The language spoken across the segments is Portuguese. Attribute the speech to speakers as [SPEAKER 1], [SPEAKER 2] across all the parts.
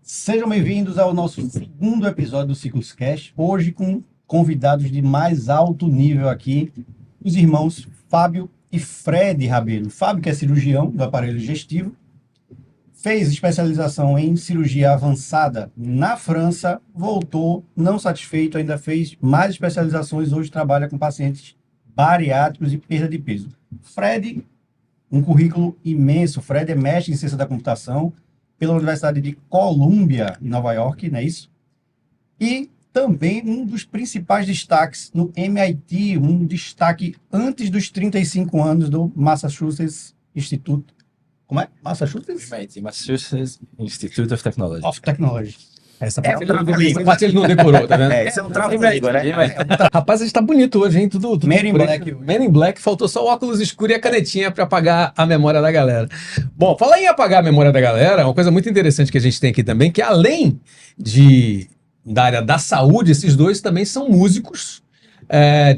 [SPEAKER 1] Sejam bem-vindos ao nosso segundo episódio do Ciclos Cast, hoje com convidados de mais alto nível aqui, os irmãos Fábio e Fred Rabelo. Fábio, que é cirurgião do aparelho digestivo, fez especialização em cirurgia avançada na França, voltou, não satisfeito, ainda fez mais especializações, hoje trabalha com pacientes bariátricos e perda de peso. Fred, um currículo imenso. Fred é mestre em ciência da computação pela Universidade de Columbia, em Nova York, não é isso? E também um dos principais destaques no MIT, um destaque antes dos 35 anos do Massachusetts Institute. Como é? Massachusetts?
[SPEAKER 2] MIT, Massachusetts Institute of Technology.
[SPEAKER 1] Of Technology. Essa parte
[SPEAKER 3] ele não decorou, tá vendo?
[SPEAKER 2] Esse é um trava-língua, né?
[SPEAKER 3] Rapaz, a gente tá bonito hoje, hein? Tudo
[SPEAKER 1] Men in
[SPEAKER 3] preto.
[SPEAKER 1] Black.
[SPEAKER 3] Men in Black, faltou só o óculos escuro e a canetinha para apagar a memória da galera. Bom, falar em apagar a memória da galera, uma coisa muito interessante que a gente tem aqui também, que além da área da saúde, esses dois também são músicos.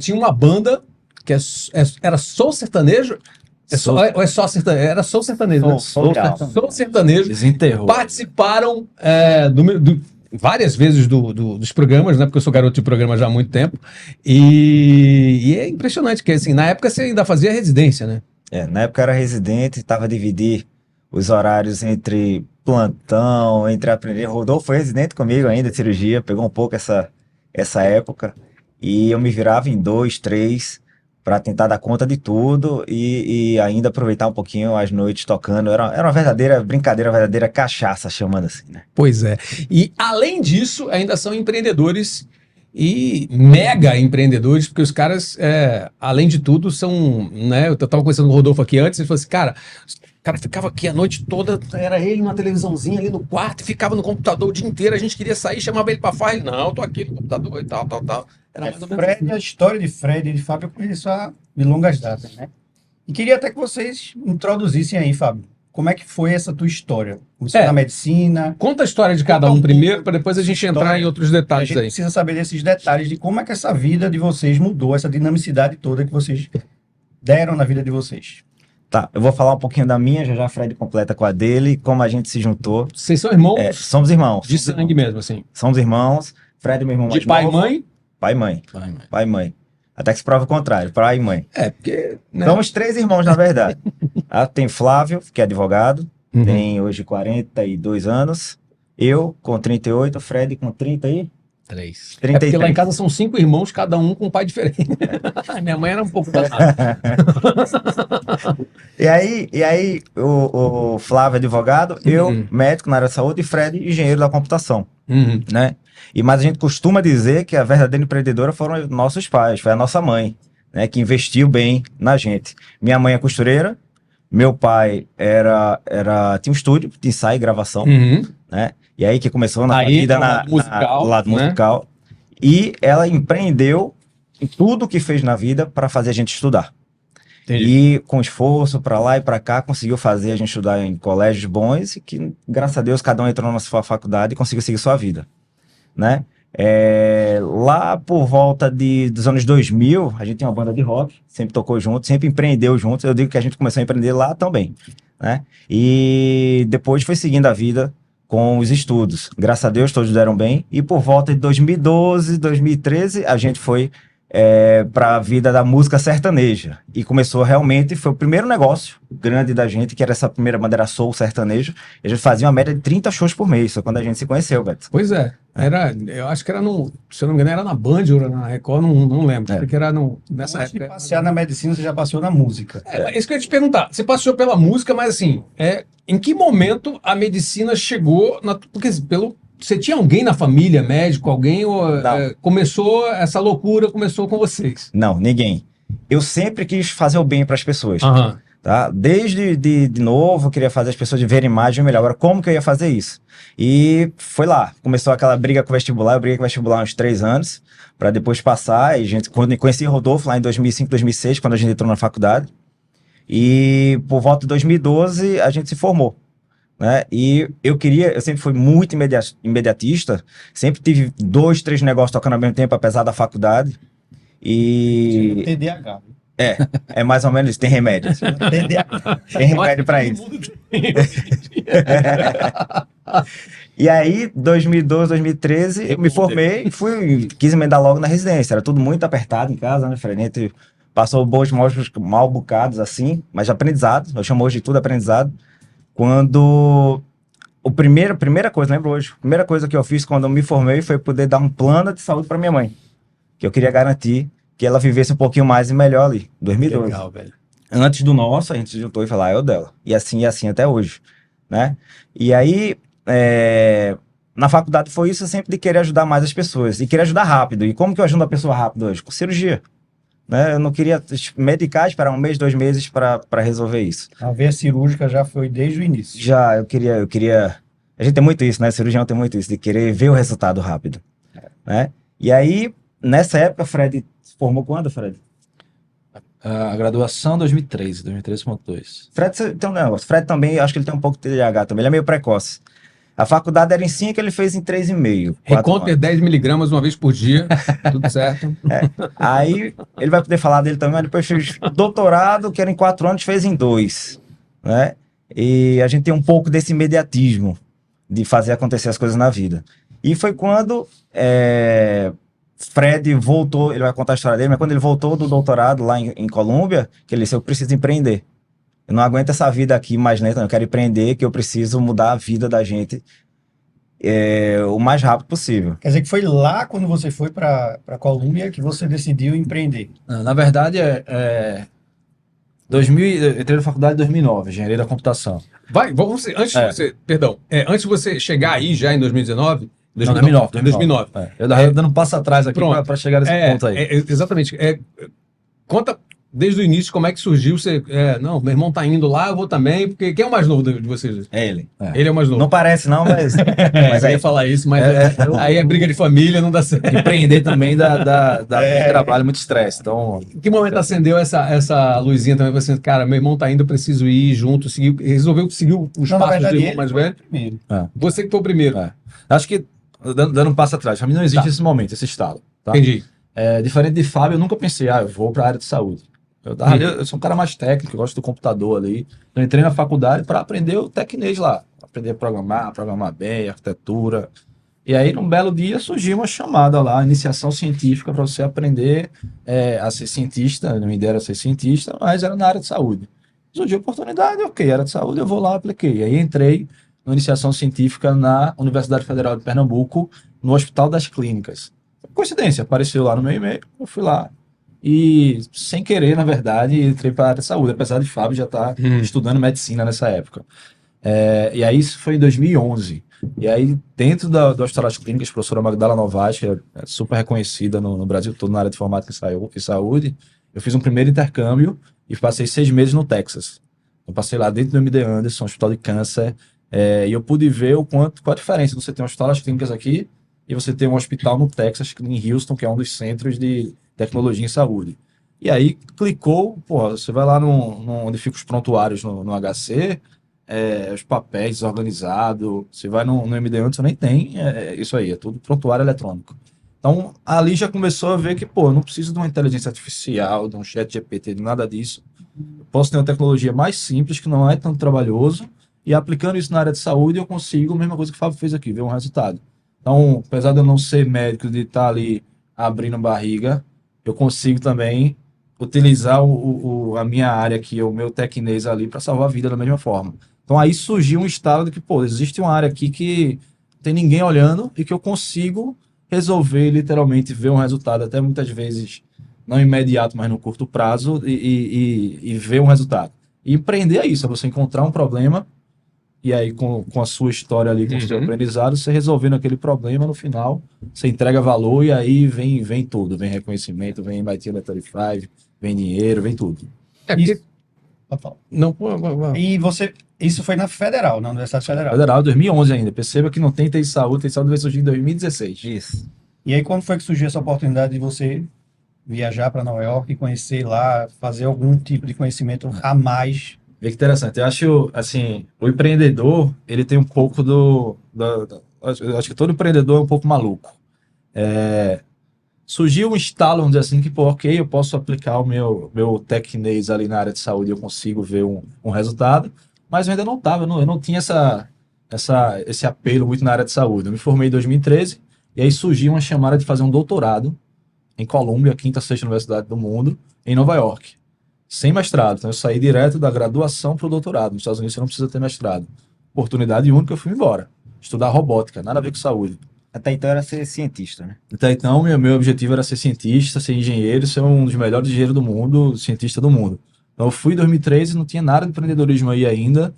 [SPEAKER 3] Tinha uma banda que era Soul Sertanejo. Ou é só sertanejo? Era Soul Sertanejo, né? Soul Sertanejo.
[SPEAKER 2] Desenterrou.
[SPEAKER 3] Participaram várias vezes dos programas, né? Porque eu sou garoto de programa já há muito tempo. E é impressionante, porque assim, na época você ainda fazia residência, né?
[SPEAKER 2] Na época eu era residente, estava a dividir os horários entre plantão, entre aprender. Rodolfo foi residente comigo ainda de cirurgia, pegou um pouco essa época. E eu me virava em 2, 3 para tentar dar conta de tudo e ainda aproveitar um pouquinho as noites tocando. Era uma verdadeira brincadeira, uma verdadeira cachaça, chamando assim, né?
[SPEAKER 3] Pois é. E além disso, ainda são empreendedores e mega empreendedores, porque os caras, além de tudo, são, né? Eu tava conversando com o Rodolfo aqui antes, ele falou assim, cara, o cara ficava aqui a noite toda, era ele numa televisãozinha ali no quarto, e ficava no computador o dia inteiro, a gente queria sair, chamava ele pra farra, ele, não, eu tô aqui no computador e tal. Era mais ou menos
[SPEAKER 1] Fred,
[SPEAKER 3] assim.
[SPEAKER 1] a história de Fred e de Fábio eu conheço de longas datas, né? E queria até que vocês introduzissem aí, Fábio, como é que foi essa tua história? Começou na medicina.
[SPEAKER 3] Conta a história de cada um primeiro, para depois a gente entrar em outros
[SPEAKER 1] A
[SPEAKER 3] detalhes
[SPEAKER 1] gente
[SPEAKER 3] aí.
[SPEAKER 1] precisa saber desses detalhes de como é que essa vida de vocês mudou, essa dinamicidade toda que vocês deram na vida de vocês.
[SPEAKER 2] Tá, eu vou falar um pouquinho da minha, já a Fred completa com a dele, como a gente se juntou.
[SPEAKER 3] Vocês são irmãos
[SPEAKER 2] Somos irmãos.
[SPEAKER 3] de sangue mesmo, assim.
[SPEAKER 2] Somos irmãos. Fred é meu irmão mais
[SPEAKER 3] De pai e
[SPEAKER 2] novo.
[SPEAKER 3] mãe?
[SPEAKER 2] Pai e mãe. Pai e mãe. Até que se prova o contrário, pai e mãe.
[SPEAKER 3] Porque... né?
[SPEAKER 2] Somos 3 irmãos, na verdade. Tem Flávio, que é advogado,
[SPEAKER 3] Uhum.
[SPEAKER 2] tem hoje 42 anos. Eu, com 38, Fred com 33.
[SPEAKER 3] 3. Porque lá em casa são 5 irmãos, cada um com um pai diferente. Minha mãe era um pouco danada.
[SPEAKER 2] E aí o Flávio é advogado, eu médico na área da saúde e Fred engenheiro da computação, né? Mas a gente costuma dizer que a verdadeira empreendedora foram nossos pais, foi a nossa mãe, né? Que investiu bem na gente. Minha mãe é costureira, meu pai tinha um estúdio de ensaio e gravação, né? E aí que começou na vida no lado musical. E ela empreendeu em tudo que fez na vida para fazer a gente estudar.
[SPEAKER 3] Entendi.
[SPEAKER 2] E com esforço para lá e para cá, conseguiu fazer a gente estudar em colégios bons e que, graças a Deus, cada um entrou na sua faculdade e conseguiu seguir sua vida, né? Lá por volta dos anos 2000, a gente tinha uma banda de rock, sempre tocou junto, sempre empreendeu juntos. Eu digo que a gente começou a empreender lá também, né? E depois foi seguindo a vida com os estudos. Graças a Deus, todos deram bem. E por volta de 2012, 2013, a gente foi para a vida da música sertaneja. E começou realmente, foi o primeiro negócio grande da gente, que era essa primeira banda, era Soul Sertanejo. E a gente fazia uma média de 30 shows por mês, foi quando a gente se conheceu, Beto.
[SPEAKER 3] Pois é. Eu acho que era se eu não me engano, era na Band ou na Record, não lembro. Porque era nessa
[SPEAKER 1] Antes de
[SPEAKER 3] época.
[SPEAKER 1] passear na medicina, você já passou na música.
[SPEAKER 3] É isso que eu ia te perguntar. Você passou pela música, mas assim, em que momento a medicina chegou? Porque você tinha alguém na família, médico, alguém, ou começou essa loucura, começou com vocês?
[SPEAKER 2] Não, ninguém. Eu sempre quis fazer o bem para as pessoas. Tá? Desde de novo, eu queria fazer as pessoas verem mais e melhor. Agora, como que eu ia fazer isso? E foi lá. Começou aquela briga com o vestibular. Eu briguei com o vestibular há uns 3 anos, para depois passar. E quando eu conheci o Rodolfo, lá em 2005, 2006, quando a gente entrou na faculdade. E por volta de 2012, a gente se formou, né? E eu sempre fui muito imediatista. Sempre tive 2, 3 negócios tocando ao mesmo tempo, apesar da faculdade. E...
[SPEAKER 1] TDAH.
[SPEAKER 2] É mais ou menos isso, tem remédio. Tem remédio para isso. E aí, 2012, 2013, eu me formei e quis emendar logo na residência. Era tudo muito apertado em casa, né, Fred? A gente passou bons, mal bocados, assim, mas aprendizado. Eu chamo hoje de tudo aprendizado. Quando... primeira coisa, lembro hoje, a primeira coisa que eu fiz quando eu me formei foi poder dar um plano de saúde para minha mãe. Que eu queria garantir que ela vivesse um pouquinho mais e melhor ali, 2012.
[SPEAKER 1] Legal, velho.
[SPEAKER 2] Antes do nosso, a gente se juntou e falou, é o dela. E assim até hoje, né? E aí, na faculdade foi isso sempre de querer ajudar mais as pessoas. E querer ajudar rápido. E como que eu ajudo a pessoa rápido hoje? Com cirurgia. Né? Eu não queria medicar, esperar 1 mês, 2 meses para resolver isso.
[SPEAKER 1] A veia cirúrgica já foi desde o início.
[SPEAKER 2] Já, eu queria... A gente tem muito isso, né? Cirurgião tem muito isso, de querer ver o resultado rápido. Né? E aí, nessa época, Fred se formou quando, Fred?
[SPEAKER 4] A graduação 2013, 2013.2.
[SPEAKER 2] Fred tem um negócio. Fred também, acho que ele tem um pouco de TDAH também. Ele é meio precoce. A faculdade era em 5, ele fez em 3,5.
[SPEAKER 3] Reconter 10 miligramas uma vez por dia, tudo certo.
[SPEAKER 2] Aí ele vai poder falar dele também, mas depois fez doutorado, que era em 4 anos, fez em 2. Né? E a gente tem um pouco desse imediatismo de fazer acontecer as coisas na vida. E foi quando Fred voltou, ele vai contar a história dele, mas quando ele voltou do doutorado lá em Colômbia, que ele disse, eu preciso empreender. Eu não aguento essa vida aqui mais lenta, eu quero empreender, que eu preciso mudar a vida da gente o mais rápido possível.
[SPEAKER 1] Quer dizer que foi lá, quando você foi para Colômbia, que você decidiu empreender.
[SPEAKER 4] Na verdade, eu entrei na faculdade em 2009, engenharia da computação.
[SPEAKER 3] Antes de você chegar aí já em 2019...
[SPEAKER 4] Não, 2009. Eu dando um passo atrás aqui para chegar nesse ponto aí.
[SPEAKER 3] Exatamente. Conta desde o início como é que surgiu. Não, meu irmão tá indo lá, eu vou também, porque quem é o mais novo de vocês?
[SPEAKER 2] É ele.
[SPEAKER 3] Ele é o mais novo.
[SPEAKER 2] Não parece não, mas...
[SPEAKER 3] Mas aí ia falar isso, mas aí é briga de família, não dá certo.
[SPEAKER 4] Empreender também dá muito trabalho, muito estresse. Então,
[SPEAKER 3] em que momento acendeu essa luzinha também? Assim, cara, meu irmão tá indo, eu preciso ir junto, resolveu seguir os passos do irmão mais velho. Você que foi o primeiro.
[SPEAKER 4] Acho que, dando um passo atrás, para mim não existe esse momento, esse estado. Tá?
[SPEAKER 3] Entendi.
[SPEAKER 4] Diferente de Fábio, eu nunca pensei, eu vou para a área de saúde. Eu sou um cara mais técnico, eu gosto do computador ali. Eu entrei na faculdade para aprender o tecnês lá. Aprender a programar bem, arquitetura. E aí, num belo dia, surgiu uma chamada lá, iniciação científica, para você aprender a ser cientista. Não me deram a ser cientista, mas era na área de saúde. Surgiu a oportunidade, ok, área de saúde, eu vou lá, apliquei. E aí entrei na iniciação científica na Universidade Federal de Pernambuco, no Hospital das Clínicas. Coincidência, apareceu lá no meu e-mail, eu fui lá. E, sem querer, na verdade, entrei para a área de saúde, apesar de Fábio já estar estudando medicina nessa época. E aí, isso foi em 2011. E aí, dentro do Hospital das Clínicas, a professora Magdala Novatti, é super reconhecida no Brasil todo na área de informática e saúde, eu fiz um primeiro intercâmbio e passei 6 meses no Texas. Eu passei lá dentro do MD Anderson, Hospital de Câncer, e eu pude ver qual a diferença de você ter um Hospital das Clínicas aqui e você ter um hospital no Texas, em Houston, que é um dos centros de tecnologia em saúde. E aí, clicou, você vai lá onde ficam os prontuários no HC, os papéis desorganizados, você vai no MD Anderson, nem tem isso aí, é tudo prontuário eletrônico. Então, ali já começou a ver que, eu não preciso de uma inteligência artificial, de um chat GPT, de nada disso. Eu posso ter uma tecnologia mais simples, que não é tão trabalhoso, e aplicando isso na área de saúde, eu consigo a mesma coisa que o Fábio fez aqui, ver um resultado. Então, apesar de eu não ser médico, de estar ali abrindo barriga, eu consigo também utilizar a minha área aqui, o meu tecnês ali, para salvar a vida da mesma forma. Então, aí surgiu um estado de que, existe uma área aqui que não tem ninguém olhando e que eu consigo resolver, literalmente, ver um resultado, até muitas vezes, não imediato, mas no curto prazo, e ver um resultado. E empreender é isso, é você encontrar um problema, e aí com a sua história ali, com o seu aprendizado, você resolvendo aquele problema, no final, você entrega valor, e aí vem tudo, vem reconhecimento, vem MIT Letter 5, vem dinheiro, vem tudo.
[SPEAKER 3] Não,
[SPEAKER 1] E isso foi na Federal, na Universidade Federal.
[SPEAKER 4] Federal, 2011 ainda. Perceba que não tem TI Saúde vai surgir em 2016.
[SPEAKER 2] Isso.
[SPEAKER 1] E aí, quando foi que surgiu essa oportunidade de você viajar para Nova York e conhecer lá, fazer algum tipo de conhecimento a mais?
[SPEAKER 4] Vê que interessante. Eu acho, assim, o empreendedor, ele tem um pouco eu acho que todo empreendedor é um pouco maluco. Surgiu um estalo, vamos dizer assim, que, ok, eu posso aplicar o meu tecnês ali na área de saúde, eu consigo ver um resultado, mas eu ainda não estava, eu não tinha esse apelo muito na área de saúde. Eu me formei em 2013 e aí surgiu uma chamada de fazer um doutorado em Colômbia, a quinta, sexta universidade do mundo, em Nova York, sem mestrado. Então eu saí direto da graduação para o doutorado. Nos Estados Unidos você não precisa ter mestrado. Oportunidade única, eu fui embora. Estudar robótica, nada a ver com saúde.
[SPEAKER 2] Até então era ser cientista, né?
[SPEAKER 4] Até então, meu objetivo era ser cientista, ser engenheiro, ser um dos melhores engenheiros do mundo, cientista do mundo. Então eu fui em 2013, não tinha nada de empreendedorismo aí ainda.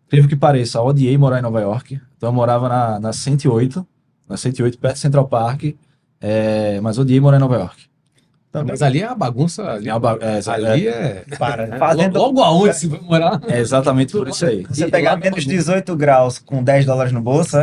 [SPEAKER 4] Incrível que pareça, odiei morar em Nova York. Então eu morava na 108, perto de Central Park, mas odiei morar em Nova York.
[SPEAKER 3] Mas ali é a bagunça. Ali é.
[SPEAKER 2] Fazendo-
[SPEAKER 3] Logo aonde você vai morar?
[SPEAKER 4] É exatamente por isso aí.
[SPEAKER 2] Você pegar menos 18 graus com $10 no bolso,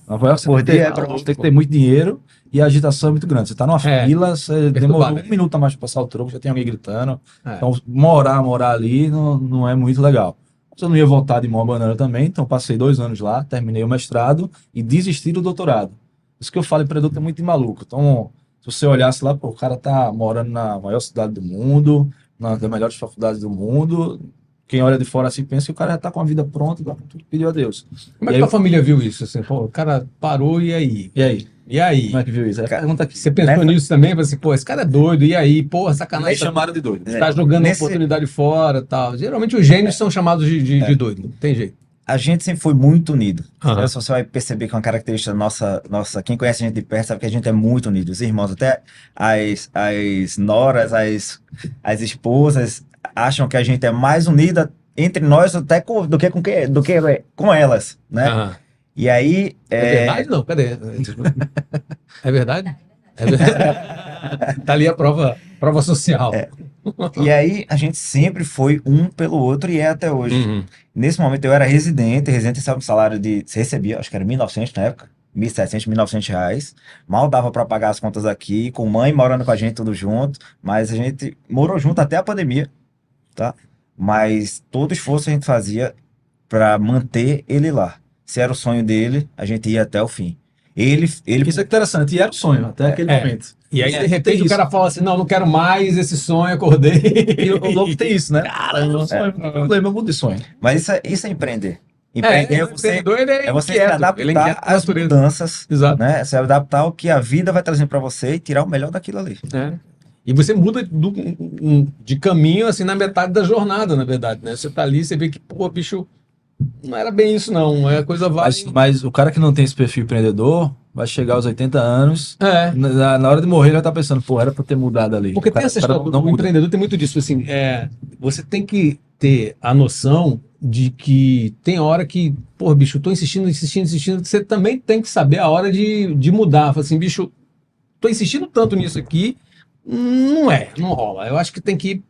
[SPEAKER 4] Nova York
[SPEAKER 2] Por
[SPEAKER 4] você
[SPEAKER 2] dia,
[SPEAKER 4] tem que ter muito dinheiro e a agitação é muito grande. Você tá numa fila, você demorou
[SPEAKER 3] perturbado.
[SPEAKER 4] 1 minuto a mais para passar o troco, já tem alguém gritando.
[SPEAKER 3] É.
[SPEAKER 4] Então, morar ali não é muito legal. Mas eu não ia voltar de mão a banana também, então passei 2 anos lá, terminei o mestrado e desisti do doutorado. Isso que eu falo, empreendedor é muito de maluco. Então, se você olhasse lá, pô, o cara tá morando na maior cidade do mundo, uma das melhores faculdades do mundo. Quem olha de fora assim pensa que o cara já tá com a vida pronta, tá com tudo que pediu a Deus.
[SPEAKER 3] Como é
[SPEAKER 4] E
[SPEAKER 3] que
[SPEAKER 4] aí-
[SPEAKER 3] a família viu isso? Assim, pô, o cara parou, e aí?
[SPEAKER 4] E aí?
[SPEAKER 3] E aí?
[SPEAKER 4] Como é que viu isso? É a pergunta aqui.
[SPEAKER 3] Você pensou nisso também? Falei assim, pô, esse cara é doido, e aí? Pô,
[SPEAKER 4] Me
[SPEAKER 3] sacanagem.
[SPEAKER 4] chamaram de doido.
[SPEAKER 3] Tá jogando
[SPEAKER 2] Nesse-
[SPEAKER 3] uma oportunidade fora e tal. Geralmente os gênios são chamados de doido, não tem jeito.
[SPEAKER 2] a gente sempre foi muito unido.
[SPEAKER 3] Aham.
[SPEAKER 2] Né? Se você vai perceber que é uma característica nossa, quem conhece a gente de perto sabe que a gente é muito unido. Os irmãos, até as noras, as esposas, acham que a gente é mais unida entre nós até do que com elas, né?
[SPEAKER 3] Aham.
[SPEAKER 2] E aí,
[SPEAKER 3] É verdade? Não, cadê? É verdade? É verdade. Tá ali a prova social.
[SPEAKER 2] e aí a gente sempre foi um pelo outro e é até hoje.
[SPEAKER 3] Uhum.
[SPEAKER 2] Nesse momento eu era residente recebia um salário você recebia, acho que era 1.900 na época, 1.700, 1.900 reais. Mal dava para pagar as contas aqui, com mãe morando com a gente tudo junto, mas a gente morou junto até a pandemia, tá? Mas todo esforço a gente fazia para manter ele lá. Se era o sonho dele, a gente ia até o fim. Ele
[SPEAKER 4] Isso é interessante, e era o sonho até aquele momento.
[SPEAKER 3] E aí, de
[SPEAKER 4] tem
[SPEAKER 3] repente, o
[SPEAKER 4] isso.
[SPEAKER 3] cara fala assim: não quero mais esse sonho, acordei.
[SPEAKER 4] E o louco tem isso, né?
[SPEAKER 3] Caramba.
[SPEAKER 4] Sonho, problema, eu mudo de sonho.
[SPEAKER 2] Mas isso é empreender. Empreender
[SPEAKER 3] O empreendedor, ele
[SPEAKER 2] é você se
[SPEAKER 3] inquieto,
[SPEAKER 2] adaptar
[SPEAKER 3] ele é inquieto por
[SPEAKER 2] às
[SPEAKER 3] natureza.
[SPEAKER 2] mudanças,
[SPEAKER 3] Exato.
[SPEAKER 2] né? Se adaptar ao que a vida vai trazendo para você e tirar o melhor daquilo ali.
[SPEAKER 3] É. E você muda de caminho, assim, na metade da jornada, na verdade, né? Você tá ali, você vê que, pô, bicho, não era bem isso, não. A coisa vai...
[SPEAKER 4] Mas o cara que não tem esse perfil empreendedor vai chegar aos 80 anos,
[SPEAKER 3] É.
[SPEAKER 4] na hora de morrer ele vai estar pensando, pô, era pra eu ter mudado ali.
[SPEAKER 3] Porque
[SPEAKER 4] O cara-
[SPEAKER 3] tem essa
[SPEAKER 4] o cara
[SPEAKER 3] história,
[SPEAKER 4] não
[SPEAKER 3] o
[SPEAKER 4] muda.
[SPEAKER 3] empreendedor tem muito disso, assim, você tem que ter a noção de que tem hora que, pô, bicho, eu tô insistindo, você também tem que saber a hora de mudar. Fala assim, bicho, tô insistindo tanto nisso aqui, não rola. Eu acho que tem que,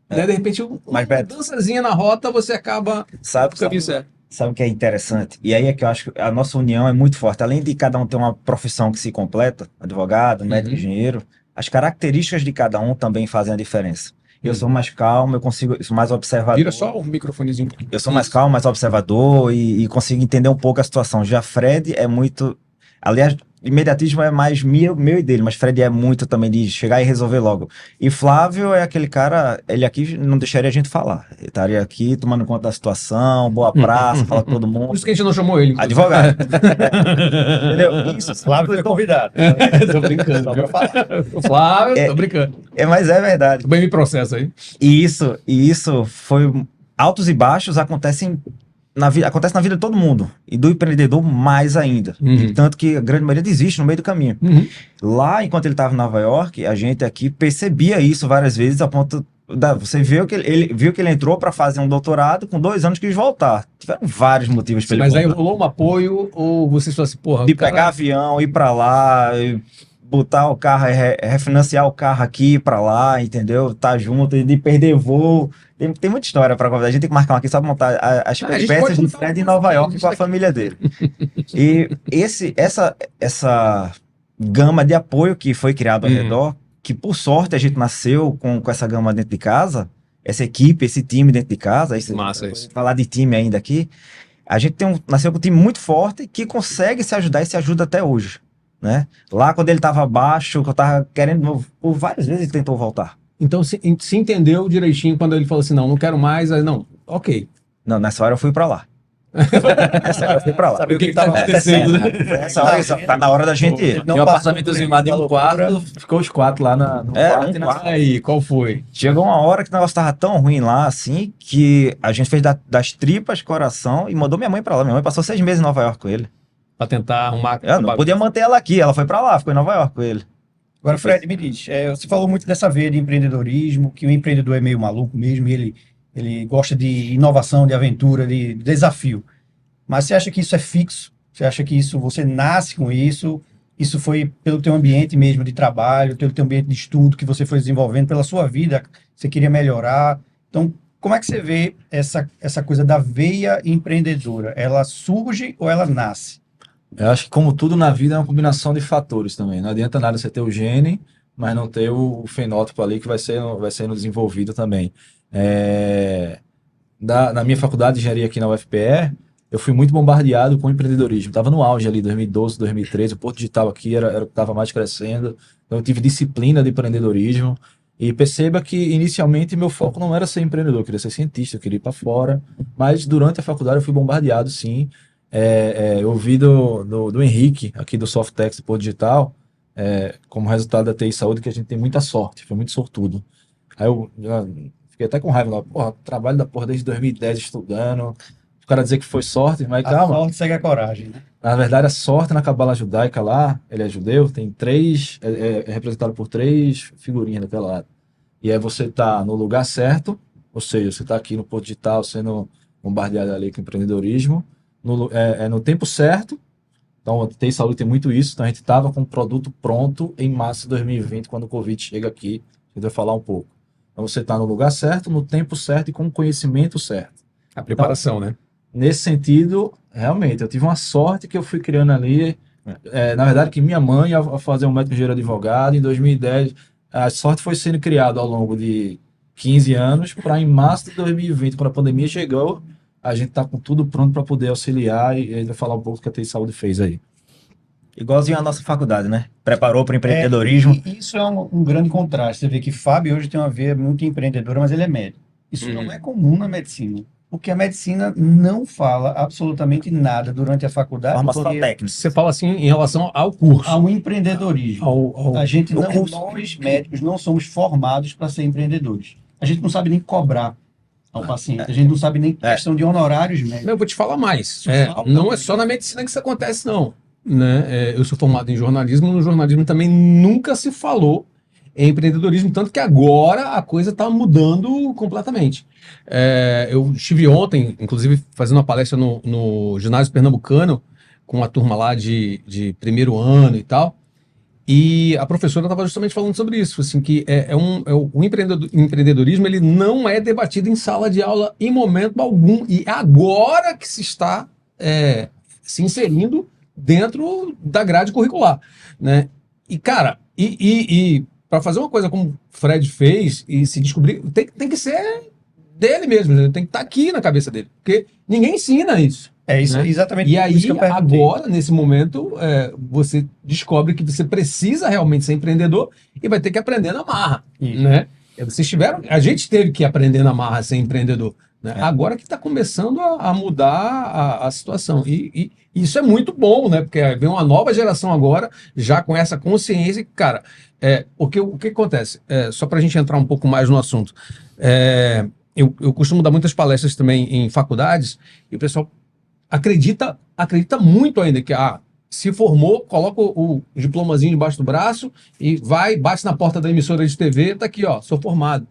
[SPEAKER 3] né, de repente, uma
[SPEAKER 2] Mas, Beto,
[SPEAKER 3] mudançazinha na rota, você acaba
[SPEAKER 2] sabe,
[SPEAKER 3] no caminho certo.
[SPEAKER 2] sabe o que é interessante? E aí é que eu acho que a nossa união é muito forte. Além de cada um ter uma profissão que se completa, advogado, médico, engenheiro, as características de cada um também fazem a diferença. Eu sou mais calmo, eu sou mais observador.
[SPEAKER 3] Vira só o microfonezinho.
[SPEAKER 2] Eu sou mais calmo, mais observador e consigo entender um pouco a situação. Já Fred é muito... Aliás, imediatismo é mais meu e dele, mas Fred é muito também de chegar e resolver logo. E Flávio é aquele cara, ele aqui não deixaria a gente falar. Ele estaria aqui tomando conta da situação, boa praça, fala com todo
[SPEAKER 3] Por
[SPEAKER 2] mundo.
[SPEAKER 3] isso que a gente não chamou ele. inclusive.
[SPEAKER 2] Advogado. Entendeu? Isso,
[SPEAKER 1] Flávio foi convidado.
[SPEAKER 3] Tô brincando.
[SPEAKER 1] Só pra falar.
[SPEAKER 3] O Flávio, tô brincando.
[SPEAKER 2] mas é verdade.
[SPEAKER 3] Bem me processo aí.
[SPEAKER 2] E isso foi... Altos e baixos acontecem acontece na vida de todo mundo. E do empreendedor mais ainda.
[SPEAKER 3] Uhum.
[SPEAKER 2] E tanto que a grande maioria desiste no meio do caminho.
[SPEAKER 3] Uhum.
[SPEAKER 2] Lá, enquanto ele estava em Nova York, a gente aqui percebia isso várias vezes, a ponto você viu que ele viu que ele entrou para fazer um doutorado, com 2 anos quis voltar. Tiveram vários motivos para ele
[SPEAKER 3] Mas aí
[SPEAKER 2] voltar.
[SPEAKER 3] rolou um apoio, ou vocês falaram assim, porra,
[SPEAKER 2] De
[SPEAKER 3] o cara-
[SPEAKER 2] pegar avião, ir para lá, e botar o carro, refinanciar o carro aqui e para lá, entendeu? Tá junto, e de perder voo. Tem muita história para contar. A gente tem que marcar uma aqui só pra montar as
[SPEAKER 3] gente
[SPEAKER 2] peripécias
[SPEAKER 3] pode
[SPEAKER 2] de
[SPEAKER 3] contar
[SPEAKER 2] Fred em
[SPEAKER 3] algumas
[SPEAKER 2] Nova York
[SPEAKER 3] coisas
[SPEAKER 2] com a
[SPEAKER 3] aqui.
[SPEAKER 2] família dele. E essa gama de apoio que foi criado ao redor, que por sorte a gente nasceu com essa gama dentro de casa, essa equipe, esse time dentro de casa,
[SPEAKER 3] Massa isso.
[SPEAKER 2] falar de time ainda aqui, a gente nasceu com um time muito forte que consegue se ajudar e se ajuda até hoje, né? Lá quando ele estava abaixo, que eu estava querendo, por várias vezes ele tentou voltar.
[SPEAKER 3] Então se entendeu direitinho quando ele falou assim, não quero mais, aí não, ok.
[SPEAKER 2] Não, nessa hora eu fui para lá. Essa hora eu fui pra lá.
[SPEAKER 1] Saber
[SPEAKER 3] O que que tá acontecendo, né?
[SPEAKER 2] Essa hora, tá na hora da gente ir.
[SPEAKER 1] Não
[SPEAKER 4] Tinha um
[SPEAKER 1] passou
[SPEAKER 4] apartamentozinho
[SPEAKER 1] por
[SPEAKER 4] lá de um
[SPEAKER 1] loucura.
[SPEAKER 4] quarto, ficou os quatro lá no
[SPEAKER 2] É,
[SPEAKER 4] quarto
[SPEAKER 2] um
[SPEAKER 4] e na
[SPEAKER 2] quarto.
[SPEAKER 3] Aí, qual foi?
[SPEAKER 2] Chegou uma hora que o negócio tava tão ruim lá, assim, que a gente fez das tripas coração e mandou minha mãe pra lá. Minha mãe passou 6 meses em Nova York com ele.
[SPEAKER 3] Pra tentar arrumar.
[SPEAKER 2] Eu não podia manter ela aqui, ela foi pra lá, ficou em Nova York com ele.
[SPEAKER 1] Agora, Fred, me diz, você falou muito dessa veia de empreendedorismo, que o empreendedor é meio maluco mesmo, e ele gosta de inovação, de aventura, de desafio. Mas você acha que isso é fixo? Você acha que você nasce com isso? Isso foi pelo teu ambiente mesmo de trabalho, pelo teu ambiente de estudo que você foi desenvolvendo, pela sua vida, você queria melhorar? Então, como é que você vê essa coisa da veia empreendedora? Ela surge ou ela nasce?
[SPEAKER 4] Eu acho que, como tudo na vida, é uma combinação de fatores também. Não adianta nada você ter o gene, mas não ter o fenótipo ali que vai sendo desenvolvido também. Na minha faculdade de engenharia aqui na UFPE, eu fui muito bombardeado com empreendedorismo. Estava no auge ali, 2012, 2013. O Porto Digital aqui era o que estava mais crescendo. Então, eu tive disciplina de empreendedorismo. E perceba que, inicialmente, meu foco não era ser empreendedor. Eu queria ser cientista, eu queria ir para fora. Mas, durante a faculdade, eu fui bombardeado, sim. Eu vi do Henrique, aqui do Softex do Porto Digital, como resultado da TI Saúde, que a gente tem muita sorte, foi muito sortudo. Aí eu já fiquei até com raiva lá, porra, trabalho da porra desde 2010 estudando, o cara dizer que foi sorte, mas
[SPEAKER 1] A
[SPEAKER 4] calma.
[SPEAKER 1] sorte segue a coragem, né?
[SPEAKER 4] Na verdade, a sorte na cabala judaica lá, ele é judeu, tem três, é representado por 3 figurinhas daquela lado. E aí você tá no lugar certo, ou seja, você tá aqui no Porto Digital sendo bombardeado ali com empreendedorismo, no tempo certo. Então, a TI Saúde tem muito isso. Então, a gente estava com o produto pronto em março de 2020, quando o Covid chega aqui. A gente vai falar um pouco. Então, você está no lugar certo, no tempo certo e com o conhecimento certo.
[SPEAKER 3] A preparação, né?
[SPEAKER 4] Nesse sentido, realmente, eu tive uma sorte que eu fui criando ali. Na verdade, que minha mãe, ao fazer um médico engenheiro advogado, em 2010, a sorte foi sendo criada ao longo de 15 anos, para em março de 2020, quando a pandemia chegou, a gente está com tudo pronto para poder auxiliar e a gente vai falar um pouco do que a TI Saúde fez aí.
[SPEAKER 2] Igualzinho a nossa faculdade, né? Preparou para o empreendedorismo.
[SPEAKER 1] E isso é um grande contraste. Você vê que Fábio hoje tem uma veia muito empreendedora, mas ele é médico. Isso não é comum na medicina. Porque a medicina não fala absolutamente nada durante a faculdade.
[SPEAKER 2] Formação
[SPEAKER 1] porque
[SPEAKER 2] técnica.
[SPEAKER 3] Você fala assim em relação ao curso.
[SPEAKER 1] há um empreendedorismo. A gente
[SPEAKER 2] no
[SPEAKER 1] não,
[SPEAKER 2] curso.
[SPEAKER 1] nós médicos não somos formados para ser empreendedores. A gente não sabe nem cobrar ao paciente. A gente não sabe nem questão de honorários médicos.
[SPEAKER 3] Eu vou te falar mais.
[SPEAKER 1] Falta
[SPEAKER 3] Não é
[SPEAKER 1] muito.
[SPEAKER 3] só na medicina que isso acontece, não. Né? Eu sou formado em jornalismo, no jornalismo também nunca se falou em empreendedorismo, tanto que agora a coisa está mudando completamente. Eu estive ontem, inclusive, fazendo uma palestra no ginásio pernambucano, com uma turma lá de primeiro ano e tal, e a professora estava justamente falando sobre isso, assim, que o empreendedorismo ele não é debatido em sala de aula em momento algum, e agora que se está se inserindo dentro da grade curricular, né? E, cara, para fazer uma coisa como o Fred fez e se descobrir, tem que ser dele mesmo, né? Tem que estar aqui na cabeça dele, porque ninguém ensina isso.
[SPEAKER 1] É isso,
[SPEAKER 3] Né?
[SPEAKER 1] exatamente
[SPEAKER 3] E
[SPEAKER 1] isso
[SPEAKER 3] aí,
[SPEAKER 1] que eu perguntei.
[SPEAKER 3] agora, nesse momento, você descobre que você precisa realmente ser empreendedor e vai ter que aprender na marra,
[SPEAKER 1] Isso.
[SPEAKER 3] né? A gente teve que aprender na marra a ser empreendedor, né? Agora que está começando a mudar a situação. E isso é muito bom, né? Porque vem uma nova geração agora, já com essa consciência. Cara, o que acontece? Só para a gente entrar um pouco mais no assunto. Eu costumo dar muitas palestras também em faculdades e o pessoal acredita muito ainda que se formou, coloca o diplomazinho debaixo do braço e bate na porta da emissora de TV, tá aqui, ó, sou formado.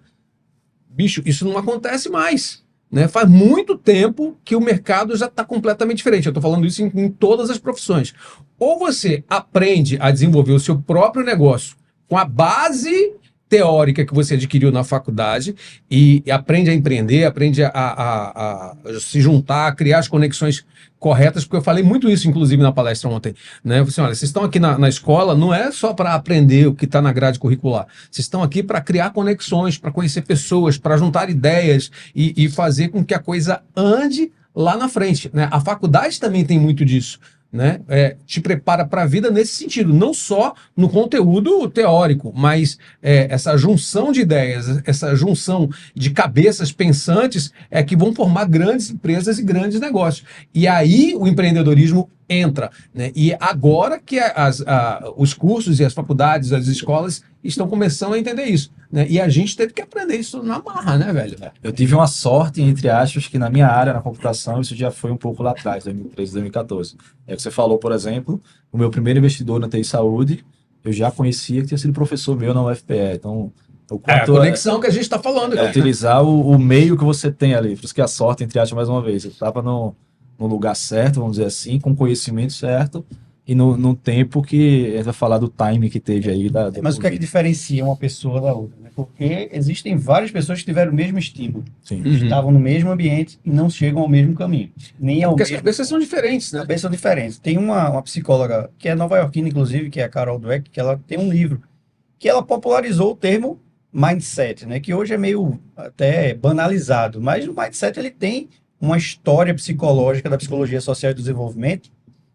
[SPEAKER 3] Bicho, isso não acontece mais, né? Faz muito tempo que o mercado já está completamente diferente. Eu estou falando isso em todas as profissões. Ou você aprende a desenvolver o seu próprio negócio com a base teórica que você adquiriu na faculdade e aprende a empreender, aprende a se juntar, a criar as conexões corretas, porque eu falei muito isso, inclusive, na palestra ontem, né? Eu falei assim, olha, vocês estão aqui na escola, não é só para aprender o que está na grade curricular, vocês estão aqui para criar conexões, para conhecer pessoas, para juntar ideias e fazer com que a coisa ande lá na frente, né? A faculdade também tem muito disso, né, te prepara para a vida nesse sentido, não só no conteúdo teórico, mas essa junção de ideias, essa junção de cabeças pensantes que vão formar grandes empresas e grandes negócios. E aí o empreendedorismo entra, né? E agora que os cursos e as faculdades, as escolas estão começando a entender isso, né? E a gente teve que aprender isso na marra, né, velho?
[SPEAKER 4] Eu tive uma sorte, entre aspas, que na minha área, na computação, isso já foi um pouco lá atrás, 2013, 2014. É o que você falou, por exemplo, o meu primeiro investidor na TI Saúde, eu já conhecia que tinha sido professor meu na UFPE. Então, o
[SPEAKER 3] A
[SPEAKER 4] quanto
[SPEAKER 3] conexão que a gente está falando
[SPEAKER 4] é
[SPEAKER 3] aqui.
[SPEAKER 4] utilizar o meio que você tem ali. Por isso que a sorte, entre aspas, mais uma vez, eu estava no lugar certo, vamos dizer assim, com o conhecimento certo, e no tempo que a gente vai falar do time que teve aí.
[SPEAKER 1] Mas o que é que diferencia uma pessoa da outra, né? Porque existem várias pessoas que tiveram o mesmo estímulo,
[SPEAKER 4] Sim.
[SPEAKER 3] Uhum.
[SPEAKER 1] estavam no mesmo ambiente e não chegam ao mesmo caminho. Nem ao
[SPEAKER 3] Porque as
[SPEAKER 1] mesmo...
[SPEAKER 3] cabeças são diferentes, né?
[SPEAKER 1] Cabeças são diferentes. Tem uma psicóloga que é nova-iorquina, inclusive, que é a Carol Dweck, que ela tem um livro que ela popularizou o termo mindset, né? Que hoje é meio até banalizado, mas o mindset ele tem uma história psicológica da psicologia social e do desenvolvimento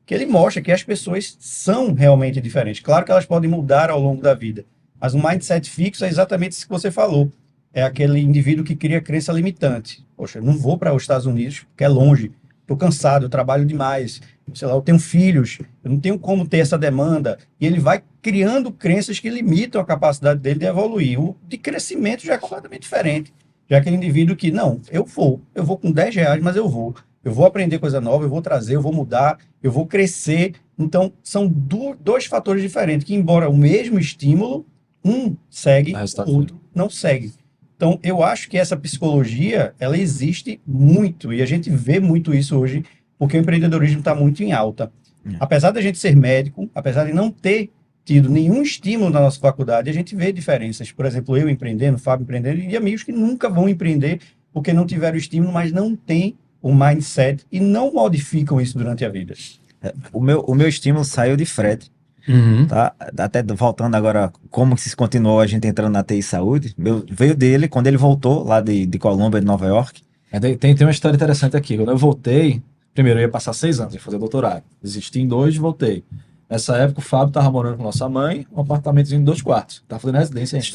[SPEAKER 1] que ele mostra que as pessoas são realmente diferentes. Claro que elas podem mudar ao longo da vida, mas um mindset fixo é exatamente isso que você falou. É aquele indivíduo que cria crença limitante. Poxa, eu não vou para os Estados Unidos porque é longe, estou cansado, eu trabalho demais, sei lá, eu tenho filhos, eu não tenho como ter essa demanda. E ele vai criando crenças que limitam a capacidade dele de evoluir. O de crescimento já é completamente diferente. Já aquele indivíduo que, não, eu vou com R$ 10, mas eu vou aprender coisa nova, eu vou trazer, eu vou mudar, eu vou crescer. Então, são dois fatores diferentes, que embora o mesmo estímulo, um segue, o outro não segue. Então, eu acho que essa psicologia, ela existe muito, e a gente vê muito isso hoje, porque o empreendedorismo está muito em alta. Apesar da gente ser médico, apesar de não ter tido nenhum estímulo na nossa faculdade, a gente vê diferenças. Por exemplo, eu empreendendo, o Fábio empreendendo, e amigos que nunca vão empreender porque não tiveram estímulo, mas não têm o mindset e não modificam isso durante a vida.
[SPEAKER 2] O meu estímulo saiu de Fred,
[SPEAKER 3] Uhum.
[SPEAKER 2] tá? Até voltando agora, como que se continuou a gente entrando na TI Saúde, veio dele, quando ele voltou lá de Colômbia, de Nova York.
[SPEAKER 4] Tem uma história interessante aqui. Quando eu voltei, primeiro eu ia passar 6 anos, ia fazer doutorado. Desisti em 2 e voltei. Nessa época o Fábio estava morando com nossa mãe, um apartamentozinho de 2 quartos. Estava fazendo residência ainda.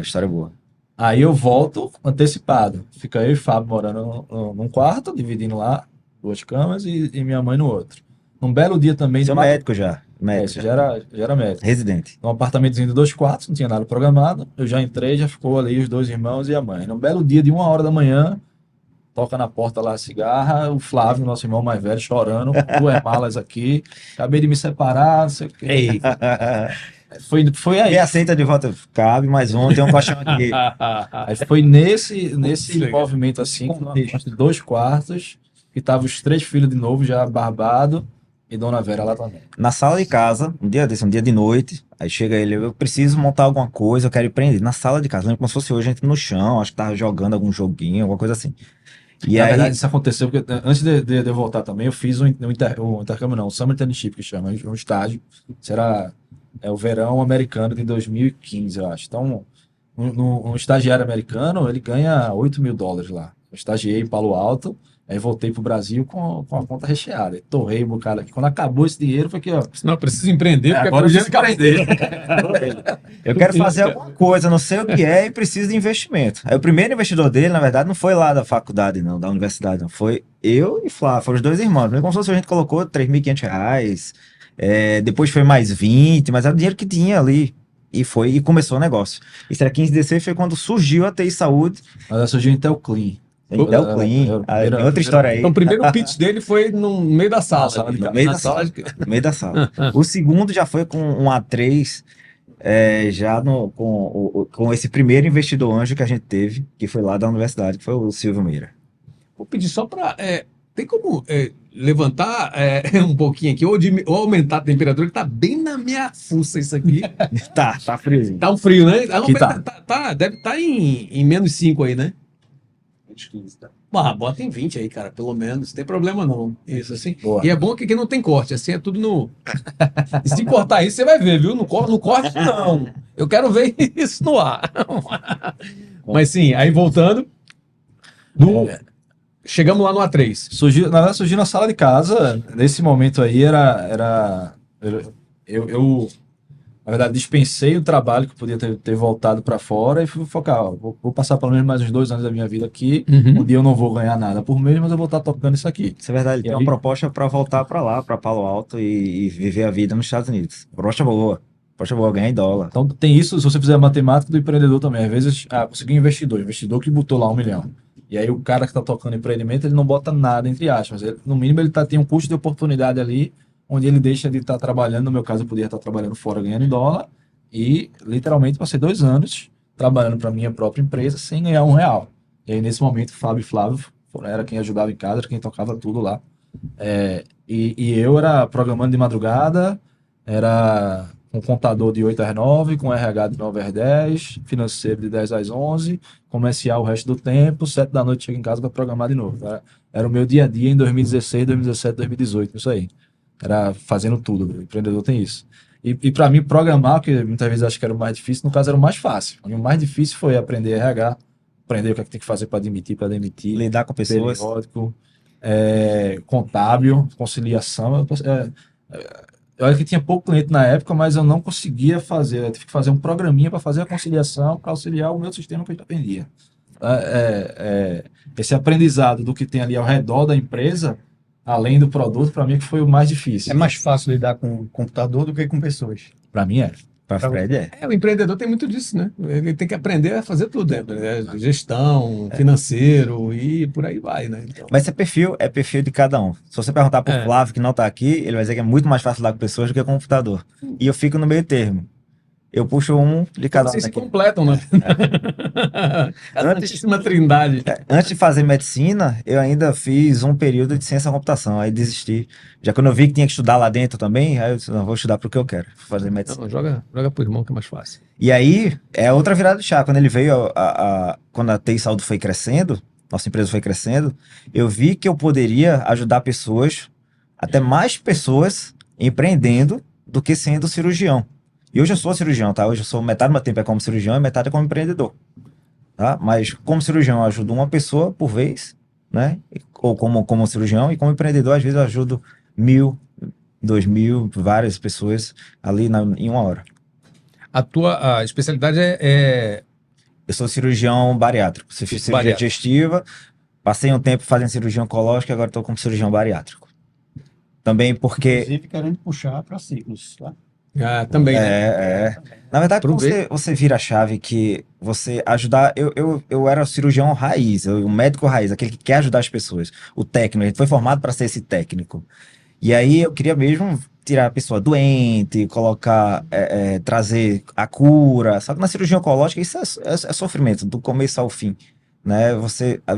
[SPEAKER 2] História boa.
[SPEAKER 4] Aí eu volto antecipado. Fica eu e Fábio morando num quarto, dividindo lá 2 camas e minha mãe no outro. Num belo dia também...
[SPEAKER 2] Seu médico já.
[SPEAKER 4] Você já era médico.
[SPEAKER 2] Residente.
[SPEAKER 4] Num apartamentozinho de 2 quartos, não tinha nada programado. Eu já entrei, já ficou ali os 2 irmãos e a mãe. Num belo dia de 1h da manhã, toca na porta lá a cigarra, o Flávio, nosso irmão mais velho, chorando, 2 malas aqui, acabei de me separar, não sei o quê. Foi aí.
[SPEAKER 2] E aceita de volta, cabe mais um, tem um colchão aqui.
[SPEAKER 4] Aí foi nesse envolvimento assim, de 2 quartos, que tava os 3 filhos de novo, já barbado, e Dona Vera lá também.
[SPEAKER 2] Na sala de casa, um dia de noite, aí chega ele, eu preciso montar alguma coisa, eu quero empreender. Na sala de casa, lembra como se fosse hoje, a gente no chão, acho que tava jogando algum joguinho, alguma coisa assim. E
[SPEAKER 4] Na
[SPEAKER 2] aí,
[SPEAKER 4] verdade, isso aconteceu porque antes de eu voltar também, eu fiz um intercâmbio, não, o Summer Internship, que chama, um estágio. Isso era o verão americano de 2015, eu acho. Então, um estagiário americano, ele ganha $8.000 lá. Eu estagiei em Palo Alto, aí voltei pro Brasil com a conta recheada. E torrei um bocado aqui. Quando acabou esse dinheiro, foi que, ó.
[SPEAKER 3] Não, eu preciso empreender, porque
[SPEAKER 4] Agora eu
[SPEAKER 3] dinheiro
[SPEAKER 4] preciso
[SPEAKER 3] acabou.
[SPEAKER 4] aprender.
[SPEAKER 2] eu quero fazer alguma coisa, não sei o que é e preciso de investimento. Aí o primeiro investidor dele, na verdade, não foi lá da faculdade, não, da universidade, não. Foi eu e Flávio, foram os 2 irmãos. Como se fosse a gente colocou R$3.500, depois foi mais 20, mas era o dinheiro que tinha ali. E começou o negócio. Isso era 15 de dezembro, foi quando surgiu a TI Saúde.
[SPEAKER 4] Mas ela surgiu Intel Clean.
[SPEAKER 2] Intel Clean. Tem outra história aí.
[SPEAKER 3] Então, o primeiro pitch dele foi no meio da sala.
[SPEAKER 4] sala de
[SPEAKER 3] ali,
[SPEAKER 4] casa.
[SPEAKER 2] No meio da sala. O segundo já foi com um A3, já com esse primeiro investidor anjo que a gente teve, que foi lá da universidade, que foi o Silvio Meira.
[SPEAKER 3] Vou pedir só para... tem como levantar um pouquinho aqui, ou aumentar a temperatura, que tá bem na minha fuça isso aqui.
[SPEAKER 2] Tá friozinho.
[SPEAKER 3] Tá um frio, né?
[SPEAKER 4] Aqui
[SPEAKER 3] Deve estar em menos 5 aí, né?
[SPEAKER 1] 15, tá?
[SPEAKER 3] Bota em 20 aí, cara, pelo menos. Não tem problema não. Isso, assim.
[SPEAKER 4] Boa.
[SPEAKER 3] E é bom que aqui não tem corte, assim, é tudo no... E se cortar isso, você vai ver, viu? No corte, não. Eu quero ver isso no ar. Mas sim, aí voltando... chegamos lá no A3.
[SPEAKER 4] Na verdade, surgiu na sala de casa. Nesse momento aí, eu, na verdade, dispensei o trabalho que eu podia ter voltado para fora e fui focar. Ó, vou passar pelo menos mais uns 2 anos da minha vida aqui.
[SPEAKER 3] Uhum.
[SPEAKER 4] Um dia eu não vou ganhar nada por mês, mas eu vou estar tocando isso aqui.
[SPEAKER 2] Isso é verdade.
[SPEAKER 4] E
[SPEAKER 2] Tem
[SPEAKER 4] aí?
[SPEAKER 2] uma proposta para voltar para lá, para Palo Alto e viver a vida nos Estados Unidos. Proposta boa. Proposta boa, ganhar em dólar.
[SPEAKER 4] Então tem isso, se você fizer a matemática do empreendedor também. Às vezes, consegui um investidor que botou lá 1 milhão. E aí o cara que está tocando empreendimento, ele não bota nada, entre aspas. No mínimo ele tem um custo de oportunidade ali, onde ele deixa de estar trabalhando. No meu caso, eu podia estar trabalhando fora, ganhando em dólar. E literalmente passei 2 anos trabalhando para minha própria empresa sem ganhar R$1. E aí nesse momento, Fábio e Flávio era quem ajudava em casa, era quem tocava tudo lá. E eu era programando de madrugada, era com contador de 8 às 9, com RH de 9 às 10, financeiro de 10 às 11, comercial o resto do tempo, 7 da noite chego em casa para programar de novo. Era o meu dia a dia em 2016, 2017, 2018, isso aí. Era fazendo tudo, o empreendedor tem isso. E para mim, programar, que muitas vezes acho que era o mais difícil, no caso era o mais fácil. O mais difícil foi aprender RH, aprender o que é que tem que fazer para demitir,
[SPEAKER 2] Lidar com pessoas.
[SPEAKER 4] periódico, contábil, conciliação. Eu acho que tinha pouco cliente na época, mas eu não conseguia fazer. Eu tive que fazer um programinha para fazer a conciliação, para auxiliar o meu sistema que eu dependia. Esse aprendizado do que tem ali ao redor da empresa, além do produto, para mim que foi o mais difícil.
[SPEAKER 1] É mais fácil lidar com computador do que com pessoas.
[SPEAKER 4] Para mim
[SPEAKER 2] Para Fred
[SPEAKER 3] O empreendedor tem muito disso, né? Ele tem que aprender a fazer tudo, né? Gestão, financeiro e por aí vai, né? Então,
[SPEAKER 2] Mas é perfil de cada um. Se você perguntar pro
[SPEAKER 3] É.
[SPEAKER 2] Flávio, que não tá aqui, ele vai dizer que é muito mais fácil lidar com pessoas do que com computador. E eu fico no meio termo. Eu puxo um de cada um
[SPEAKER 3] vocês se
[SPEAKER 2] daqui.
[SPEAKER 3] completam, né? A Santíssima Trindade.
[SPEAKER 2] Antes de fazer medicina, eu ainda fiz um período de ciência da computação, aí desisti. Já quando eu vi que tinha que estudar lá dentro também, aí eu disse, não, vou estudar pro que eu quero, vou fazer medicina.
[SPEAKER 3] Não, joga pro irmão que é mais fácil.
[SPEAKER 2] E aí, é outra virada de chave. Quando ele veio, quando a TI Saúde foi crescendo, nossa empresa foi crescendo, eu vi que eu poderia ajudar pessoas, até mais pessoas, empreendendo do que sendo cirurgião. E hoje eu sou cirurgião, tá? Hoje eu sou metade do meu tempo é como cirurgião e metade é como empreendedor, tá? Mas como cirurgião eu ajudo uma pessoa por vez, né? Ou como cirurgião, e como empreendedor às vezes eu ajudo 1.000, 2.000, várias pessoas ali em 1 hora.
[SPEAKER 3] A especialidade
[SPEAKER 2] Eu sou cirurgião bariátrico, fiz cirurgia
[SPEAKER 3] Bariátrico.
[SPEAKER 2] digestiva, passei um tempo fazendo cirurgia oncológica, agora estou como cirurgião bariátrico. Também porque...
[SPEAKER 1] Inclusive querendo puxar para ciclos, tá?
[SPEAKER 3] também, né?
[SPEAKER 2] Na verdade, quando
[SPEAKER 3] Aproveita.
[SPEAKER 2] você vira a chave que você ajudar... Eu era o cirurgião raiz, o médico raiz, aquele que quer ajudar as pessoas. O técnico, a gente foi formado para ser esse técnico. E aí eu queria mesmo tirar a pessoa doente, colocar, trazer a cura. Só que na cirurgia oncológica isso é sofrimento, do começo ao fim, né?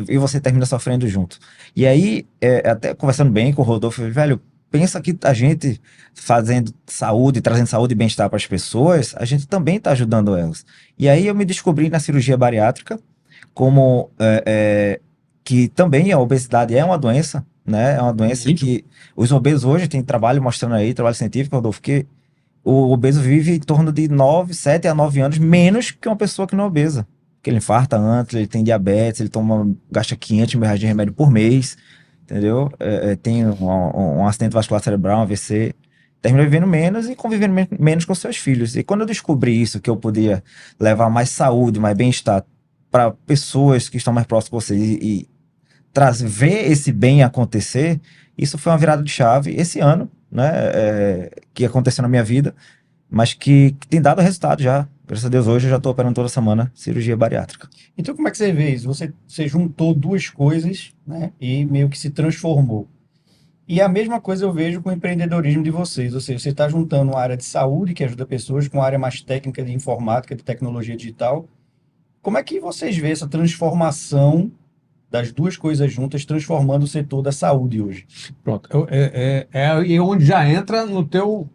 [SPEAKER 2] E você termina sofrendo junto. E aí, até conversando bem com o Rodolfo, eu falei, velho, pensa que a gente fazendo saúde, trazendo saúde e bem-estar para as pessoas, a gente também está ajudando elas. E aí eu me descobri na cirurgia bariátrica como que também a obesidade é uma doença, né? É uma doença que os obesos hoje tem trabalho mostrando aí, trabalho científico, Rodolfo, que o obeso vive em torno de 7 a 9 anos menos que uma pessoa que não é obesa. Porque ele infarta antes, ele tem diabetes, ele gasta 500 mil reais de remédio por mês, entendeu? Tem um acidente vascular cerebral, um AVC, termina vivendo menos e convivendo menos com seus filhos. E quando eu descobri isso, que eu podia levar mais saúde, mais bem-estar para pessoas que estão mais próximas de você e ver esse bem acontecer, isso foi uma virada de chave esse ano, né, que aconteceu na minha vida, mas que tem dado resultado já. Graças a Deus, hoje eu já estou operando toda semana cirurgia bariátrica.
[SPEAKER 1] Então, como é que você vê isso? Você juntou duas coisas, né, e meio que se transformou. E a mesma coisa eu vejo com o empreendedorismo de vocês. Ou seja, você está juntando uma área de saúde, que ajuda pessoas, com uma área mais técnica de informática, de tecnologia digital. Como é que vocês veem essa transformação das duas coisas juntas, transformando o setor da saúde hoje?
[SPEAKER 3] Pronto. É onde já entra no teu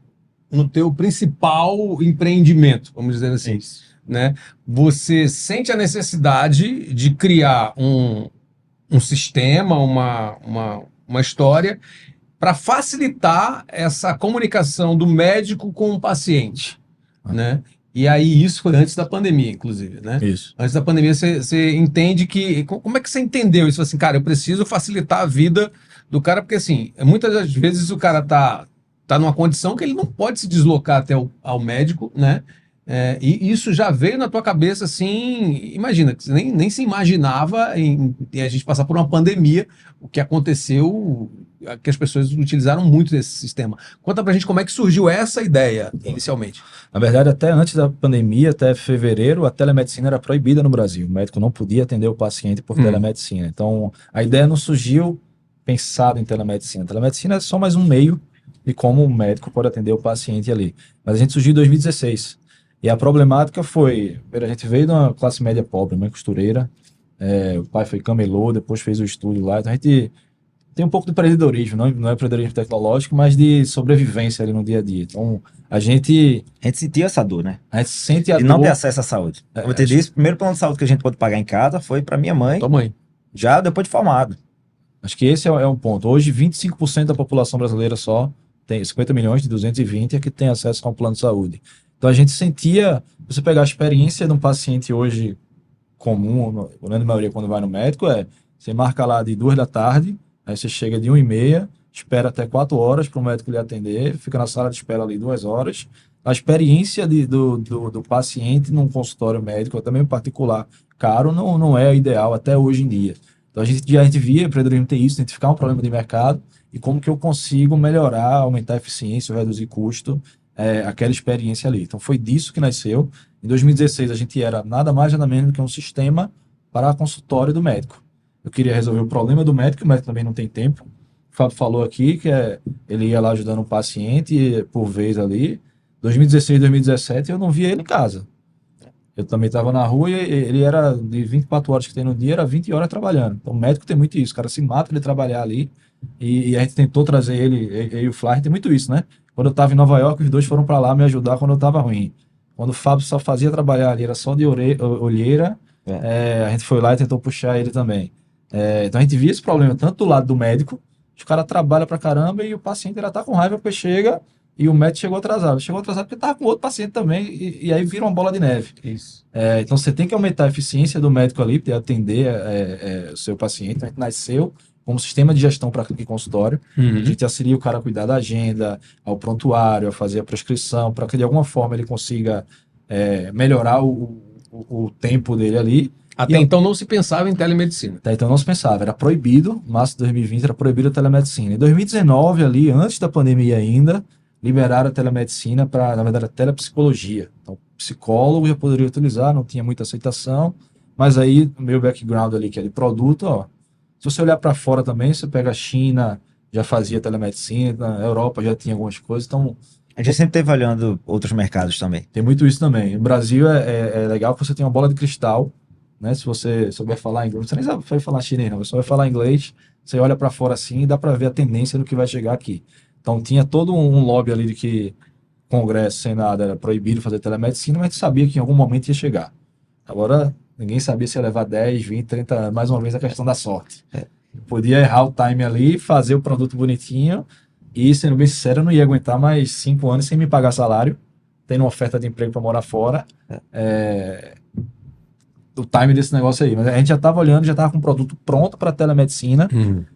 [SPEAKER 3] principal empreendimento, vamos dizer assim. Né? Você sente a necessidade de criar um sistema, uma história para facilitar essa comunicação do médico com o paciente, né? E aí isso foi antes da pandemia, inclusive, né?
[SPEAKER 4] Isso.
[SPEAKER 3] Antes da pandemia, você entende que... Como é que você entendeu isso? Assim, cara, eu preciso facilitar a vida do cara, porque assim, muitas das vezes o cara tá numa condição que ele não pode se deslocar até ao médico, né? E isso já veio na tua cabeça, assim, imagina, que você nem se imaginava em a gente passar por uma pandemia, o que aconteceu, que as pessoas utilizaram muito desse sistema. Conta pra gente como é que surgiu essa ideia, inicialmente.
[SPEAKER 4] Na verdade, até antes da pandemia, até fevereiro, a telemedicina era proibida no Brasil. O médico não podia atender o paciente por telemedicina. Então, a ideia não surgiu pensado em telemedicina. A telemedicina é só mais um meio de como o médico pode atender o paciente ali. Mas a gente surgiu em 2016. E a problemática foi, a gente veio de uma classe média pobre, mãe costureira, o pai foi camelô, depois fez o estudo lá. Então a gente tem um pouco de empreendedorismo, não é empreendedorismo tecnológico, mas de sobrevivência ali no dia a dia. Então a gente
[SPEAKER 2] sentiu essa dor, né?
[SPEAKER 4] sente a
[SPEAKER 2] E
[SPEAKER 4] dor.
[SPEAKER 2] não ter acesso à saúde. Como eu te disse, o primeiro plano de saúde que a gente pôde pagar em casa foi para minha mãe,
[SPEAKER 3] Tua mãe.
[SPEAKER 2] já depois de formado.
[SPEAKER 4] Acho que esse é um ponto. Hoje, 25% da população brasileira só tem 50 milhões de 220 é que tem acesso a um plano de saúde. Então a gente sentia, você pegar a experiência de um paciente hoje comum, a grande maioria quando vai no médico, você marca lá de 2 da tarde, aí você chega de 1h30, espera até 4 horas para o médico lhe atender, fica na sala de espera ali 2 horas. A experiência do paciente num consultório médico, também em particular, caro, não é ideal até hoje em dia. Então a gente via empreendedorismo ter isso, identificar um problema de mercado e como que eu consigo melhorar, aumentar a eficiência, reduzir custo, aquela experiência ali. Então foi disso que nasceu. Em 2016 a gente era nada mais nada menos do que um sistema para consultório do médico. Eu queria resolver o problema do médico, o médico também não tem tempo. O Fábio falou aqui que ele ia lá ajudando um paciente por vez ali. 2016, 2017 eu não via ele em casa. Eu também estava na rua e ele era de 24 horas que tem no dia, era 20 horas trabalhando. Então o médico tem muito isso, o cara se mata de trabalhar ali. E a gente tentou trazer ele e o Flávio, tem muito isso, né? Quando eu estava em Nova York, os dois foram para lá me ajudar quando eu estava ruim. Quando o Fábio só fazia trabalhar ali, era só de olheira, a gente foi lá e tentou puxar ele também. Então a gente via esse problema tanto do lado do médico, os caras trabalham pra caramba e o paciente ainda tá com raiva porque chega e o médico chegou atrasado. Chegou atrasado porque tava com outro paciente também e aí vira uma bola de neve.
[SPEAKER 3] Isso.
[SPEAKER 4] Então você tem que aumentar a eficiência do médico ali para atender o seu paciente. A gente nasceu como sistema de gestão para aquele consultório. A gente auxilia o cara a cuidar da agenda, ao prontuário, a fazer a prescrição, para que de alguma forma ele consiga melhorar o tempo dele ali.
[SPEAKER 3] Até então não se pensava em telemedicina.
[SPEAKER 4] Até então não se pensava, era proibido, março de 2020 era proibido a telemedicina. Em 2019, ali, antes da pandemia ainda, liberaram a telemedicina para, na verdade, a telepsicologia. Então, psicólogo já poderia utilizar, não tinha muita aceitação, mas aí, o meu background ali, que é de produto, se você olhar para fora também, você pega a China, já fazia telemedicina, a Europa já tinha algumas coisas, então...
[SPEAKER 2] A gente sempre esteve olhando outros mercados também.
[SPEAKER 4] Tem muito isso também. No Brasil é legal que você tem uma bola de cristal, né? Se você souber falar inglês, você nem sabe falar chinês, não, você só vai falar inglês, você olha para fora assim e dá para ver a tendência do que vai chegar aqui. Então tinha todo um lobby ali de que Congresso, Senado era proibido fazer telemedicina, mas a gente sabia que em algum momento ia chegar. Agora, ninguém sabia se ia levar 10, 20, 30 anos, mais uma vez a questão da sorte. Podia errar o time ali, fazer o produto bonitinho e, sendo bem sincero, eu não ia aguentar mais 5 anos sem me pagar salário, tendo uma oferta de emprego para morar fora. O time desse negócio aí. Mas a gente já estava olhando, já estava com o produto pronto para telemedicina,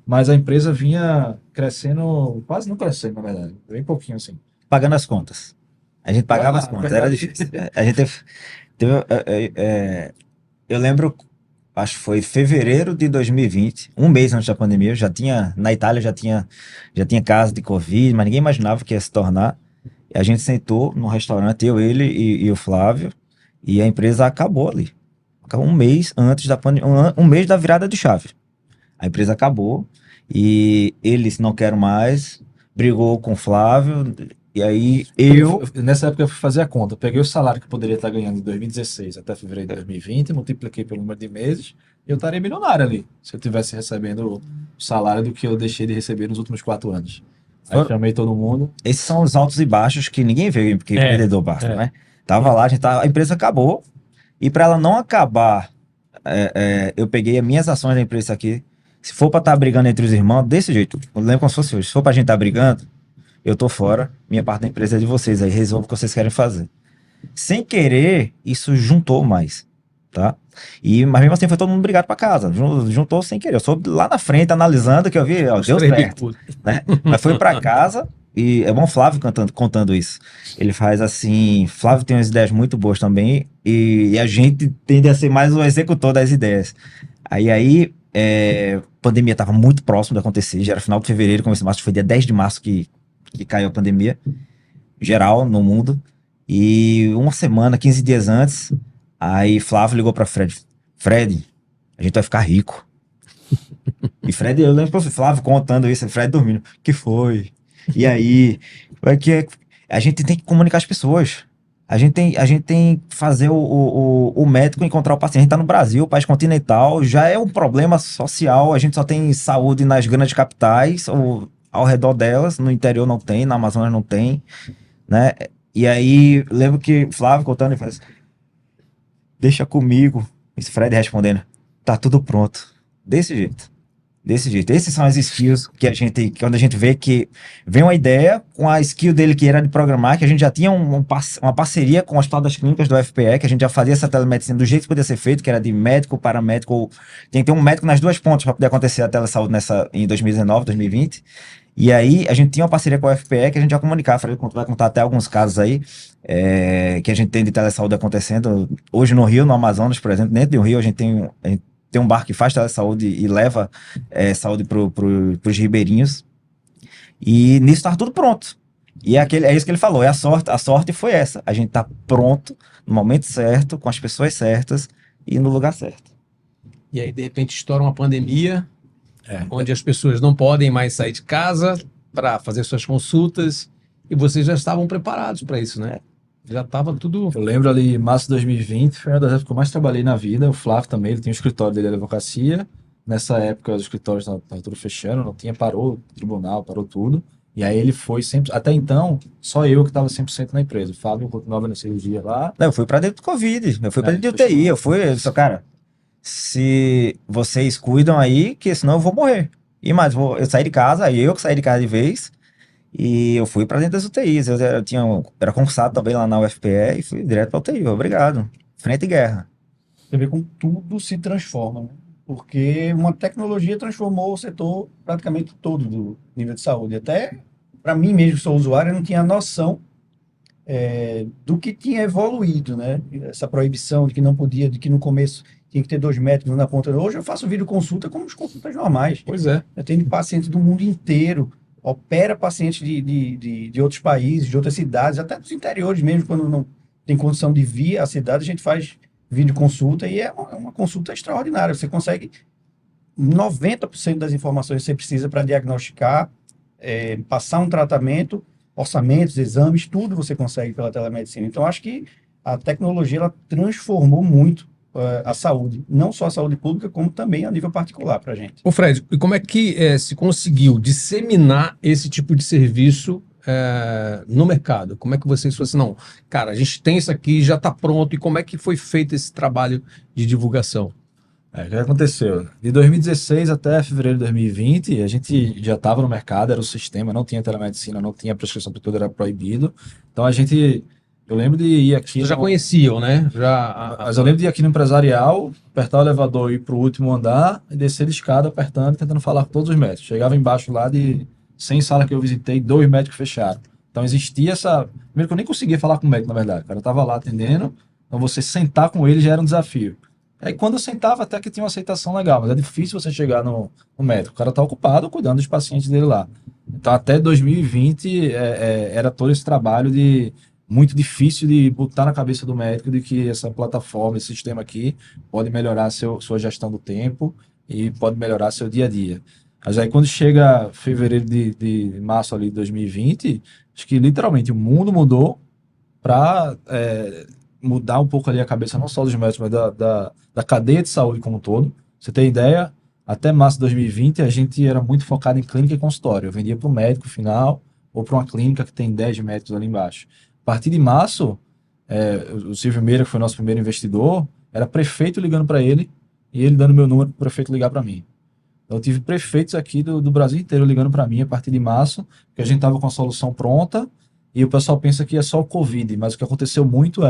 [SPEAKER 4] mas a empresa vinha crescendo, quase não crescendo, na verdade, bem pouquinho assim.
[SPEAKER 2] Pagando as contas. A gente pagava as contas, era difícil. A gente teve, eu lembro, acho que foi fevereiro de 2020, um mês antes da pandemia, na Itália já tinha caso de Covid, mas ninguém imaginava que ia se tornar. A gente sentou num restaurante, ele e o Flávio, e a empresa acabou ali. Um mês antes da pandemia, um mês da virada de chave. A empresa acabou e eles não quero mais, brigou com o Flávio, e aí
[SPEAKER 4] Nessa época eu fui fazer a conta, eu peguei o salário que eu poderia estar ganhando de 2016 até fevereiro de 2020, multipliquei pelo número de meses, e eu estaria milionário ali, se eu estivesse recebendo o salário do que eu deixei de receber nos últimos 4 anos. Aí chamei todo mundo.
[SPEAKER 2] Esses são os altos e baixos que ninguém vê, porque o vendedor basta, né? Tava lá, a empresa acabou, e para ela não acabar, eu peguei as minhas ações da empresa aqui. Se for para estar brigando entre os irmãos, desse jeito, eu lembro como se fosse hoje. Se for pra gente estar brigando, eu tô fora, minha parte da empresa é de vocês, aí resolve o que vocês querem fazer. Sem querer, isso juntou mais, tá? Mas mesmo assim foi todo mundo obrigado pra casa. Juntou sem querer. Eu soube lá na frente, analisando, que eu vi, ó,
[SPEAKER 3] Os
[SPEAKER 2] deu
[SPEAKER 3] três
[SPEAKER 2] certo,
[SPEAKER 3] bicudos.
[SPEAKER 2] né? Mas foi pra casa e é bom Flávio contando isso. Ele faz assim, Flávio tem umas ideias muito boas também e a gente tende a ser mais o executor das ideias. Pandemia tava muito próximo de acontecer, já era final de fevereiro, começo de março, foi dia 10 de março que caiu a pandemia geral no mundo. E uma semana, 15 dias antes, aí Flávio ligou pra Fred, a gente vai ficar rico. E Fred, eu lembro pro Flávio contando isso, Fred dormindo. Que foi? E aí, a gente tem que comunicar as pessoas. A gente tem que fazer o médico encontrar o paciente. A gente tá no Brasil, país continental, já é um problema social. A gente só tem saúde nas grandes capitais, ou ao redor delas, no interior não tem, na Amazônia não tem, né? E aí, lembro que Flávio contando, ele faz, deixa comigo. Esse Fred respondendo, tá tudo pronto. Desse jeito. Desse jeito. Esses são as skills que quando a gente vê que vem uma ideia com a skill dele que era de programar, que a gente já tinha uma parceria com o Hospital das Clínicas do UFPE, que a gente já fazia essa telemedicina do jeito que podia ser feito, que era de médico, paramédico, tem que ter um médico nas duas pontas para poder acontecer a telesaúde em 2019, 2020. E aí a gente tinha uma parceria com a UFPE que a gente já comunicava, vai contar até alguns casos aí, que a gente tem de telesaúde acontecendo. Hoje no Rio, no Amazonas, por exemplo, dentro do Rio, a gente tem um barco que faz telesaúde e leva saúde pros ribeirinhos. E nisso estava tudo pronto. E é isso que ele falou, a sorte foi essa. A gente tá pronto, no momento certo, com as pessoas certas e no lugar certo.
[SPEAKER 3] E aí, de repente, estoura uma pandemia, onde as pessoas não podem mais sair de casa para fazer suas consultas, e vocês já estavam preparados para isso, né? Já estava tudo...
[SPEAKER 4] Eu lembro ali, março de 2020, foi uma das épocas que eu mais trabalhei na vida. O Flávio também, ele tinha um escritório dele de advocacia. Nessa época, os escritórios estavam tudo fechando, parou o tribunal, parou tudo. E aí ele foi sempre... Até então, só eu que estava 100% na empresa. O Fábio continuava na cirurgia lá.
[SPEAKER 2] Não, eu fui pra dentro do Covid, eu fui pra dentro de UTI, eu disse, cara, se vocês cuidam aí, que senão eu vou morrer. E mais, eu saí de casa, aí eu que saí de casa de vez, e eu fui pra dentro das UTIs. Eu era concursado também lá na UFPE e fui direto pra UTI, obrigado. Frente e guerra.
[SPEAKER 1] Você vê como tudo se transforma, né? Porque uma tecnologia transformou o setor praticamente todo do nível de saúde. Até para mim mesmo, que sou usuário, eu não tinha noção do que tinha evoluído, né? Essa proibição de que não podia, de que no começo tinha que ter 2 médicos na ponta. Hoje eu faço videoconsulta como as consultas normais.
[SPEAKER 3] Pois é.
[SPEAKER 1] Eu tenho pacientes do mundo inteiro, opera pacientes de outros países, de outras cidades, até dos interiores mesmo, quando não tem condição de vir à cidade, a gente faz videoconsulta e é uma consulta extraordinária. Você consegue 90% das informações que você precisa para diagnosticar, passar um tratamento, orçamentos, exames, tudo você consegue pela telemedicina. Então, acho que a tecnologia ela transformou muito a saúde, não só a saúde pública, como também a nível particular para a gente.
[SPEAKER 3] Ô Fred, e como é que se conseguiu disseminar esse tipo de serviço no mercado? Como é que vocês falaram assim, não, cara, a gente tem isso aqui, já está pronto, e como é que foi feito esse trabalho de divulgação?
[SPEAKER 4] O que aconteceu? De 2016 até fevereiro de 2020, a gente já estava no mercado, era o sistema, não tinha telemedicina, não tinha prescrição por tudo, era proibido. Então eu lembro de ir aqui...
[SPEAKER 3] Vocês já conheciam, né?
[SPEAKER 4] Mas eu lembro de ir aqui no empresarial, apertar o elevador, ir para o último andar, e descer de escada apertando, tentando falar com todos os médicos. Chegava embaixo lá de 100 salas que eu visitei, 2 médicos fecharam. Então existia essa... Primeiro que eu nem conseguia falar com o médico, na verdade. O cara estava lá atendendo, então você sentar com ele já era um desafio. Aí quando eu sentava, até que tinha uma aceitação legal, mas é difícil você chegar no médico. O cara tá ocupado cuidando dos pacientes dele lá. Então até 2020 era todo esse trabalho muito difícil de botar na cabeça do médico de que essa plataforma, esse sistema aqui, pode melhorar sua gestão do tempo e pode melhorar seu dia a dia. Mas aí quando chega fevereiro de março ali de 2020, acho que literalmente o mundo mudou para... mudar um pouco ali a cabeça, não só dos médicos, mas da cadeia de saúde como um todo. Você tem ideia, até março de 2020 a gente era muito focado em clínica e consultório. Eu vendia para o médico final ou para uma clínica que tem 10 médicos ali embaixo. A partir de março, o Silvio Meira, que foi nosso primeiro investidor, era prefeito ligando para ele e ele dando meu número para o prefeito ligar para mim. Então, eu tive prefeitos aqui do Brasil inteiro ligando para mim a partir de março, que a gente estava com a solução pronta e o pessoal pensa que é só o Covid, mas o que aconteceu muito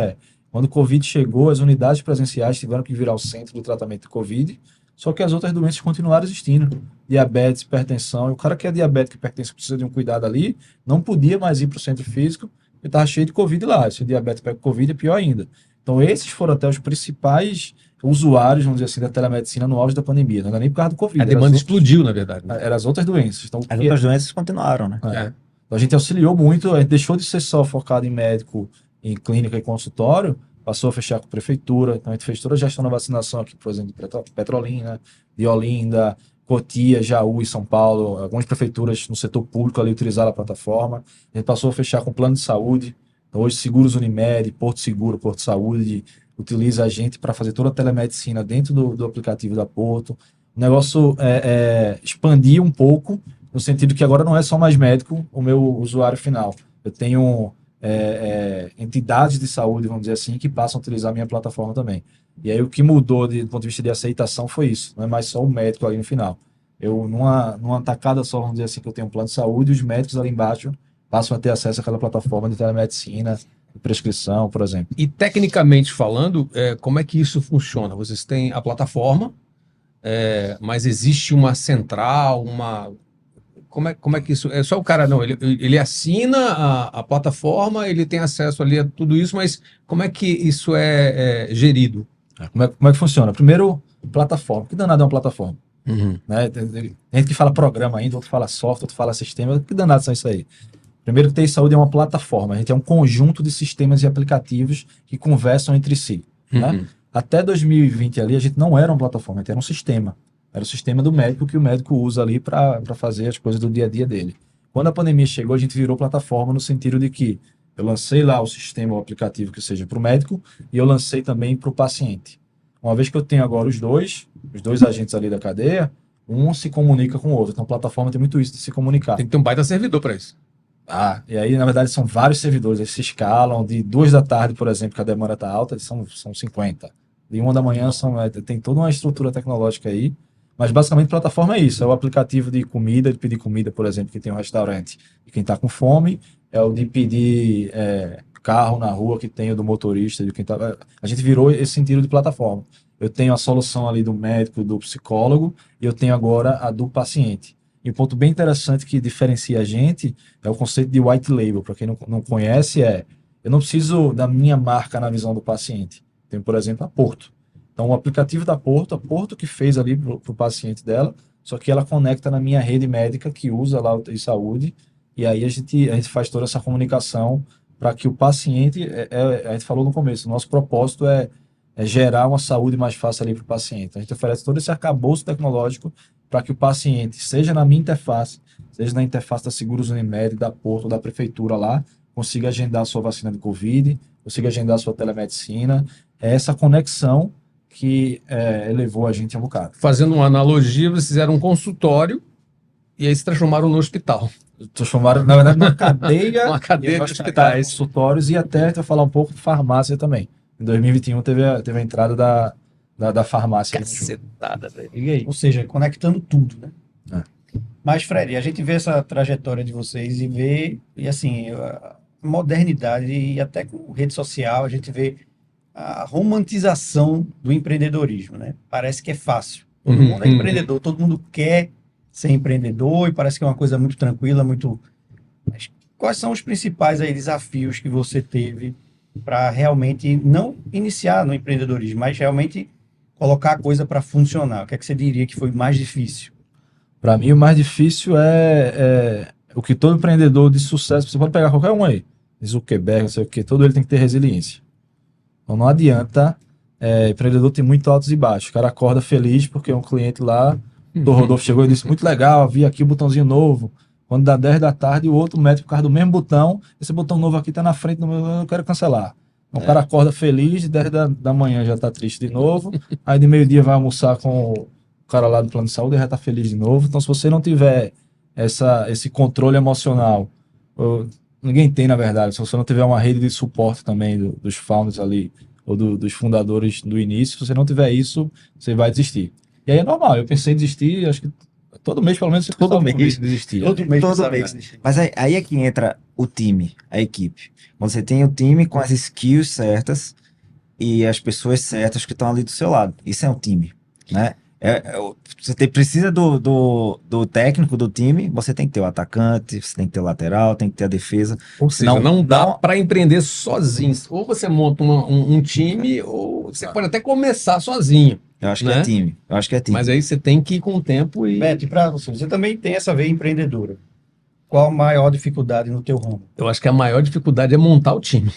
[SPEAKER 4] quando o Covid chegou, as unidades presenciais tiveram que virar o centro do tratamento de Covid, só que as outras doenças continuaram existindo. Diabetes, hipertensão, e o cara que é diabético e hipertenso precisa de um cuidado ali, não podia mais ir para o centro físico, porque estava cheio de Covid lá. Se o diabetes pega Covid, é pior ainda. Então, esses foram até os principais usuários, vamos dizer assim, da telemedicina no auge da pandemia. Não era nem por causa do Covid.
[SPEAKER 3] A demanda explodiu, na verdade. Né?
[SPEAKER 4] Eram as outras doenças. Então,
[SPEAKER 2] As outras doenças continuaram, né?
[SPEAKER 3] É.
[SPEAKER 4] Então, a gente auxiliou muito, a gente deixou de ser só focado em médico, em clínica e consultório, passou a fechar com a prefeitura. Então, a gente fez toda a gestão da vacinação aqui, por exemplo, de Petrolina, de Olinda, Cotia, Jaú e São Paulo. Algumas prefeituras no setor público ali utilizaram a plataforma. A gente passou a fechar com plano de saúde. Então, hoje, Seguros Unimed, Porto Seguro, Porto Saúde, utiliza a gente para fazer toda a telemedicina dentro do aplicativo da Porto. O negócio expandir um pouco, no sentido que agora não é só mais médico o meu usuário final. Eu tenho entidades de saúde, vamos dizer assim, que passam a utilizar a minha plataforma também. E aí o que mudou do ponto de vista de aceitação foi isso. Não é mais só o médico ali no final. Eu, numa tacada só, vamos dizer assim, que eu tenho um plano de saúde, os médicos ali embaixo passam a ter acesso àquela plataforma de telemedicina, de prescrição, por exemplo.
[SPEAKER 3] E tecnicamente falando, como é que isso funciona? Vocês têm a plataforma, mas existe uma central, Como é que isso... É só o cara, não, ele assina a plataforma, ele tem acesso ali a tudo isso, mas como é que isso é gerido?
[SPEAKER 4] Como é que funciona? Primeiro, plataforma. Que danado é uma plataforma? Né? Tem gente que fala programa ainda, outro fala software, outro fala sistema. Que danado são isso aí? Primeiro, que TI Saúde é uma plataforma. A gente é um conjunto de sistemas e aplicativos que conversam entre si. Né? Até 2020 ali, a gente não era uma plataforma, a gente era um sistema. Era o sistema do médico que o médico usa ali para fazer as coisas do dia a dia dele. Quando a pandemia chegou, a gente virou plataforma no sentido de que eu lancei lá o sistema, o aplicativo que seja para o médico, e eu lancei também para o paciente. Uma vez que eu tenho agora os dois agentes ali da cadeia, um se comunica com o outro. Então a plataforma tem muito isso de se comunicar.
[SPEAKER 3] Tem que ter um baita servidor para isso.
[SPEAKER 4] E aí, na verdade, são vários servidores. Eles se escalam de 2 da tarde, por exemplo, que a demanda está alta, são 50. De 1 da manhã, tem toda uma estrutura tecnológica aí. Mas, basicamente, a plataforma é isso. É o aplicativo de comida, de pedir comida, por exemplo, que tem um restaurante e quem está com fome. É o de pedir carro na rua, que tem o do motorista. De quem tá... A gente virou esse sentido de plataforma. Eu tenho a solução ali do médico, do psicólogo, e eu tenho agora a do paciente. E um ponto bem interessante que diferencia a gente é o conceito de white label. Para quem não conhece, eu não preciso da minha marca na visão do paciente. Tem, por exemplo, a Porto. Então, o aplicativo da Porto, a Porto que fez ali para o paciente dela, só que ela conecta na minha rede médica que usa lá o TI Saúde, e aí a gente faz toda essa comunicação para que o paciente, a gente falou no começo, o nosso propósito é gerar uma saúde mais fácil ali para o paciente. A gente oferece todo esse arcabouço tecnológico para que o paciente, seja na minha interface, seja na interface da Seguros Unimed, da Porto, da Prefeitura lá, consiga agendar a sua vacina de Covid, consiga agendar a sua telemedicina. É essa conexão que elevou a gente a um bocado.
[SPEAKER 3] Fazendo uma analogia, vocês fizeram um consultório e aí se transformaram no hospital.
[SPEAKER 4] Transformaram, na verdade, numa cadeia,
[SPEAKER 3] Uma cadeia de hospitais.
[SPEAKER 4] Consultórios, e até a gente vai falar um pouco de farmácia também. Em 2021 teve a entrada da farmácia.
[SPEAKER 3] Cacetada, velho.
[SPEAKER 1] E aí? Ou seja, conectando tudo, né?
[SPEAKER 4] É.
[SPEAKER 1] Mas, Fred, a gente vê essa trajetória de vocês e assim, a modernidade e até com rede social, a gente vê a romantização do empreendedorismo, né? Parece que é fácil. Todo mundo é empreendedor, todo mundo quer ser empreendedor e parece que é uma coisa muito tranquila, muito... Mas quais são os principais aí desafios que você teve para realmente não iniciar no empreendedorismo, mas realmente colocar a coisa para funcionar? O que é que você diria que foi mais difícil?
[SPEAKER 4] Para mim, o mais difícil é o que todo empreendedor de sucesso, você pode pegar qualquer um aí, Zuckerberg, não sei o que, todo ele tem que ter resiliência. Então não adianta, empreendedor tem muito altos e baixos. O cara acorda feliz porque um cliente lá, o Rodolfo chegou e disse, muito legal, vi aqui o botãozinho novo. Quando dá 10 da tarde, o outro mete por causa do mesmo botão, esse botão novo aqui tá na frente do meu, eu quero cancelar. Então o cara acorda feliz, de 10 da manhã já tá triste de novo, aí de meio-dia vai almoçar com o cara lá do plano de saúde e já tá feliz de novo. Então se você não tiver esse controle emocional, ninguém tem na verdade, se você não tiver uma rede de suporte também dos founders ali, ou dos fundadores do início, se você não tiver isso, você vai desistir. E aí é normal, eu pensei em desistir, acho que Todo mês, pelo menos, você
[SPEAKER 2] Todo
[SPEAKER 4] pensava
[SPEAKER 2] mês.
[SPEAKER 4] em desistir.
[SPEAKER 1] Todo mês
[SPEAKER 2] Todo
[SPEAKER 1] pensava
[SPEAKER 2] mês.
[SPEAKER 1] nisso.
[SPEAKER 2] Mas aí é que entra o time, a equipe. Quando você tem o time com as skills certas e as pessoas certas que estão ali do seu lado. Isso é um time, né? Precisa do técnico do time, você tem que ter o atacante, você tem que ter o lateral, tem que ter a defesa.
[SPEAKER 3] Ou seja,
[SPEAKER 2] Senão,
[SPEAKER 3] não dá para empreender sozinho. Ou você monta um time, ou você pode até começar sozinho.
[SPEAKER 2] Eu acho que
[SPEAKER 3] né?
[SPEAKER 2] é time. Eu acho que é time.
[SPEAKER 3] Mas aí você tem que ir com o tempo e.
[SPEAKER 1] Beto, e para você, você também tem essa veia empreendedora. Qual a maior dificuldade no teu ramo?
[SPEAKER 3] Eu acho que a maior dificuldade é montar o time.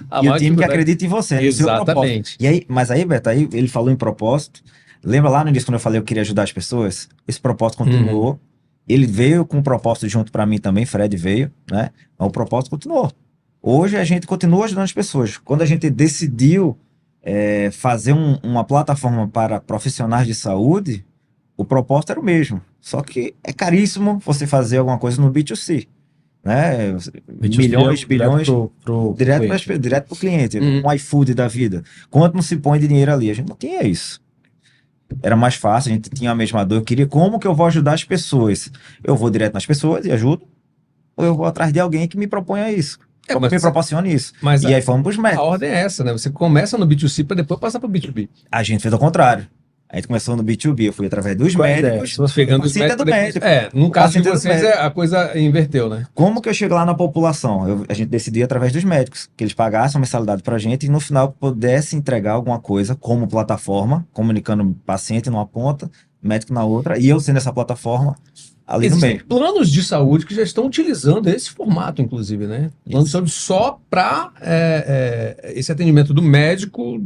[SPEAKER 3] A
[SPEAKER 2] E o
[SPEAKER 3] maior
[SPEAKER 2] time que
[SPEAKER 3] dificuldade-
[SPEAKER 2] acredita em você, no seu propósito.
[SPEAKER 3] Exatamente.
[SPEAKER 2] E aí, mas aí, Beto, aí ele falou em propósito. Lembra lá no início quando eu falei que eu queria ajudar as pessoas? Esse propósito continuou. Ele veio com um propósito junto para mim também, Fred veio, né? Mas o propósito continuou. Hoje a gente continua ajudando as pessoas. Quando a gente decidiu fazer uma plataforma para profissionais de saúde, o propósito era o mesmo. Só que é caríssimo você fazer alguma coisa no B2C, né? Milhões, bilhões, direto para o cliente, um iFood da vida. Quanto não se põe de dinheiro ali? A gente não tinha isso. Era mais fácil, a gente tinha a mesma dor. Eu queria, como que eu vou ajudar as pessoas? Eu vou direto nas pessoas e ajudo, ou eu vou atrás de alguém que me proponha isso, que me proporcione isso.
[SPEAKER 3] Mas
[SPEAKER 2] e aí fomos para os
[SPEAKER 3] a
[SPEAKER 2] médicos.
[SPEAKER 3] ordem é essa, né? Você começa no B2C para depois passar para o B2B.
[SPEAKER 2] A gente fez ao contrário. A gente começou no B2B, eu fui através dos
[SPEAKER 4] Qual a ideia?
[SPEAKER 2] médicos.
[SPEAKER 4] Se você
[SPEAKER 3] Pegando os
[SPEAKER 2] paciente é do
[SPEAKER 3] médicos.
[SPEAKER 2] médico.
[SPEAKER 3] No caso de
[SPEAKER 2] paciente é do
[SPEAKER 3] vocês,
[SPEAKER 2] médico.
[SPEAKER 3] a coisa inverteu, né?
[SPEAKER 2] Como que eu chego lá na população? A gente decidiu através dos médicos, que eles pagassem uma mensalidade pra gente e no final pudesse entregar alguma coisa como plataforma, comunicando paciente numa ponta, médico na outra, e eu sendo essa plataforma ali no
[SPEAKER 3] Existem
[SPEAKER 2] meio.
[SPEAKER 3] planos de saúde que já estão utilizando esse formato, inclusive, né? Plano de saúde só para esse atendimento do médico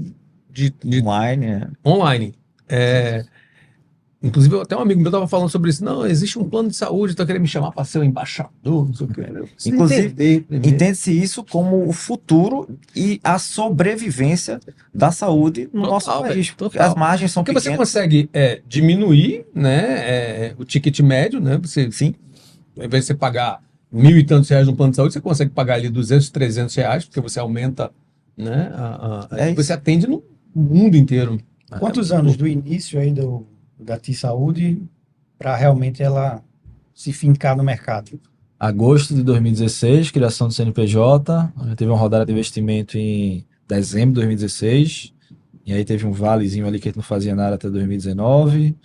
[SPEAKER 3] de
[SPEAKER 2] Online, né?
[SPEAKER 3] online. Inclusive, até um amigo meu estava falando sobre isso. Não, existe um plano de saúde, está querendo me chamar para ser um embaixador, não sei o que.
[SPEAKER 2] Inclusive, entende-se isso como o futuro e a sobrevivência da saúde no
[SPEAKER 3] Total,
[SPEAKER 2] nosso país.
[SPEAKER 3] velho,
[SPEAKER 2] Porque
[SPEAKER 3] total.
[SPEAKER 2] as margens são
[SPEAKER 3] Porque você
[SPEAKER 2] pequenas.
[SPEAKER 3] consegue diminuir, né, o ticket médio, né? Você,
[SPEAKER 2] Sim.
[SPEAKER 3] ao invés de você pagar R$ 1.000 e tantos no plano de saúde, você consegue pagar ali 200, 300 reais, porque você aumenta, né? Você atende no mundo inteiro.
[SPEAKER 1] Quantos anos do início aí da T-Saúde para realmente ela se fincar no mercado?
[SPEAKER 4] Agosto de 2016, criação do CNPJ. A gente teve uma rodada de investimento em dezembro de 2016. E aí teve um valezinho ali que a gente não fazia nada até 2019.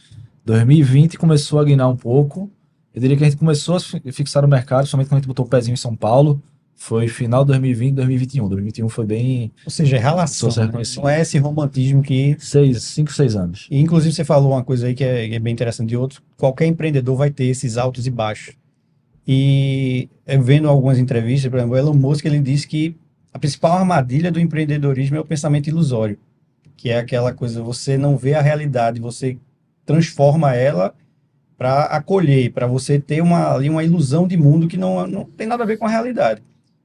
[SPEAKER 4] 2020 começou a guinar um pouco. Eu diria que a gente começou a fixar no mercado, somente quando a gente botou o pezinho em São Paulo. Foi final de 2020, 2021. 2021 foi bem...
[SPEAKER 1] Ou seja, é relação,
[SPEAKER 4] Sou
[SPEAKER 1] né?
[SPEAKER 4] reconhecido.
[SPEAKER 1] Não é esse romantismo que...
[SPEAKER 4] 5, 6 anos.
[SPEAKER 1] E, inclusive, você falou uma coisa aí que é bem interessante de outros. Qualquer empreendedor vai ter esses altos e baixos. E vendo algumas entrevistas, por exemplo, o Elon Musk, ele disse que a principal armadilha do empreendedorismo é o pensamento ilusório, que é aquela coisa, você não vê a realidade, você transforma ela para acolher, para você ter ali uma ilusão de mundo que não tem nada a ver com a realidade.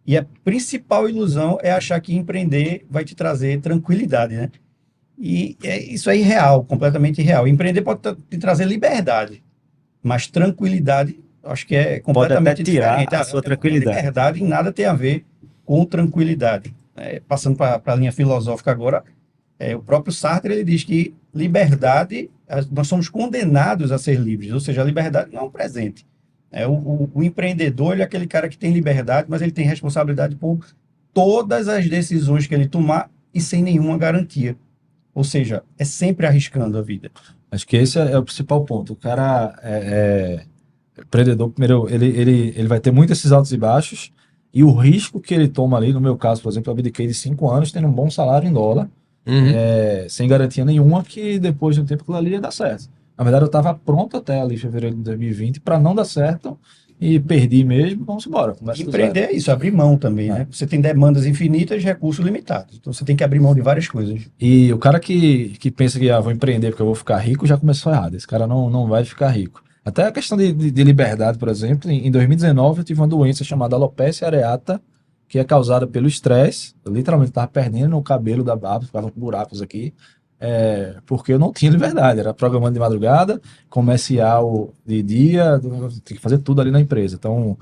[SPEAKER 1] E a principal ilusão é achar que empreender vai te trazer tranquilidade, né? E isso é irreal, completamente irreal. Empreender pode te trazer liberdade, mas tranquilidade, acho que é completamente
[SPEAKER 2] até tirar
[SPEAKER 1] diferente.
[SPEAKER 2] a sua tranquilidade.
[SPEAKER 1] Liberdade em nada tem a ver com tranquilidade. Passando para a linha filosófica agora, o próprio Sartre ele diz que liberdade, nós somos condenados a ser livres, ou seja, a liberdade não é um presente. O empreendedor ele é aquele cara que tem liberdade, mas ele tem responsabilidade por todas as decisões que ele tomar e sem nenhuma garantia. Ou seja, é sempre arriscando a vida.
[SPEAKER 4] Acho que esse é o principal ponto. O cara empreendedor, primeiro, ele vai ter muitos esses altos e baixos, e o risco que ele toma ali, no meu caso, por exemplo, eu abdiquei de 5 anos, tendo um bom salário em dólar, sem garantia nenhuma que depois de um tempo aquilo ali ia dar certo. Na verdade, eu estava pronto até ali em fevereiro de 2020 para não dar certo e perdi mesmo, vamos embora.
[SPEAKER 1] Empreender é isso, abrir mão também, né? Você tem demandas infinitas, recursos limitados. Então você tem que abrir mão de várias coisas.
[SPEAKER 4] E o cara que pensa que vou empreender porque eu vou ficar rico já começou errado. Esse cara não vai ficar rico. Até a questão de liberdade, por exemplo, em 2019 eu tive uma doença chamada alopecia areata, que é causada pelo estresse. Eu literalmente estava perdendo o cabelo da barba, ficava com buracos aqui, porque eu não tinha liberdade. Era programando de madrugada, comercial de dia, tinha que fazer tudo ali na empresa. Então,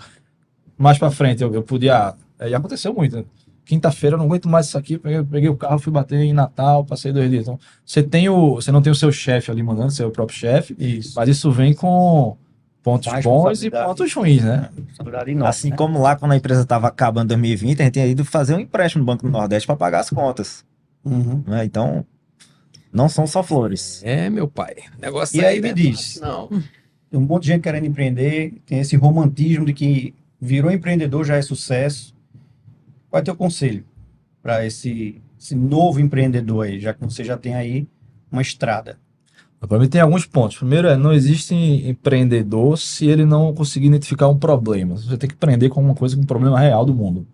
[SPEAKER 4] mais para frente eu podia... e aconteceu muito, né? quinta-feira eu não aguento mais isso aqui, peguei o carro, fui bater em Natal, passei 2 dias. Então, você não tem o seu chefe ali mandando, seu próprio chefe,
[SPEAKER 1] Isso.
[SPEAKER 4] mas isso vem com pontos
[SPEAKER 1] Mais
[SPEAKER 4] bons e
[SPEAKER 1] responsabilidade.
[SPEAKER 4] pontos ruins, né?
[SPEAKER 1] Responsabilidade nossa,
[SPEAKER 2] Assim
[SPEAKER 1] né?
[SPEAKER 2] como lá, quando a empresa estava acabando em 2020, a gente tinha ido fazer um empréstimo no Banco do Nordeste para pagar as contas.
[SPEAKER 1] Uhum.
[SPEAKER 2] Né? Então, não são só flores.
[SPEAKER 3] É, meu pai. Negócio
[SPEAKER 1] E aí
[SPEAKER 3] não
[SPEAKER 1] me
[SPEAKER 3] é
[SPEAKER 1] diz.
[SPEAKER 3] fácil, não.
[SPEAKER 1] Tem um monte de gente querendo empreender, tem esse romantismo de que virou empreendedor já é sucesso. Qual é o teu conselho para esse novo empreendedor aí, já que você já tem aí uma estrada?
[SPEAKER 4] Para mim tem alguns pontos. Primeiro não existe empreendedor se ele não conseguir identificar um problema. Você tem que empreender com uma coisa, com um problema real do mundo.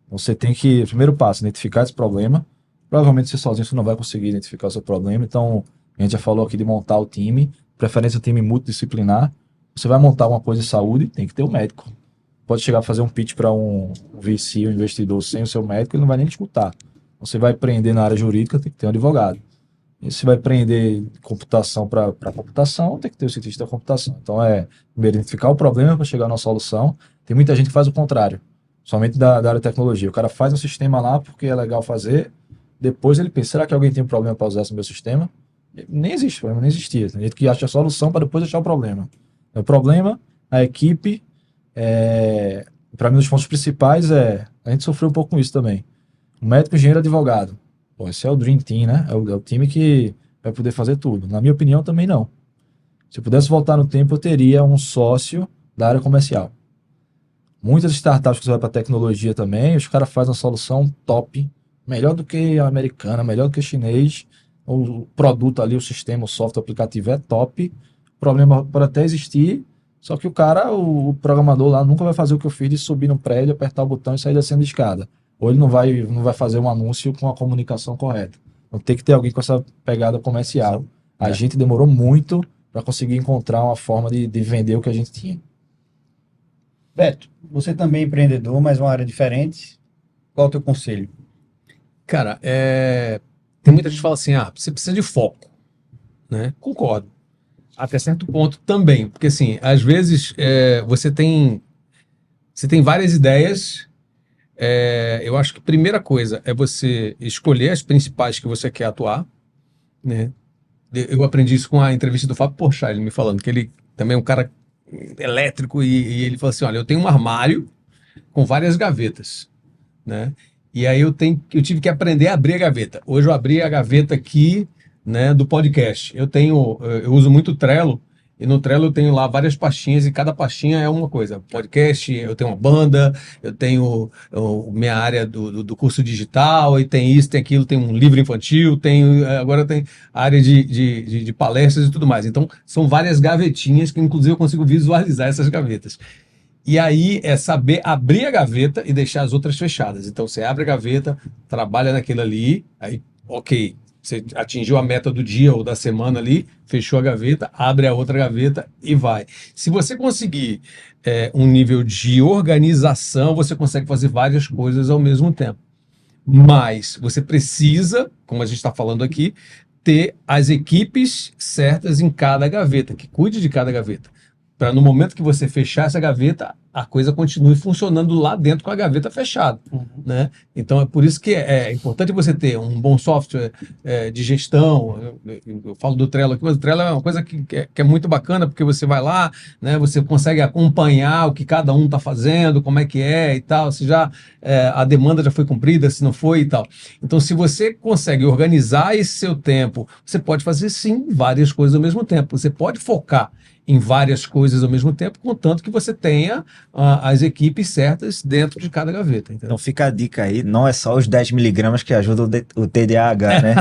[SPEAKER 4] Você tem que, primeiro passo, identificar esse problema. Provavelmente você sozinho você não vai conseguir identificar o seu problema. Então, a gente já falou aqui de montar o time, preferência um time multidisciplinar. Você vai montar uma coisa de saúde, tem que ter um médico. Pode chegar a fazer um pitch para um VC, um investidor, sem o seu médico, ele não vai nem te escutar. Você vai empreender na área jurídica, tem que ter um advogado. E se vai empreender computação para computação, tem que ter o cientista da computação. Então, primeiro, identificar o problema para chegar na solução. Tem muita gente que faz o contrário, somente da área de tecnologia. O cara faz um sistema lá porque é legal fazer, depois ele pensa, será que alguém tem um problema para usar esse meu sistema? Nem existe, o problema nem existia. Tem gente que acha a solução para depois achar o problema. O problema, a equipe, para mim, um dos pontos principais a gente sofreu um pouco com isso também. O médico, engenheiro, advogado. Pô, esse é o Dream Team, né? É o time que vai poder fazer tudo. Na minha opinião, também não. Se eu pudesse voltar no tempo, eu teria um sócio da área comercial. Muitas startups que você vai para tecnologia também, os caras fazem uma solução top, melhor do que a americana, melhor do que a chinês. O produto ali, o sistema, o software, o aplicativo é top. O problema pode até existir, só que o programador lá nunca vai fazer o que eu fiz de subir no prédio, apertar o botão e sair descendo a escada. Ou ele não vai fazer um anúncio com a comunicação correta. Então tem que ter alguém com essa pegada comercial. A gente demorou muito para conseguir encontrar uma forma de vender o que a gente tinha.
[SPEAKER 1] Beto, você também é empreendedor, mas uma área diferente. Qual é o teu conselho?
[SPEAKER 3] Cara, tem muita gente que fala assim, você precisa de foco, né? Concordo. Até certo ponto também, porque assim, às vezes você tem várias ideias. Eu acho que a primeira coisa é você escolher as principais que você quer atuar, né? Eu aprendi isso com a entrevista do Fábio Porchat, ele me falando que ele também é um cara elétrico e ele falou assim, olha, eu tenho um armário com várias gavetas, né? E aí eu tive que aprender a abrir a gaveta. Hoje eu abri a gaveta aqui, né, do podcast. Eu uso muito o Trello, e no Trello eu tenho lá várias pastinhas, e cada pastinha é uma coisa. Podcast, eu tenho uma banda, eu tenho minha área do curso digital, e tem isso, tem aquilo, tem um livro infantil, agora tem a área de palestras e tudo mais. Então, são várias gavetinhas que, inclusive, eu consigo visualizar essas gavetas. E aí é saber abrir a gaveta e deixar as outras fechadas. Então, você abre a gaveta, trabalha naquilo ali, aí, ok, você atingiu a meta do dia ou da semana ali, fechou a gaveta, abre a outra gaveta e vai. Se você conseguir um nível de organização, você consegue fazer várias coisas ao mesmo tempo. Mas você precisa, como a gente está falando aqui, ter as equipes certas em cada gaveta, que cuide de cada gaveta. Para no momento que você fechar essa gaveta, a coisa continue funcionando lá dentro com a gaveta fechada, né? Então é por isso que é importante você ter um bom software de gestão. Eu falo do Trello aqui, mas o Trello é uma coisa que é muito bacana, porque você vai lá, né? Você consegue acompanhar o que cada um está fazendo, como é que é e tal, se já a demanda já foi cumprida, se não foi e tal. Então, se você consegue organizar esse seu tempo, você pode fazer sim várias coisas ao mesmo tempo. Você pode focar em várias coisas ao mesmo tempo, contanto que você tenha as equipes certas dentro de cada gaveta. Entendeu?
[SPEAKER 2] Então fica a dica aí, não é só os 10 miligramas que ajudam o TDAH, né?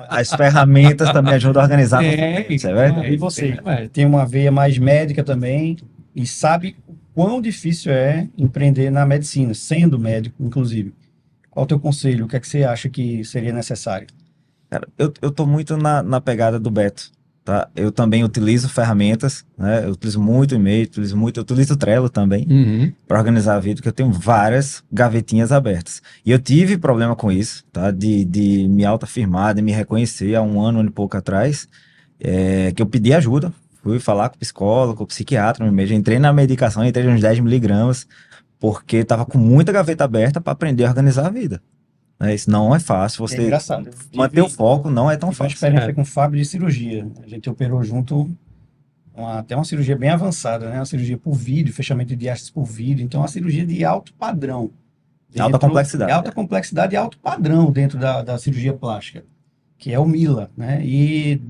[SPEAKER 2] As ferramentas também ajudam a organizar. Isso é verdade.
[SPEAKER 1] E você tem uma veia mais médica também e sabe o quão difícil é empreender na medicina, sendo médico, inclusive. Qual é o teu conselho? O que é que você acha que seria necessário?
[SPEAKER 2] Cara, eu tô muito na pegada do Beto. Tá? Eu também utilizo ferramentas, né? Eu utilizo muito e-mail, eu utilizo o Trello também para organizar a vida, porque eu tenho várias gavetinhas abertas. E eu tive problema com isso, tá? De me autoafirmar, de me reconhecer há um ano e pouco atrás, que eu pedi ajuda, fui falar com o psicólogo, com o psiquiatra, entrei na medicação, entrei nos 10 miligramas, porque estava com muita gaveta aberta para aprender a organizar a vida. Né? Isso não é fácil.
[SPEAKER 1] É
[SPEAKER 2] Você
[SPEAKER 1] engraçado. Eu
[SPEAKER 2] manter o
[SPEAKER 1] tive-
[SPEAKER 2] foco não é tão
[SPEAKER 1] tive uma
[SPEAKER 2] fácil.
[SPEAKER 1] experiência com o Fábio de cirurgia. A gente operou junto até uma cirurgia bem avançada, né? Uma cirurgia por vídeo, fechamento de diástase por vídeo. Então, é uma cirurgia de alto padrão.
[SPEAKER 2] Alta complexidade.
[SPEAKER 1] Alta complexidade e alto padrão dentro da cirurgia plástica, que é o Mila, né? E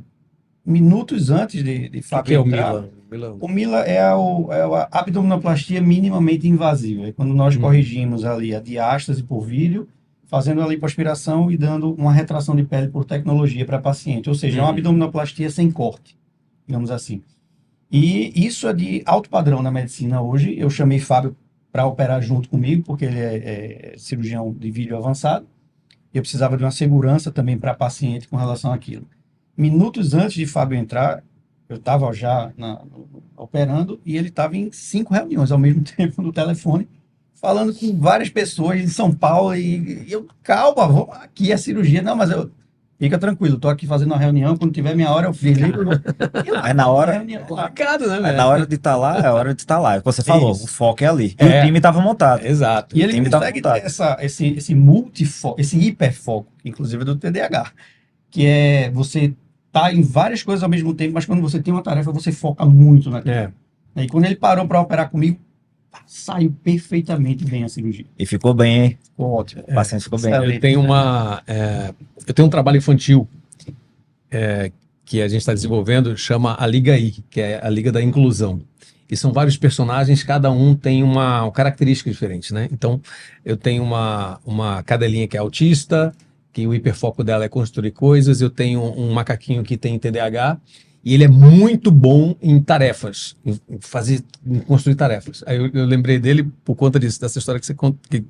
[SPEAKER 1] minutos antes de
[SPEAKER 3] O que
[SPEAKER 1] Fábio
[SPEAKER 3] é o
[SPEAKER 1] entrar,
[SPEAKER 3] Mila?
[SPEAKER 1] o Mila é a abdominoplastia minimamente invasiva. É quando nós corrigimos ali a diástase por vídeo, fazendo a lipoaspiração e dando uma retração de pele por tecnologia para paciente. Ou seja, é uma abdominoplastia sem corte, digamos assim. E isso é de alto padrão na medicina hoje. Eu chamei Fábio para operar junto comigo, porque ele é cirurgião de vídeo avançado. Eu precisava de uma segurança também para paciente com relação àquilo. Minutos antes de Fábio entrar, eu estava já operando e ele estava em 5 reuniões ao mesmo tempo no telefone, falando com várias pessoas de São Paulo. E eu, calma, vamos aqui a cirurgia. Não, mas fica tranquilo, estou aqui fazendo uma reunião. Quando tiver minha hora, eu ligo.
[SPEAKER 2] Aí na hora,
[SPEAKER 3] Complicado, né,
[SPEAKER 2] aí
[SPEAKER 3] velho?
[SPEAKER 2] na hora de estar lá, é a hora de estar lá. É o que você falou,
[SPEAKER 1] Isso.
[SPEAKER 2] o foco é ali. E
[SPEAKER 3] É.
[SPEAKER 2] o time estava montado.
[SPEAKER 3] Exato.
[SPEAKER 1] E ele
[SPEAKER 2] time tá
[SPEAKER 1] consegue
[SPEAKER 2] montado.
[SPEAKER 1] ter esse multifoco, esse hiperfoco, inclusive do TDAH, que é você tá em várias coisas ao mesmo tempo, mas quando você tem uma tarefa, você foca muito naquilo.
[SPEAKER 3] É.
[SPEAKER 1] E quando ele parou para operar comigo, saiu perfeitamente bem a cirurgia.
[SPEAKER 2] E ficou bem, hein?
[SPEAKER 1] Ficou ótimo.
[SPEAKER 2] O paciente ficou bem.
[SPEAKER 1] Excelente.
[SPEAKER 3] Eu tenho um trabalho infantil que a gente está desenvolvendo, chama a Liga I, que é a Liga da Inclusão. E são vários personagens, cada um tem uma característica diferente, né? Então, eu tenho uma cadelinha que é autista, que o hiperfoco dela é construir coisas. Eu tenho um macaquinho que tem TDAH, e ele é muito bom em tarefas, em construir tarefas. Aí eu lembrei dele por conta disso, dessa história que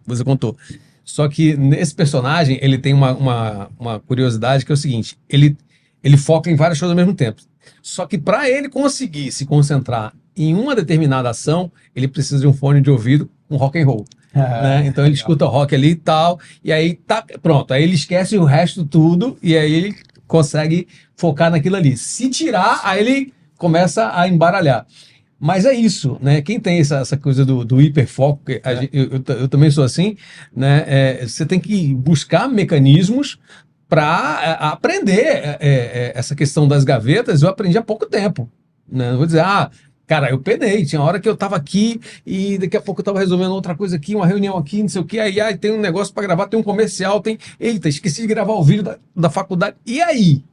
[SPEAKER 3] você contou. Só que nesse personagem, ele tem uma curiosidade que é o seguinte, ele foca em várias coisas ao mesmo tempo. Só que para ele conseguir se concentrar em uma determinada ação, ele precisa de um fone de ouvido com rock and roll. Né? Então ele escuta rock ali e tal, e aí tá pronto. Aí ele esquece o resto tudo, e aí ele consegue focar naquilo ali. Se tirar, aí ele começa a embaralhar. Mas é isso, né? Quem tem essa coisa do hiperfoco, eu também sou assim, né? Você tem que buscar mecanismos para aprender essa questão das gavetas. Eu aprendi há pouco tempo, né? Não vou dizer, cara, eu penei, tinha hora que eu tava aqui e daqui a pouco eu tava resolvendo outra coisa aqui, uma reunião aqui, não sei o que, aí tem um negócio para gravar, tem um comercial, eita, esqueci de gravar o vídeo da faculdade, e aí?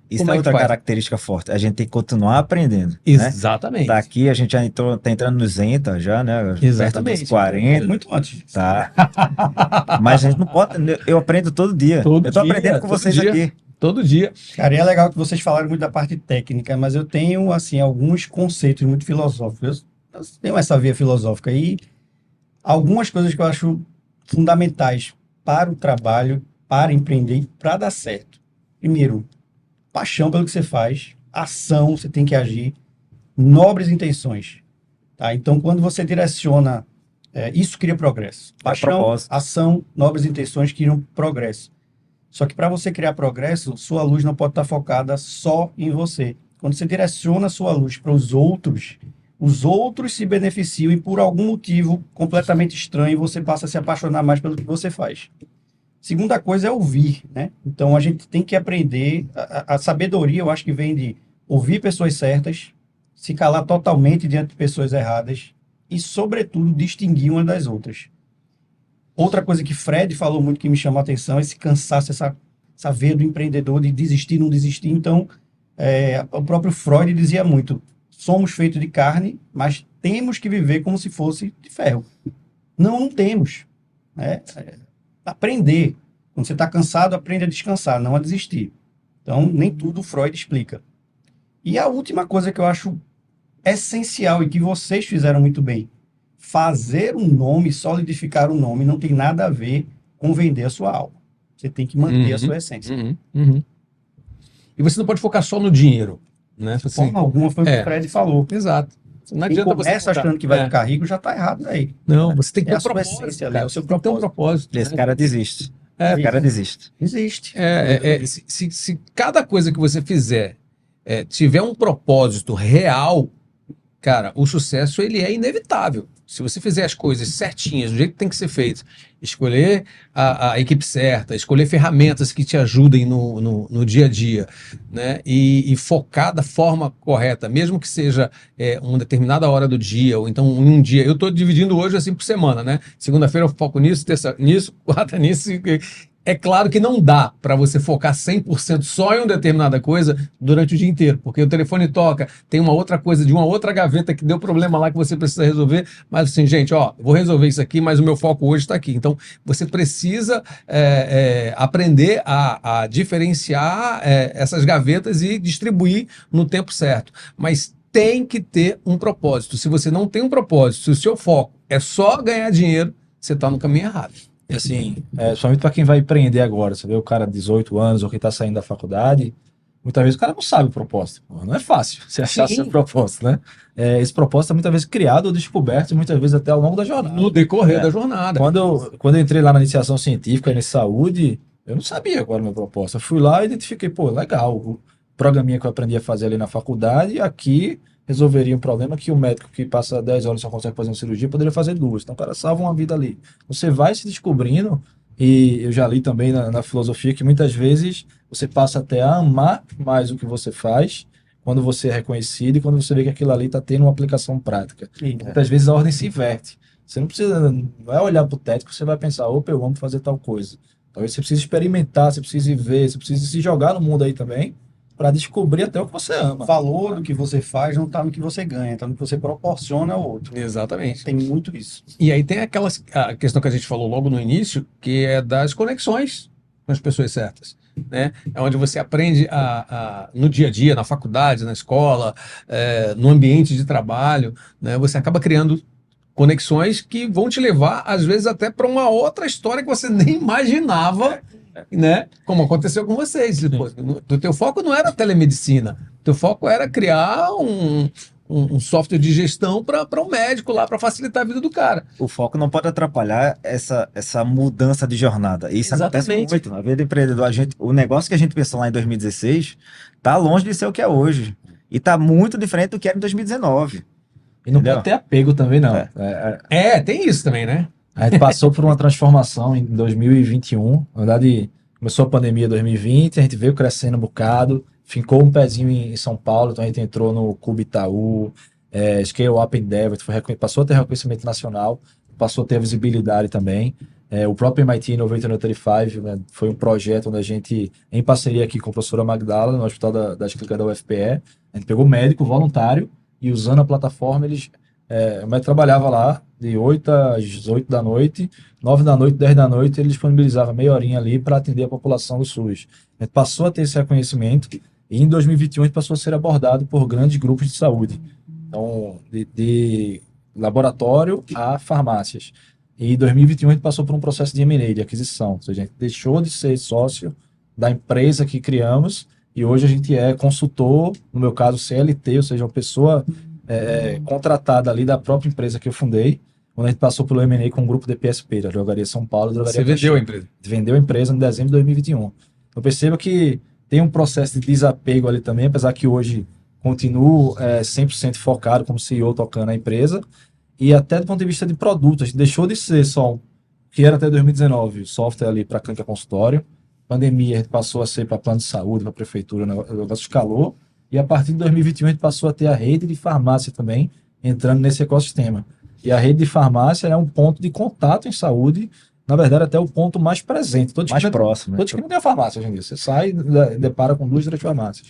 [SPEAKER 2] Isso
[SPEAKER 3] Como
[SPEAKER 2] é
[SPEAKER 3] é que
[SPEAKER 2] outra
[SPEAKER 3] faz?
[SPEAKER 2] característica forte. A gente tem que continuar aprendendo. Né?
[SPEAKER 3] Exatamente.
[SPEAKER 2] Daqui a gente já tá entrando nos Zenta já, né?
[SPEAKER 3] Exatamente.
[SPEAKER 2] Perto dos 40.
[SPEAKER 1] Muito antes.
[SPEAKER 2] Tá. Mas a gente não pode. Eu aprendo todo dia.
[SPEAKER 3] Todo
[SPEAKER 2] eu tô
[SPEAKER 3] dia,
[SPEAKER 2] aprendendo com
[SPEAKER 3] todo
[SPEAKER 2] vocês
[SPEAKER 3] dia.
[SPEAKER 2] aqui.
[SPEAKER 3] Todo dia.
[SPEAKER 1] Cara, e é legal que vocês falaram muito da parte técnica, mas eu tenho, assim, alguns conceitos muito filosóficos. Eu tenho essa via filosófica e algumas coisas que eu acho fundamentais para o trabalho, para empreender e para dar certo. Primeiro, paixão pelo que você faz, ação, você tem que agir, nobres intenções. Tá? Então, quando você direciona, isso cria progresso. Paixão,
[SPEAKER 2] propósito.
[SPEAKER 1] ação, nobres intenções criam progresso. Só que para você criar progresso, sua luz não pode estar focada só em você. Quando você direciona a sua luz para os outros se beneficiam e por algum motivo completamente estranho você passa a se apaixonar mais pelo que você faz. Segunda coisa é ouvir, né? Então a gente tem que aprender, a sabedoria eu acho que vem de ouvir pessoas certas, se calar totalmente diante de pessoas erradas e, sobretudo, distinguir umas das outras. Outra coisa que Fred falou muito que me chamou a atenção é esse cansaço, essa veia do empreendedor de desistir, não desistir. Então, o próprio Freud dizia muito, somos feitos de carne, mas temos que viver como se fosse de ferro. Não temos. Né? Aprender. Quando você está cansado, aprende a descansar, não a desistir. Então, nem tudo o Freud explica. E a última coisa que eu acho essencial e que vocês fizeram muito bem, fazer um nome, solidificar um nome, não tem nada a ver com vender a sua alma. Você tem que manter a sua essência.
[SPEAKER 3] E você não pode focar só no dinheiro, né?
[SPEAKER 1] De forma alguma, foi o que o Fred falou.
[SPEAKER 3] Exato. Não
[SPEAKER 1] Quem
[SPEAKER 3] adianta você
[SPEAKER 1] começa
[SPEAKER 3] focar.
[SPEAKER 1] achando que vai ficar rico, já está errado aí.
[SPEAKER 3] Não, você tem que ter
[SPEAKER 1] É a
[SPEAKER 3] um
[SPEAKER 1] sua
[SPEAKER 3] propósito,
[SPEAKER 1] essência ali,
[SPEAKER 3] cara.
[SPEAKER 1] é o seu
[SPEAKER 3] Você tem que ter um propósito.
[SPEAKER 2] Esse
[SPEAKER 3] né?
[SPEAKER 2] cara desiste. Esse cara desiste.
[SPEAKER 1] Existe.
[SPEAKER 3] Se cada coisa que você fizer tiver um propósito real, cara, o sucesso ele é inevitável. Se você fizer as coisas certinhas, do jeito que tem que ser feito, escolher a equipe certa, escolher ferramentas que te ajudem no dia a dia, né? E focar da forma correta, mesmo que seja uma determinada hora do dia, ou então em um dia. Eu estou dividindo hoje assim por semana, né? Segunda-feira eu foco nisso, terça nisso, quarta nisso. É claro que não dá para você focar 100% só em uma determinada coisa durante o dia inteiro, porque o telefone toca, tem uma outra coisa de uma outra gaveta que deu problema lá que você precisa resolver, mas assim, gente, ó, vou resolver isso aqui, mas o meu foco hoje está aqui. Então, você precisa aprender a diferenciar essas gavetas e distribuir no tempo certo. Mas tem que ter um propósito. Se você não tem um propósito, se o seu foco é só ganhar dinheiro, você está no caminho errado.
[SPEAKER 4] E assim, somente para quem vai empreender agora, você vê o cara de 18 anos ou quem está saindo da faculdade, muitas vezes o cara não sabe o propósito. Não é fácil você achar seu propósito, né? Esse propósito é muitas vezes criado ou descoberto, muitas vezes até ao longo da jornada.
[SPEAKER 3] No decorrer da jornada.
[SPEAKER 4] Quando eu entrei lá na iniciação científica e na saúde, eu não sabia qual era o meu propósito. Eu fui lá e identifiquei, pô, legal, o programinha que eu aprendi a fazer ali na faculdade, aqui resolveria um problema que o médico que passa 10 horas só consegue fazer uma cirurgia poderia fazer 2. Então o cara salva uma vida ali. Você vai se descobrindo, e eu já li também na filosofia que muitas vezes você passa até a amar mais o que você faz quando você é reconhecido e quando você vê que aquilo ali está tendo uma aplicação prática. Muitas vezes a ordem se inverte. Você não precisa, não é olhar para o teto que você vai pensar, opa, eu amo fazer tal coisa. Talvez você precise experimentar, você precise ver, você precise se jogar no mundo aí também, para descobrir até o que você ama.
[SPEAKER 1] O valor do que você faz não está no que você ganha, está no que você proporciona ao outro.
[SPEAKER 3] Exatamente.
[SPEAKER 1] Tem muito isso.
[SPEAKER 3] E aí tem a questão que a gente falou logo no início, que é das conexões com as pessoas certas, né? É onde você aprende no dia a dia, na faculdade, na escola, no ambiente de trabalho, né? Você acaba criando conexões que vão te levar, às vezes, até para uma outra história que você nem imaginava, né? Como aconteceu com vocês. O teu foco não era telemedicina, o teu foco era criar um software de gestão para um médico lá, para facilitar a vida do cara.
[SPEAKER 2] O foco não pode atrapalhar essa mudança de jornada. Isso acontece
[SPEAKER 3] Exatamente.
[SPEAKER 2] muito. Na vida do empreendedor, o negócio que a gente pensou lá em 2016 está longe de ser o que é hoje. E está muito diferente do que era em 2019.
[SPEAKER 4] E não
[SPEAKER 2] Entendeu?
[SPEAKER 4] pode ter apego também, não.
[SPEAKER 3] Tem isso também, né?
[SPEAKER 4] A gente passou por uma transformação em 2021. Na verdade, começou a pandemia em 2020, a gente veio crescendo um bocado, fincou um pezinho em São Paulo, então a gente entrou no Clube Itaú, Scale Up Endeavor, passou a ter reconhecimento nacional, passou a ter visibilidade também. O próprio MIT Innovator 35, né, foi um projeto onde a gente, em parceria aqui com a professora Magdala, no Hospital das Clínicas da UFPE, a gente pegou médico voluntário e usando a plataforma, o médico trabalhava lá de 8 às 8 da noite, 9 da noite, 10 da noite, ele disponibilizava meia horinha ali para atender a população do SUS. A gente passou a ter esse reconhecimento e em 2021 a gente passou a ser abordado por grandes grupos de saúde. Então, de laboratório a farmácias. E em 2021 a gente passou por um processo de M&A, de aquisição. Ou seja, a gente deixou de ser sócio da empresa que criamos e hoje a gente é consultor, no meu caso CLT, ou seja, uma pessoa contratada ali da própria empresa que eu fundei, quando a gente passou pelo M&A com o grupo DPSP, da Drogaria São Paulo.
[SPEAKER 3] Você vendeu a empresa?
[SPEAKER 4] Vendeu a empresa em dezembro de 2021. Eu percebo que tem um processo de desapego ali também, apesar que hoje continuo 100% focado como CEO tocando a empresa, e até do ponto de vista de produtos, a gente deixou de ser só que era até 2019, software ali para clínica consultório, pandemia a gente passou a ser para plano de saúde, para prefeitura, o negócio escalou, e a partir de 2021 a gente passou a ter a rede de farmácia também, entrando nesse ecossistema. E a rede de farmácia é um ponto de contato em saúde, na verdade até o ponto mais presente.
[SPEAKER 2] Mais próximo.
[SPEAKER 4] Todos que não tem a farmácia hoje em dia. Você sai e depara com 2, 3 farmácias.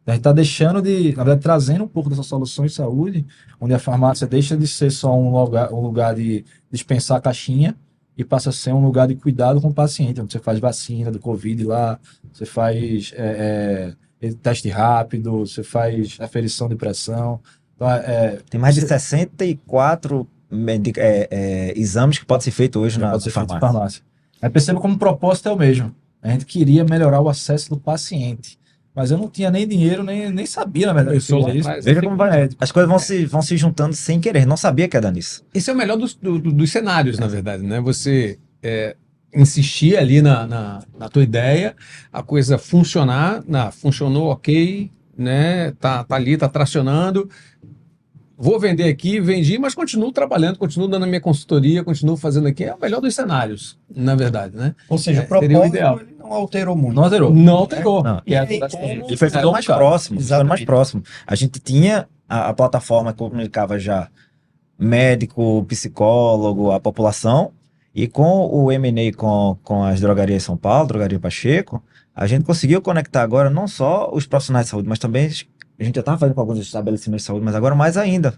[SPEAKER 4] A gente está deixando na verdade, trazendo um pouco dessa solução em saúde, onde a farmácia deixa de ser só um lugar de dispensar a caixinha e passa a ser um lugar de cuidado com o paciente, onde você faz vacina do Covid lá, você faz teste rápido, você faz aferição de pressão. Então,
[SPEAKER 2] tem mais de 64 exames que podem ser feitos hoje na
[SPEAKER 4] farmácia. Aí perceba como o propósito é o mesmo. A gente queria melhorar o acesso do paciente. Mas eu não tinha nem dinheiro, nem sabia, na verdade.
[SPEAKER 2] Veja como vai. As coisas vão se juntando sem querer. Não sabia que ia dar nisso.
[SPEAKER 3] Esse é o melhor dos cenários, na verdade, né? Você insistir ali na tua ideia, a coisa funcionar, funcionou ok, né? Tá ali, tá tracionando. vou vender aqui, vendi, mas continuo trabalhando, continuo dando a minha consultoria, continuo fazendo aqui. É o melhor dos cenários, na verdade, né?
[SPEAKER 1] Ou seja, o
[SPEAKER 3] Seria o
[SPEAKER 1] propósito
[SPEAKER 3] ideal.
[SPEAKER 1] ele não alterou muito.
[SPEAKER 4] Não alterou.
[SPEAKER 3] Não alterou.
[SPEAKER 2] Não.
[SPEAKER 3] Que é-
[SPEAKER 1] E aí,
[SPEAKER 2] Ele foi ficando mais
[SPEAKER 4] cara.
[SPEAKER 2] próximo, ficando mais
[SPEAKER 1] Exatamente.
[SPEAKER 2] próximo. A gente tinha a plataforma que comunicava já médico, psicólogo, a população, e com o M&A com as drogarias São Paulo, Drogaria Pacheco, a gente conseguiu conectar agora não só os profissionais de saúde, mas também a gente já estava fazendo com alguns estabelecimentos de saúde, mas agora mais ainda.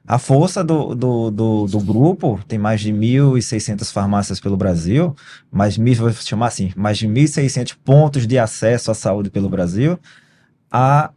[SPEAKER 2] A força do grupo tem mais de 1.600 farmácias pelo Brasil, vou chamar assim, mais de 1.600 pontos de acesso à saúde pelo Brasil, a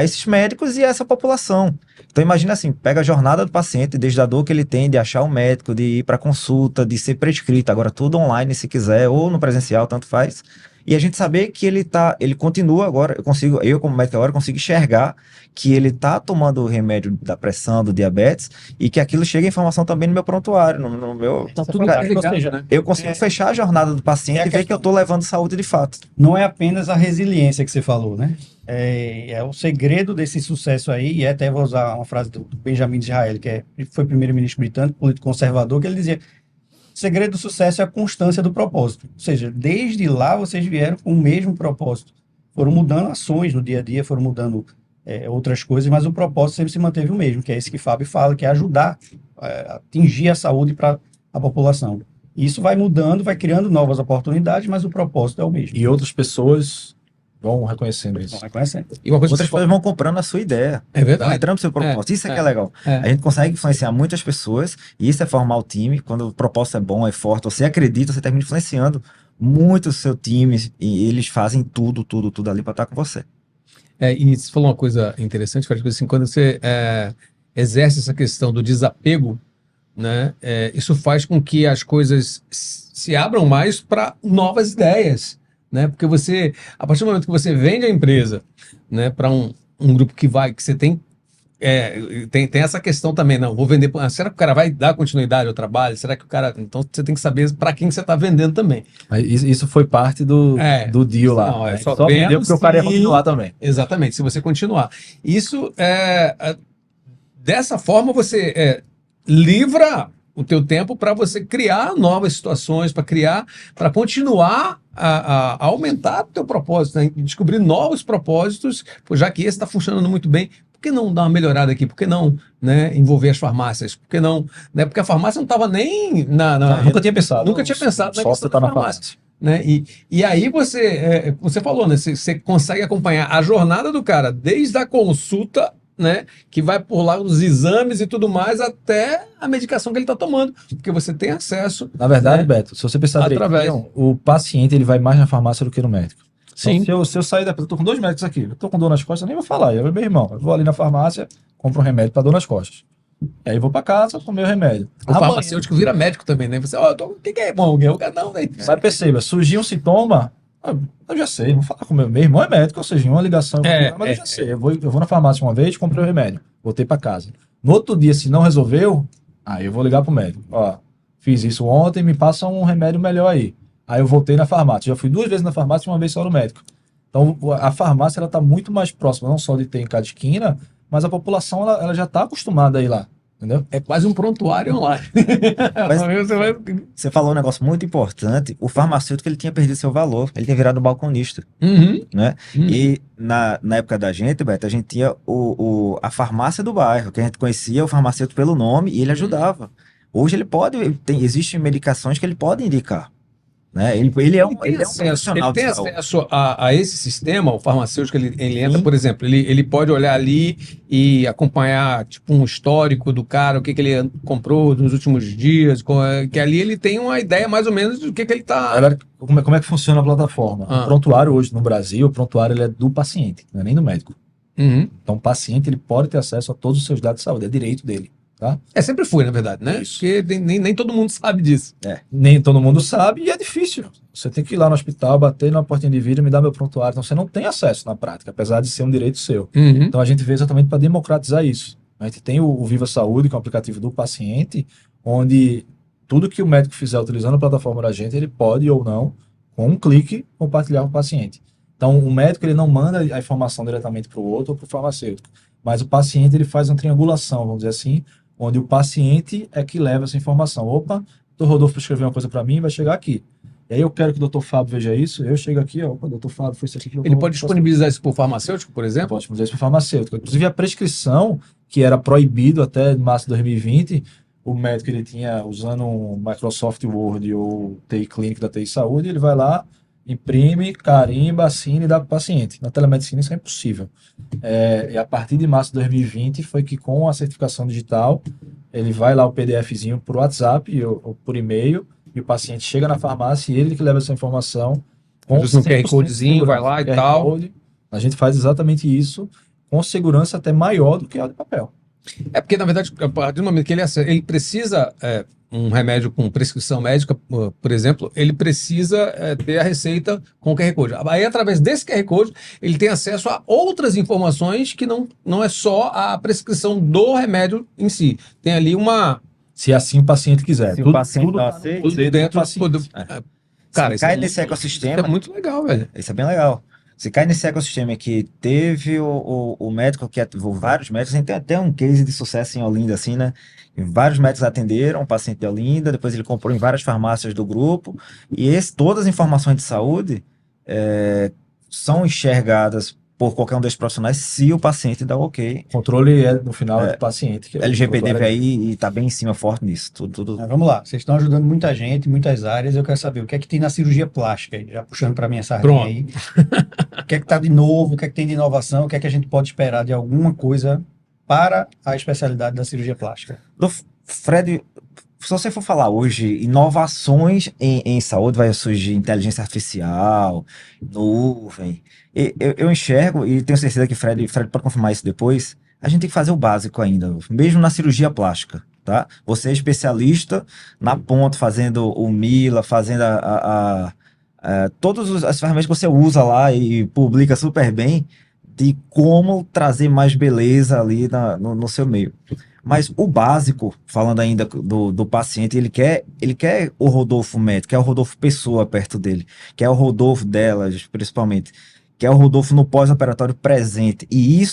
[SPEAKER 2] esses médicos e a essa população. Então imagina assim, pega a jornada do paciente, desde a dor que ele tem de achar um médico, de ir para consulta, de ser prescrito, agora tudo online se quiser, ou no presencial, tanto faz. E a gente saber que ele continua agora, eu como médico agora consigo enxergar que ele está tomando o remédio da pressão, do diabetes, e que aquilo chega a informação também no meu prontuário, no meu...
[SPEAKER 3] Tá tudo
[SPEAKER 2] Cara,
[SPEAKER 3] ligado.
[SPEAKER 1] Ou seja, né?
[SPEAKER 2] eu consigo fechar a jornada do paciente
[SPEAKER 1] É a
[SPEAKER 2] e ver que eu estou levando saúde de fato.
[SPEAKER 1] Não é apenas a resiliência que você falou, né? É o segredo desse sucesso aí, e até vou usar uma frase do Benjamin Disraeli, foi primeiro-ministro britânico, político conservador, que ele dizia: o segredo do sucesso é a constância do propósito. Ou seja, desde lá vocês vieram com o mesmo propósito. Foram mudando ações no dia a dia, foram mudando outras coisas, mas o propósito sempre se manteve o mesmo, que é esse que Fábio fala, que é ajudar a atingir a saúde para a população. E isso vai mudando, vai criando novas oportunidades, mas o propósito é o mesmo.
[SPEAKER 4] E outras pessoas vão reconhecendo isso.
[SPEAKER 1] Então, reconhecendo.
[SPEAKER 3] E uma coisa que
[SPEAKER 2] Outras
[SPEAKER 3] você falou-
[SPEAKER 2] pessoas vão comprando a sua ideia.
[SPEAKER 3] É
[SPEAKER 2] Vão
[SPEAKER 3] verdade.
[SPEAKER 2] entrando no seu propósito. Isso é que é legal.
[SPEAKER 3] É.
[SPEAKER 2] A gente consegue influenciar muitas pessoas, e isso é formar o time. Quando o propósito é bom, é forte, você acredita, você termina influenciando muito o seu time, e eles fazem tudo ali para estar com você.
[SPEAKER 3] E você falou uma coisa interessante, Fred, que assim, quando você exerce essa questão do desapego, né, isso faz com que as coisas se abram mais para novas ideias, né? Porque você, a partir do momento que você vende a empresa, né, para um grupo que você tem essa questão também, não, vou vender, será que o cara vai dar continuidade ao trabalho? Será que o cara, então você tem que saber para quem você está vendendo também.
[SPEAKER 4] Mas isso foi parte do deal lá.
[SPEAKER 3] Não,
[SPEAKER 4] Né?
[SPEAKER 3] só
[SPEAKER 4] Só
[SPEAKER 3] vendo
[SPEAKER 4] vendeu porque o cara ia
[SPEAKER 3] se-
[SPEAKER 4] continuar também.
[SPEAKER 3] Exatamente, se você continuar. Isso, dessa forma, você livra o teu tempo para você criar novas situações, para continuar a aumentar o teu propósito, né? Descobrir novos propósitos, já que esse está funcionando muito bem. Por que não dar uma melhorada aqui? Por que não, né, envolver as farmácias? Por que não? Né, porque a farmácia não estava nem
[SPEAKER 4] Nunca tinha pensado.
[SPEAKER 3] Nunca tinha pensado na
[SPEAKER 4] Só
[SPEAKER 3] questão
[SPEAKER 4] você tá
[SPEAKER 3] da
[SPEAKER 4] na farmácia.
[SPEAKER 3] né? E aí você falou, né? Você consegue acompanhar a jornada do cara desde a consulta, né? Que vai por lá os exames e tudo mais, até a medicação que ele está tomando, porque você tem acesso.
[SPEAKER 4] Na verdade,
[SPEAKER 3] né,
[SPEAKER 4] Beto, se você pensar
[SPEAKER 3] através.
[SPEAKER 4] direitinho, o paciente ele vai mais na farmácia do que no médico.
[SPEAKER 3] Sim.
[SPEAKER 4] Então, se eu sair da... Eu tô com 2 médicos aqui, eu tô com dor nas costas, eu nem vou falar. Eu, meu irmão, eu vou ali na farmácia, compro um remédio para dor nas costas. E aí vou para casa, tomei o remédio.
[SPEAKER 3] O farmacêutico vira médico também, né? Você, o que é bom? O cara não, né?
[SPEAKER 4] Mas perceba, surgiu um sintoma, eu já sei, vou falar com meu irmão é médico, ou seja, uma ligação, mas eu já sei. Eu vou na farmácia uma vez, comprei o remédio, voltei para casa. No outro dia, se não resolveu, aí eu vou ligar pro médico. Ó, fiz isso ontem, me passa um remédio melhor aí. Aí eu voltei na farmácia. Já fui 2 vezes na farmácia e uma vez só no médico. Então a farmácia ela tá muito mais próxima, não só de ter em cada esquina, mas a população ela já está acostumada a ir lá. Entendeu?
[SPEAKER 3] É quase um prontuário online.
[SPEAKER 2] Mas-
[SPEAKER 3] Você vai...
[SPEAKER 2] Você falou um negócio muito importante. O farmacêutico ele tinha perdido seu valor. Ele tinha virado um balconista,
[SPEAKER 3] Uhum.
[SPEAKER 2] né?
[SPEAKER 3] Uhum.
[SPEAKER 2] E na época da gente, Beto, a gente tinha a farmácia do bairro, que a gente conhecia o farmacêutico pelo nome e ele ajudava. Hoje ele pode, existem medicações que ele pode indicar, né? Ele é um profissional
[SPEAKER 3] Ele tem
[SPEAKER 2] de saúde.
[SPEAKER 3] acesso a esse sistema, o farmacêutico, ele entra,
[SPEAKER 2] Sim.
[SPEAKER 3] por exemplo, ele pode olhar ali e acompanhar tipo um histórico do cara, o que ele comprou nos últimos dias, que ali ele tem uma ideia mais ou menos do que ele está...
[SPEAKER 4] Galera, como é que funciona a plataforma?
[SPEAKER 3] Ah.
[SPEAKER 4] O prontuário hoje no Brasil, o prontuário ele é do paciente, não é nem do médico.
[SPEAKER 3] Uhum.
[SPEAKER 4] Então o paciente ele pode ter acesso a todos os seus dados de saúde, é direito dele. Tá?
[SPEAKER 3] Sempre foi, na verdade, né?
[SPEAKER 4] Isso.
[SPEAKER 3] Porque nem todo mundo sabe disso.
[SPEAKER 4] Nem todo mundo sabe e é difícil. Você tem que ir lá no hospital, bater numa portinha de vidro e me dar meu prontuário. Então você não tem acesso na prática, apesar de ser um direito seu.
[SPEAKER 3] Uhum.
[SPEAKER 4] Então a gente veio exatamente para democratizar isso. A gente tem o Viva Saúde, que é um aplicativo do paciente, onde tudo que o médico fizer utilizando a plataforma da gente, ele pode ou não, com um clique, compartilhar com o paciente. Então o médico ele não manda a informação diretamente para o outro ou para o farmacêutico, mas o paciente ele faz uma triangulação, vamos dizer assim, onde o paciente é que leva essa informação. Opa, o Dr. Rodolfo escreveu uma coisa para mim, vai chegar aqui. E aí eu quero que o Dr. Fábio veja isso, eu chego aqui, ó, opa, Dr. Fábio, foi isso aqui que eu
[SPEAKER 3] Ele pode disponibilizar isso por farmacêutico, por exemplo?
[SPEAKER 4] Pode disponibilizar isso para farmacêutico. Inclusive a prescrição, que era proibido até março de 2020, o médico ele tinha, usando um Microsoft Word ou TI Clínico da TI Saúde, ele vai lá, imprime, carimba, assina e dá para o paciente. Na telemedicina isso é impossível. E a partir de março de 2020 foi que com a certificação digital, ele vai lá o PDFzinho por WhatsApp ou por e-mail, e o paciente chega na farmácia e ele que leva essa informação com
[SPEAKER 3] Usa um QR
[SPEAKER 4] 100% de
[SPEAKER 3] Codezinho, vai
[SPEAKER 4] segurança.
[SPEAKER 3] lá e
[SPEAKER 4] QR
[SPEAKER 3] tal.
[SPEAKER 4] Code, a gente faz exatamente isso com segurança até maior do que a de papel.
[SPEAKER 3] É porque, na verdade, a partir do momento que ele precisa, um remédio com prescrição médica, por exemplo, ele precisa ter a receita com o QR Code. Aí, através desse QR Code, ele tem acesso a outras informações que não é só a prescrição do remédio em si. Tem ali uma...
[SPEAKER 4] Se assim o paciente quiser.
[SPEAKER 2] Se o paciente não aceita,
[SPEAKER 4] tudo dentro do paciente.
[SPEAKER 3] Cara,
[SPEAKER 2] se
[SPEAKER 3] isso
[SPEAKER 2] cai
[SPEAKER 3] é
[SPEAKER 2] nesse
[SPEAKER 3] muito-
[SPEAKER 2] ecossistema,
[SPEAKER 3] isso é muito legal, velho.
[SPEAKER 2] isso é bem legal. Se cai nesse ecossistema que teve o médico que ativou vários médicos, a gente tem até um case de sucesso em Olinda, assim, né? Vários médicos atenderam o paciente de Olinda, depois ele comprou em várias farmácias do grupo, e todas as informações de saúde são enxergadas por qualquer um desses profissionais se o paciente dá o ok.
[SPEAKER 4] O controle no final é do paciente. Que é o
[SPEAKER 2] LGPD
[SPEAKER 4] controle.
[SPEAKER 2] veio aí e tá bem em cima, forte nisso. Tudo.
[SPEAKER 1] Mas vamos lá, vocês estão ajudando muita gente, muitas áreas. Eu quero saber o que é que tem na cirurgia plástica, aí, já puxando para mim essa
[SPEAKER 3] Pronto.
[SPEAKER 1] aí. O que é que está de novo, o que é que tem de inovação, o que é que a gente pode esperar de alguma coisa para a especialidade da cirurgia plástica?
[SPEAKER 2] Fred, se você for falar hoje, inovações em saúde, vai surgir inteligência artificial, nuvem. Eu enxergo, e tenho certeza que Fred pode confirmar isso depois, a gente tem que fazer o básico ainda, mesmo na cirurgia plástica, tá? Você é especialista na ponta, fazendo o Mila, fazendo todas as ferramentas que você usa lá e publica super bem, de como trazer mais beleza ali no seu meio. Mas o básico, falando ainda do paciente, ele quer o Rodolfo médico, quer o Rodolfo pessoa perto dele, quer o Rodolfo delas, principalmente, quer o Rodolfo no pós-operatório presente. E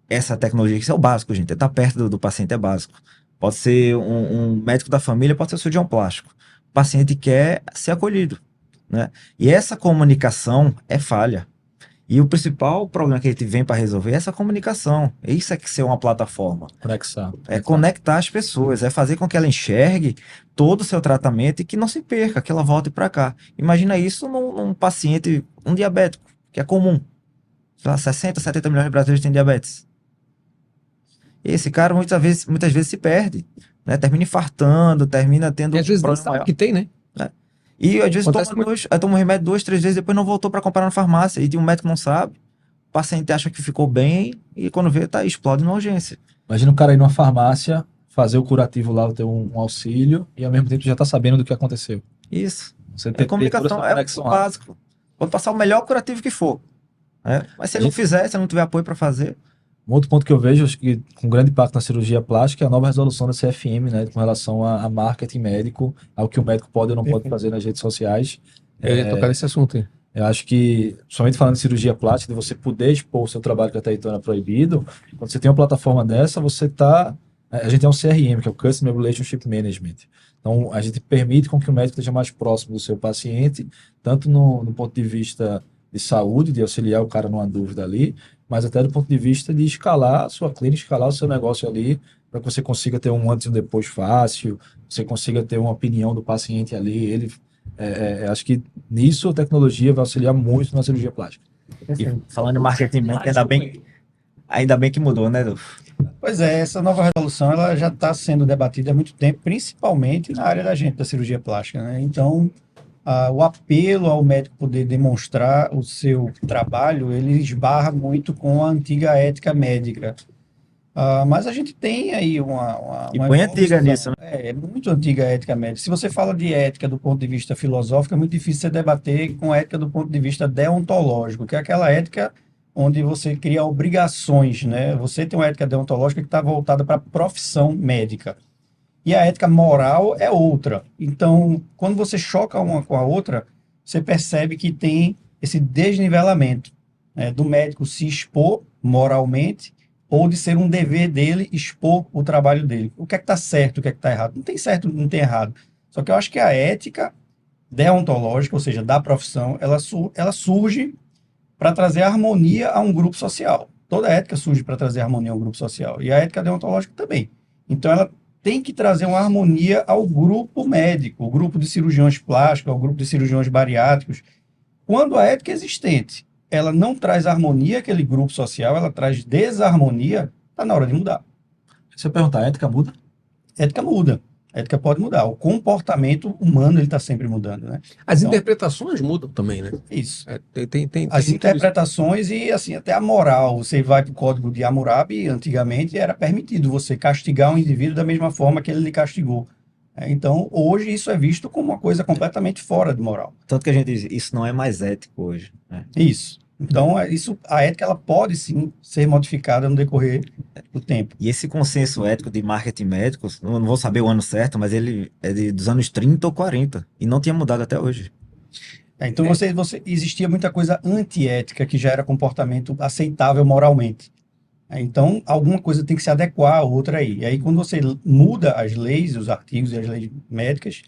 [SPEAKER 2] essa tecnologia, isso é o básico, gente. Estar perto do paciente é básico. Pode ser um médico da família, pode ser cirurgião plástico. O paciente quer ser acolhido, né? E essa comunicação é falha. E o principal problema que a gente vem para resolver é essa comunicação. Isso é que ser uma plataforma.
[SPEAKER 4] Conexão.
[SPEAKER 2] É conectar as pessoas, é fazer com que ela enxergue todo o seu tratamento e que não se perca, que ela volte para cá. Imagina isso num paciente, um diabético, que é comum. Sei lá, 60, 70 milhões de brasileiros têm diabetes. E esse cara muitas vezes se perde, né? Termina infartando, termina tendo
[SPEAKER 3] E às vezes nem
[SPEAKER 2] problema
[SPEAKER 3] sabe
[SPEAKER 2] maior.
[SPEAKER 3] que tem, né?
[SPEAKER 2] E às vezes
[SPEAKER 3] Acontece
[SPEAKER 2] toma um remédio 2, 3 vezes, depois não voltou para comprar na farmácia. E um médico não sabe. O paciente acha que ficou bem e quando vê, explode na urgência.
[SPEAKER 4] Imagina o cara ir numa farmácia, fazer o curativo lá, ter um auxílio, e ao mesmo tempo já tá sabendo do que aconteceu.
[SPEAKER 2] Isso.
[SPEAKER 4] Você
[SPEAKER 2] A
[SPEAKER 4] ter toda
[SPEAKER 2] comunicação
[SPEAKER 4] essa
[SPEAKER 2] é o
[SPEAKER 4] conexão lá.
[SPEAKER 2] básico. Pode passar o melhor curativo que for, né? Mas se ele não fizer, se ele não tiver apoio para fazer.
[SPEAKER 4] Um outro ponto que eu vejo, acho que com grande impacto na cirurgia plástica, é a nova resolução da CFM, né, com relação a marketing médico, ao que o médico pode ou não pode fazer nas redes sociais.
[SPEAKER 3] Eu ia tocar nesse assunto aí.
[SPEAKER 4] Eu acho que, somente falando de cirurgia plástica, de você poder expor o seu trabalho que até então era proibido, quando você tem uma plataforma dessa, a gente tem um CRM, que é o Customer Relationship Management. Então, a gente permite com que o médico esteja mais próximo do seu paciente, tanto no ponto de vista de saúde, de auxiliar o cara numa dúvida ali, mas até do ponto de vista de escalar a sua clínica, escalar o seu negócio ali, para que você consiga ter um antes e um depois fácil, você consiga ter uma opinião do paciente ali. Acho que nisso a tecnologia vai auxiliar muito na cirurgia plástica.
[SPEAKER 2] E falando em marketing, ainda bem que mudou, né, Adolfo?
[SPEAKER 1] Pois é, essa nova resolução ela já está sendo debatida há muito tempo, principalmente na área da gente, da cirurgia plástica, né? Então, o apelo ao médico poder demonstrar o seu trabalho, ele esbarra muito com a antiga ética médica. Mas a gente tem aí uma
[SPEAKER 2] põe antiga
[SPEAKER 1] evolução.
[SPEAKER 2] nisso, né?
[SPEAKER 1] É muito antiga a ética médica. Se você fala de ética do ponto de vista filosófico, é muito difícil você debater com ética do ponto de vista deontológico, que é aquela ética onde você cria obrigações, né? Você tem uma ética deontológica que está voltada para a profissão médica. E a ética moral é outra. Então, quando você choca uma com a outra, você percebe que tem esse desnivelamento, né, do médico se expor moralmente ou de ser um dever dele expor o trabalho dele. O que é que está certo, o que é que está errado? Não tem certo, não tem errado. Só que eu acho que a ética deontológica, ou seja, da profissão, ela surge para trazer harmonia a um grupo social. Toda ética surge para trazer harmonia a um grupo social. E a ética deontológica também. Então, ela tem que trazer uma harmonia ao grupo médico, o grupo de cirurgiões plásticos, ao grupo de cirurgiões bariátricos. Quando a ética existente, ela não traz harmonia àquele grupo social, ela traz desarmonia, está na hora de mudar.
[SPEAKER 4] Se eu perguntar, a ética muda?
[SPEAKER 1] A ética muda. A ética pode mudar. O comportamento humano, ele está sempre mudando, né?
[SPEAKER 3] As
[SPEAKER 1] Então,
[SPEAKER 3] interpretações mudam também, né?
[SPEAKER 1] isso.
[SPEAKER 3] Tem
[SPEAKER 1] As
[SPEAKER 3] muito
[SPEAKER 1] interpretações e, assim, até a moral. Você vai para o Código de Hammurabi, antigamente era permitido você castigar um indivíduo da mesma forma que ele lhe castigou. Então, hoje, isso é visto como uma coisa completamente fora de moral.
[SPEAKER 2] Tanto que a gente diz, isso não é mais ético hoje, né?
[SPEAKER 1] Isso. Então, a ética ela pode, sim, ser modificada no decorrer do tempo.
[SPEAKER 2] E esse consenso ético de marketing médico, eu não vou saber o ano certo, mas ele é dos anos 30 ou 40, e não tinha mudado até hoje.
[SPEAKER 1] Então, existia muita coisa antiética que já era comportamento aceitável moralmente. Então, alguma coisa tem que se adequar a outra aí. E aí, quando você muda as leis, os artigos e as leis médicas,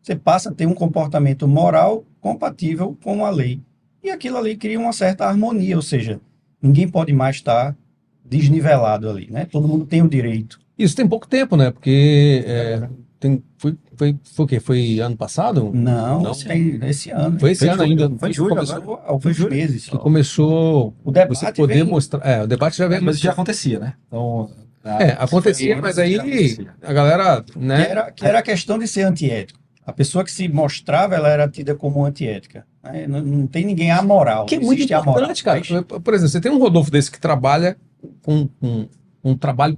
[SPEAKER 1] você passa a ter um comportamento moral compatível com a lei. E aquilo ali cria uma certa harmonia, ou seja, ninguém pode mais estar desnivelado ali, né? Todo mundo tem o direito.
[SPEAKER 3] Isso tem pouco tempo, né? Porque foi o quê? Foi ano passado?
[SPEAKER 1] Não. Esse ano.
[SPEAKER 3] Foi esse ano ainda.
[SPEAKER 2] Foi em julho
[SPEAKER 3] Começou-
[SPEAKER 2] agora.
[SPEAKER 1] Há alguns meses.
[SPEAKER 3] Que começou
[SPEAKER 1] O debate
[SPEAKER 3] você poder
[SPEAKER 1] vem-
[SPEAKER 3] mostrar. O debate já vem.
[SPEAKER 4] Mas isso já acontecia, né? Então,
[SPEAKER 3] Acontecia, mas aí a galera, né?
[SPEAKER 1] Que era a questão de ser antiético. A pessoa que se mostrava, ela era tida como antiética. Né? Não tem ninguém amoral.
[SPEAKER 3] Que é
[SPEAKER 1] não
[SPEAKER 3] muito
[SPEAKER 1] existe amoral.
[SPEAKER 3] importante, cara. Por exemplo, você tem um Rodolfo desse que trabalha com um trabalho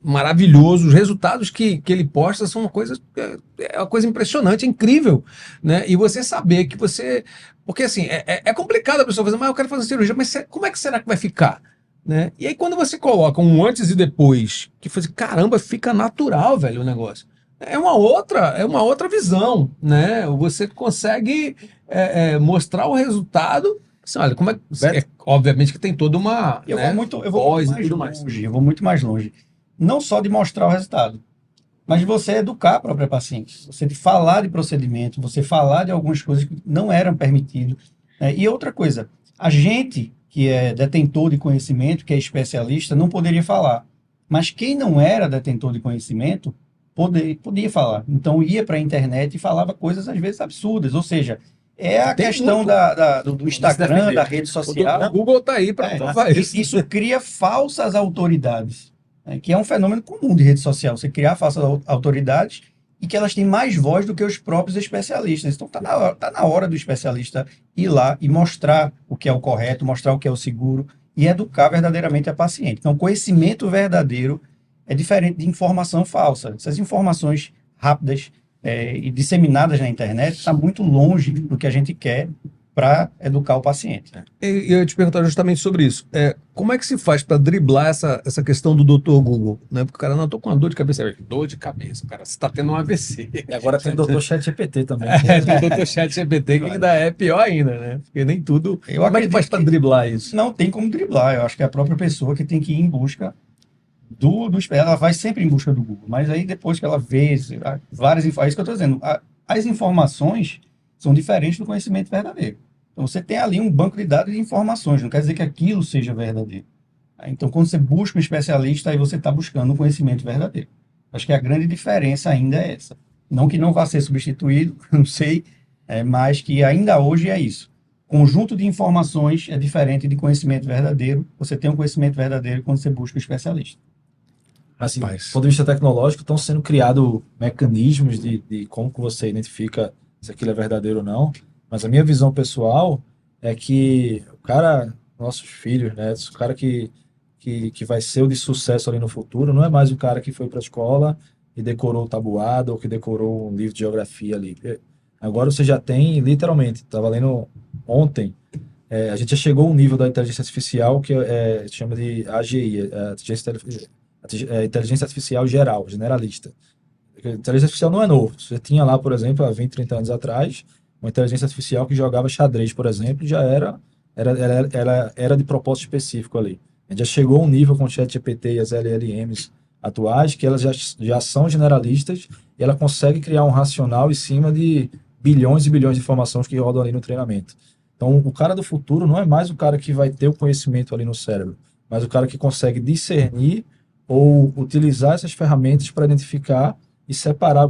[SPEAKER 3] maravilhoso, os resultados que ele posta são uma coisa impressionante, é incrível, né? E você saber que você... Porque assim, é complicado a pessoa fazer, mas eu quero fazer cirurgia, mas como é que será que vai ficar? Né? E aí quando você coloca um antes e depois, que faz, caramba, fica natural, velho, o negócio. É uma outra visão, né? Você consegue mostrar o resultado. Assim, olha, como obviamente que tem toda uma.
[SPEAKER 1] Eu
[SPEAKER 3] né,
[SPEAKER 1] vou muito
[SPEAKER 3] voz e
[SPEAKER 1] mais
[SPEAKER 3] tudo mais.
[SPEAKER 1] longe. Eu vou muito mais longe. Não só de mostrar o resultado, mas de você educar a própria paciente. Você de falar de procedimento, você falar de algumas coisas que não eram permitidas. Né? E outra coisa, a gente que é detentor de conhecimento, que é especialista, não poderia falar. Mas quem não era detentor de conhecimento podia falar. Então ia para a internet e falava coisas às vezes absurdas. Ou seja, é a
[SPEAKER 3] Tem
[SPEAKER 1] questão
[SPEAKER 3] muito.
[SPEAKER 1] do Instagram, da rede social.
[SPEAKER 3] O Google tá aí para provar isso.
[SPEAKER 1] Isso cria falsas autoridades, né, que é um fenômeno comum de rede social. Você criar falsas autoridades e que elas têm mais voz do que os próprios especialistas. Então tá na hora do especialista ir lá e mostrar o que é o correto, mostrar o que é o seguro e educar verdadeiramente a paciente. Então, conhecimento verdadeiro é diferente de informação falsa. Essas informações rápidas e disseminadas na internet está muito longe do que a gente quer para educar o paciente.
[SPEAKER 3] E eu ia te perguntar justamente sobre isso. Como é que se faz para driblar essa questão do Dr. Google? Né? Porque o cara, não, eu tô com uma dor de cabeça. Dor de cabeça, cara, você está tendo um AVC.
[SPEAKER 4] E agora tem o Dr. ChatGPT também.
[SPEAKER 3] Tem o Dr. ChatGPT, que ainda é pior ainda, né? Porque nem tudo.
[SPEAKER 1] Eu
[SPEAKER 3] Como é que faz para driblar isso?
[SPEAKER 1] Não tem como driblar. Eu acho que é a própria pessoa que tem que ir em busca ela vai sempre em busca do Google, mas aí depois que ela vê várias informações, é isso que eu estou dizendo, as informações são diferentes do conhecimento verdadeiro. Então você tem ali um banco de dados de informações, não quer dizer que aquilo seja verdadeiro. Então quando você busca um especialista, aí você está buscando um conhecimento verdadeiro. Acho que a grande diferença ainda é essa. Não que não vá ser substituído, não sei, mas que ainda hoje é isso. Conjunto de informações é diferente de conhecimento verdadeiro. Você tem um conhecimento verdadeiro quando você busca um especialista.
[SPEAKER 4] Assim, do ponto de vista tecnológico, estão sendo criados mecanismos de como que você identifica se aquilo é verdadeiro ou não. Mas a minha visão pessoal é que o cara, nossos filhos, né, o cara que vai ser o de sucesso ali no futuro, não é mais o cara que foi para a escola e decorou o tabuado ou que decorou um livro de geografia ali. Agora você já tem, literalmente, estava lendo ontem, a gente já chegou a um nível da inteligência artificial que chama de AGI, inteligência artificial geral, generalista. A inteligência artificial não é novo. Você tinha lá, por exemplo, há 20, 30 anos atrás, uma inteligência artificial que jogava xadrez, por exemplo, já era de propósito específico ali. A gente já chegou a um nível com o ChatGPT e as LLMs atuais que elas já são generalistas e ela consegue criar um racional em cima de bilhões e bilhões de informações que rodam ali no treinamento. Então, o cara do futuro não é mais o cara que vai ter o conhecimento ali no cérebro, mas o cara que consegue discernir ou utilizar essas ferramentas para identificar e separar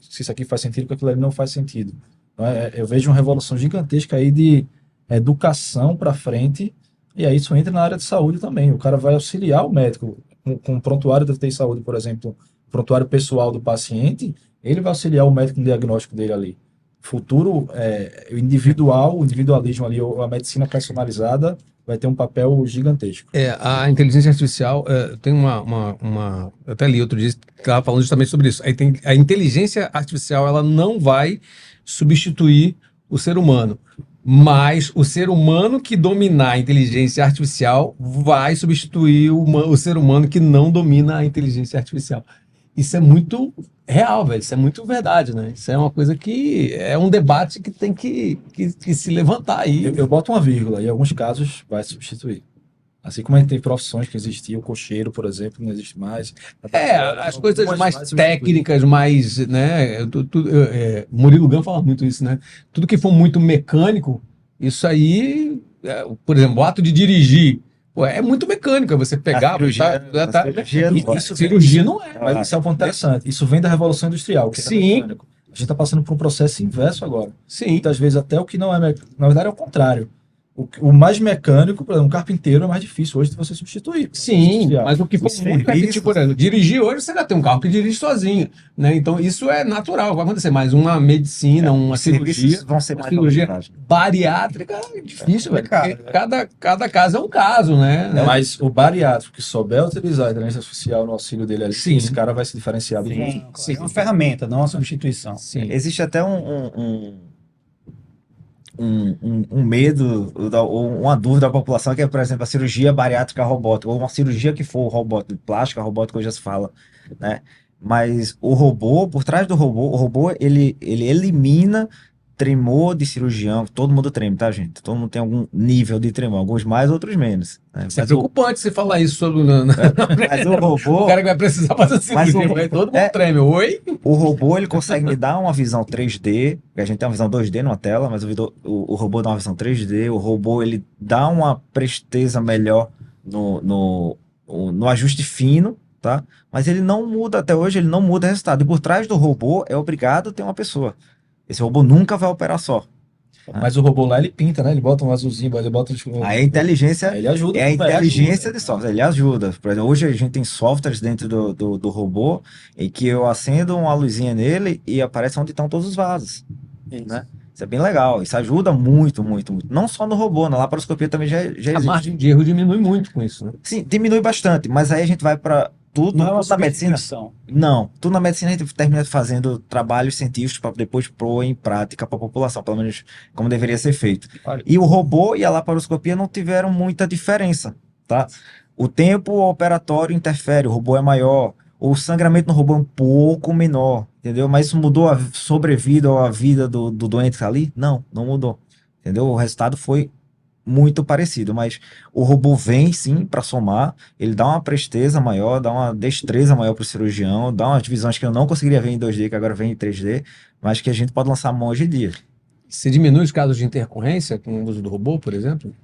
[SPEAKER 4] se isso aqui faz sentido e o que aquilo ali não faz sentido. Então, eu vejo uma revolução gigantesca aí de educação para frente, e aí isso entra na área de saúde também. O cara vai auxiliar o médico com o prontuário da TI Saúde, por exemplo, prontuário pessoal do paciente, ele vai auxiliar o médico no diagnóstico dele ali. Futuro, o individualismo ali, ou a medicina personalizada, vai ter um papel gigantesco.
[SPEAKER 3] A inteligência artificial tem eu até li outro dia que estava falando justamente sobre isso. A inteligência artificial ela não vai substituir o ser humano, mas o ser humano que dominar a inteligência artificial vai substituir o ser humano que não domina a inteligência artificial. Isso é muito real, velho. Isso é muito verdade, né? Isso é uma coisa que é um debate que tem que se levantar aí.
[SPEAKER 4] Eu boto uma vírgula, e em alguns casos vai substituir. Assim como a gente tem profissões que existiam, o cocheiro, por exemplo, não existe mais.
[SPEAKER 3] As coisas mais técnicas, mais, né? Murilo Gun fala muito isso, né? Tudo que for muito mecânico, isso aí, por exemplo, o ato de dirigir, pô, é muito mecânico, é você pegar, cirurgia não é.
[SPEAKER 4] Mas isso é um ponto interessante. Isso vem da Revolução Industrial, que
[SPEAKER 3] Sim.
[SPEAKER 4] A gente está passando por um processo inverso agora.
[SPEAKER 3] Sim.
[SPEAKER 4] Muitas vezes até o que não é mecânico, na verdade é o contrário. O mais mecânico, por exemplo, um carpinteiro é mais difícil hoje de você substituir.
[SPEAKER 3] Sim, mas o que for muito repetitivo, por exemplo, dirigir hoje você já tem um carro que dirige sozinho, né? Então isso é natural, vai acontecer, mas uma medicina, uma cirurgia,
[SPEAKER 2] vão ser
[SPEAKER 3] uma
[SPEAKER 2] mais
[SPEAKER 3] cirurgia
[SPEAKER 2] vantagens.
[SPEAKER 3] bariátrica é difícil, velho. Cada caso é um caso, né?
[SPEAKER 4] Mas o bariátrico que souber utilizar a inteligência artificial no auxílio dele ali,
[SPEAKER 3] Sim.
[SPEAKER 4] esse cara vai se diferenciar do
[SPEAKER 1] Sim,
[SPEAKER 4] outro.
[SPEAKER 1] sim. É uma ferramenta, não uma substituição.
[SPEAKER 3] Sim.
[SPEAKER 2] Existe até um medo ou uma dúvida da população que é, por exemplo, a cirurgia bariátrica robótica, ou uma cirurgia que for robótica, plástica robótica, hoje já se fala, né? Mas o robô, por trás do robô, o robô ele elimina tremor de cirurgião. Todo mundo treme, tá, gente? Todo mundo tem algum nível de tremor, alguns mais, outros menos, né?
[SPEAKER 3] Isso é preocupante você falar isso sobre
[SPEAKER 2] Mas o robô,
[SPEAKER 3] o cara que vai precisar fazer cirurgia, mas todo mundo treme. Oi?
[SPEAKER 2] o robô ele consegue me dar uma visão 3D, porque a gente tem uma visão 2D numa tela, mas o robô dá uma visão 3D, o robô ele dá uma presteza melhor no ajuste fino, tá? Mas ele não muda, até hoje ele não muda o resultado. E por trás do robô é obrigado a ter uma pessoa. Esse robô nunca vai operar só.
[SPEAKER 4] Mas o robô lá ele pinta, né? Ele bota um azulzinho, ele bota
[SPEAKER 2] A inteligência
[SPEAKER 4] ele ajuda.
[SPEAKER 2] é a inteligência de software, ele ajuda. Por exemplo, hoje a gente tem softwares dentro do robô em que eu acendo uma luzinha nele e aparece onde estão todos os vasos. Né? Isso é bem legal, isso ajuda muito, muito, muito. Não só no robô, na laparoscopia também já existe.
[SPEAKER 3] A margem de erro diminui muito com isso, né?
[SPEAKER 2] Sim, diminui bastante, mas aí a gente vai para tudo na medicina. Não, tudo na medicina a gente termina fazendo trabalhos científicos para depois pôr em prática para a população, pelo menos como deveria ser feito. E o robô e a laparoscopia não tiveram muita diferença, tá? O tempo operatório interfere, o robô é maior, o sangramento no robô é um pouco menor, entendeu? Mas isso mudou a sobrevida ou a vida do doente que tá ali? Não mudou, entendeu? O resultado foi muito parecido, mas o robô vem sim para somar, ele dá uma presteza maior, dá uma destreza maior para o cirurgião, dá umas divisões que eu não conseguiria ver em 2D, que agora vem em 3D, mas que a gente pode lançar a mão hoje em dia.
[SPEAKER 3] Você diminui os casos de intercorrência com o uso do robô, por exemplo?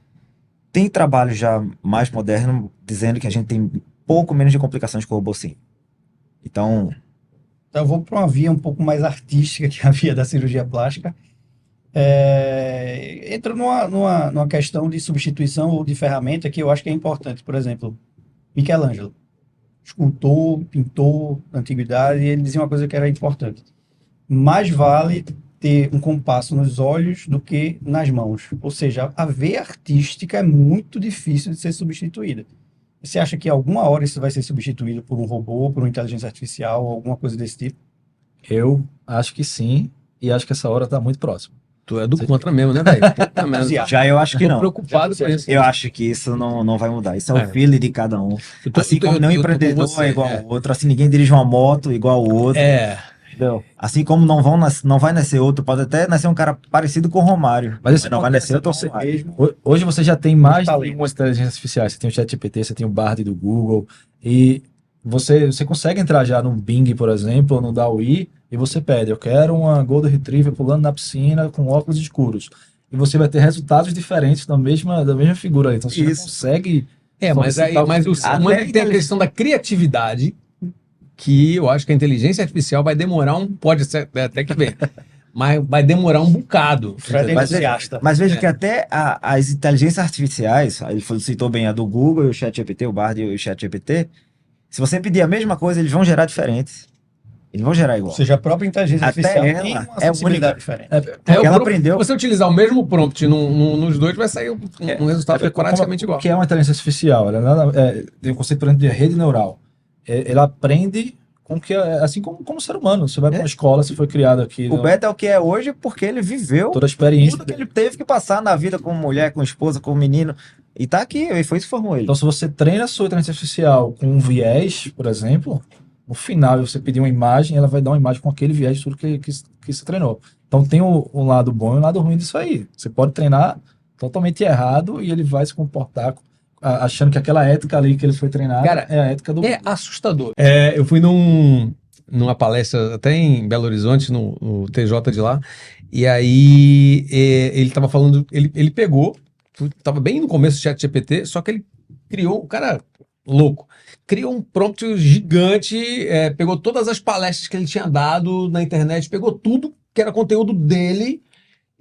[SPEAKER 2] Tem trabalho já mais moderno dizendo que a gente tem pouco menos de complicações com o robô sim. Então
[SPEAKER 1] eu vou para uma via um pouco mais artística, que é a via da cirurgia plástica. Entra numa questão de substituição ou de ferramenta que eu acho que é importante. Por exemplo, Michelangelo, escultor, pintor da antiguidade, e ele dizia uma coisa que era importante: mais vale ter um compasso nos olhos do que nas mãos. Ou seja, a veia artística é muito difícil de ser substituída. Você acha que alguma hora isso vai ser substituído por um robô, por uma inteligência artificial, alguma coisa desse tipo?
[SPEAKER 4] Eu acho que sim, e acho que essa hora está muito próxima.
[SPEAKER 3] Tu é do contra mesmo, né, velho?
[SPEAKER 2] Já eu acho que
[SPEAKER 3] tô
[SPEAKER 2] não.
[SPEAKER 3] preocupado com isso.
[SPEAKER 2] Eu acho que isso não vai mudar. Isso é o feeling de cada um. Assim como nenhum empreendedor é igual ao outro, assim ninguém dirige uma moto igual ao outro. Entendeu? Assim como não vai nascer outro, pode até nascer um cara parecido com o Romário.
[SPEAKER 4] Mas isso
[SPEAKER 2] não vai nascer outro
[SPEAKER 4] você
[SPEAKER 2] Romário.
[SPEAKER 1] mesmo.
[SPEAKER 4] Hoje você já tem mais de
[SPEAKER 1] talento.
[SPEAKER 4] algumas inteligências artificiais. Você tem o ChatGPT, você tem o Bard do Google. E você consegue entrar já no Bing, por exemplo, ou no DALL-E, e você pede, eu quero uma Golden Retriever pulando na piscina com óculos escuros. E você vai ter resultados diferentes da mesma figura ali. Então você já
[SPEAKER 2] Isso.
[SPEAKER 4] consegue...
[SPEAKER 3] Mas aí, mas o
[SPEAKER 2] Até
[SPEAKER 3] humano tem a
[SPEAKER 2] inteligência.
[SPEAKER 3] questão da criatividade, que eu acho que a inteligência artificial vai demorar pode ser até que vem, mas vai demorar um bocado.
[SPEAKER 1] Fred é
[SPEAKER 2] Mas,
[SPEAKER 1] entusiasta.
[SPEAKER 2] mas veja que até as inteligências artificiais, ele citou bem a do Google e o ChatGPT, o Bard e o ChatGPT, se você pedir a mesma coisa, eles vão gerar diferentes. Eles vão gerar igual.
[SPEAKER 1] Ou seja, a própria inteligência
[SPEAKER 2] Até
[SPEAKER 1] artificial
[SPEAKER 2] ela
[SPEAKER 1] tem uma
[SPEAKER 2] é
[SPEAKER 1] sensibilidade
[SPEAKER 2] única.
[SPEAKER 1] diferente.
[SPEAKER 2] Ela aprendeu.
[SPEAKER 3] Se você utilizar o mesmo prompt nos dois, vai sair um resultado
[SPEAKER 4] Porque
[SPEAKER 3] praticamente
[SPEAKER 4] o
[SPEAKER 3] igual.
[SPEAKER 4] que é uma inteligência artificial? Tem o conceito, por exemplo, de rede neural. Ela aprende assim como ser humano. Você vai para uma escola, você foi criado aqui.
[SPEAKER 2] O Beto é o que é hoje porque ele viveu
[SPEAKER 4] Toda a experiência
[SPEAKER 2] tudo que ele teve que passar na vida como mulher, com esposa, como menino. E tá aqui, e foi isso que formou ele.
[SPEAKER 4] Então, se você treina a sua inteligência artificial com um viés, por exemplo, no final você pedir uma imagem, ela vai dar uma imagem com aquele viés de tudo que você treinou. Então, tem um lado bom e um lado ruim disso aí. Você pode treinar totalmente errado e ele vai se comportar achando que aquela ética ali que ele foi treinado
[SPEAKER 3] Cara,
[SPEAKER 4] é a ética do...
[SPEAKER 3] É assustador. Eu fui numa palestra até em Belo Horizonte, no TJ de lá, e aí ele tava falando, ele pegou, tava bem no começo do ChatGPT, só que ele criou, um cara louco, criou um prompt gigante, pegou todas as palestras que ele tinha dado na internet, pegou tudo que era conteúdo dele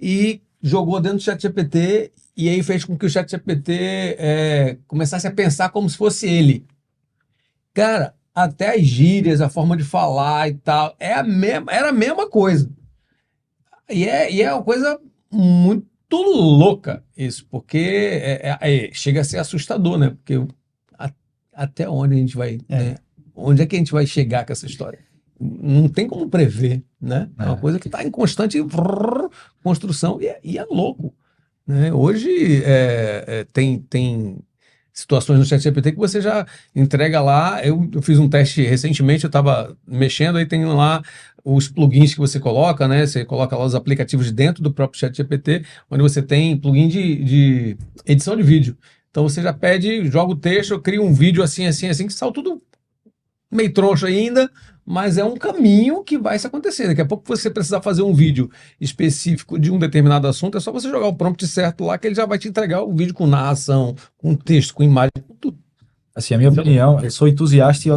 [SPEAKER 3] e jogou dentro do ChatGPT e aí fez com que o ChatGPT começasse a pensar como se fosse ele. Cara, até as gírias, a forma de falar e tal, era a mesma coisa. E é uma coisa muito louca isso, porque chega a ser assustador, né? Porque até onde a gente vai, né? Onde é que a gente vai chegar com essa história? Não tem como prever, né? É uma coisa que está em constante construção e é louco, né? Hoje tem situações no ChatGPT que você já entrega lá. Eu fiz um teste recentemente, eu estava mexendo, aí tem lá os plugins que você coloca, né? Você coloca lá os aplicativos dentro do próprio ChatGPT, onde você tem plugin de edição de vídeo. Então você já pede, joga o texto, cria um vídeo assim, que sai tudo meio troncho ainda, mas é um caminho que vai se acontecer. Daqui a pouco você precisar fazer um vídeo específico de um determinado assunto, é só você jogar o prompt certo lá que ele já vai te entregar o vídeo com narração, com texto, com imagem, com tudo.
[SPEAKER 4] Assim, a minha opinião, eu sou entusiasta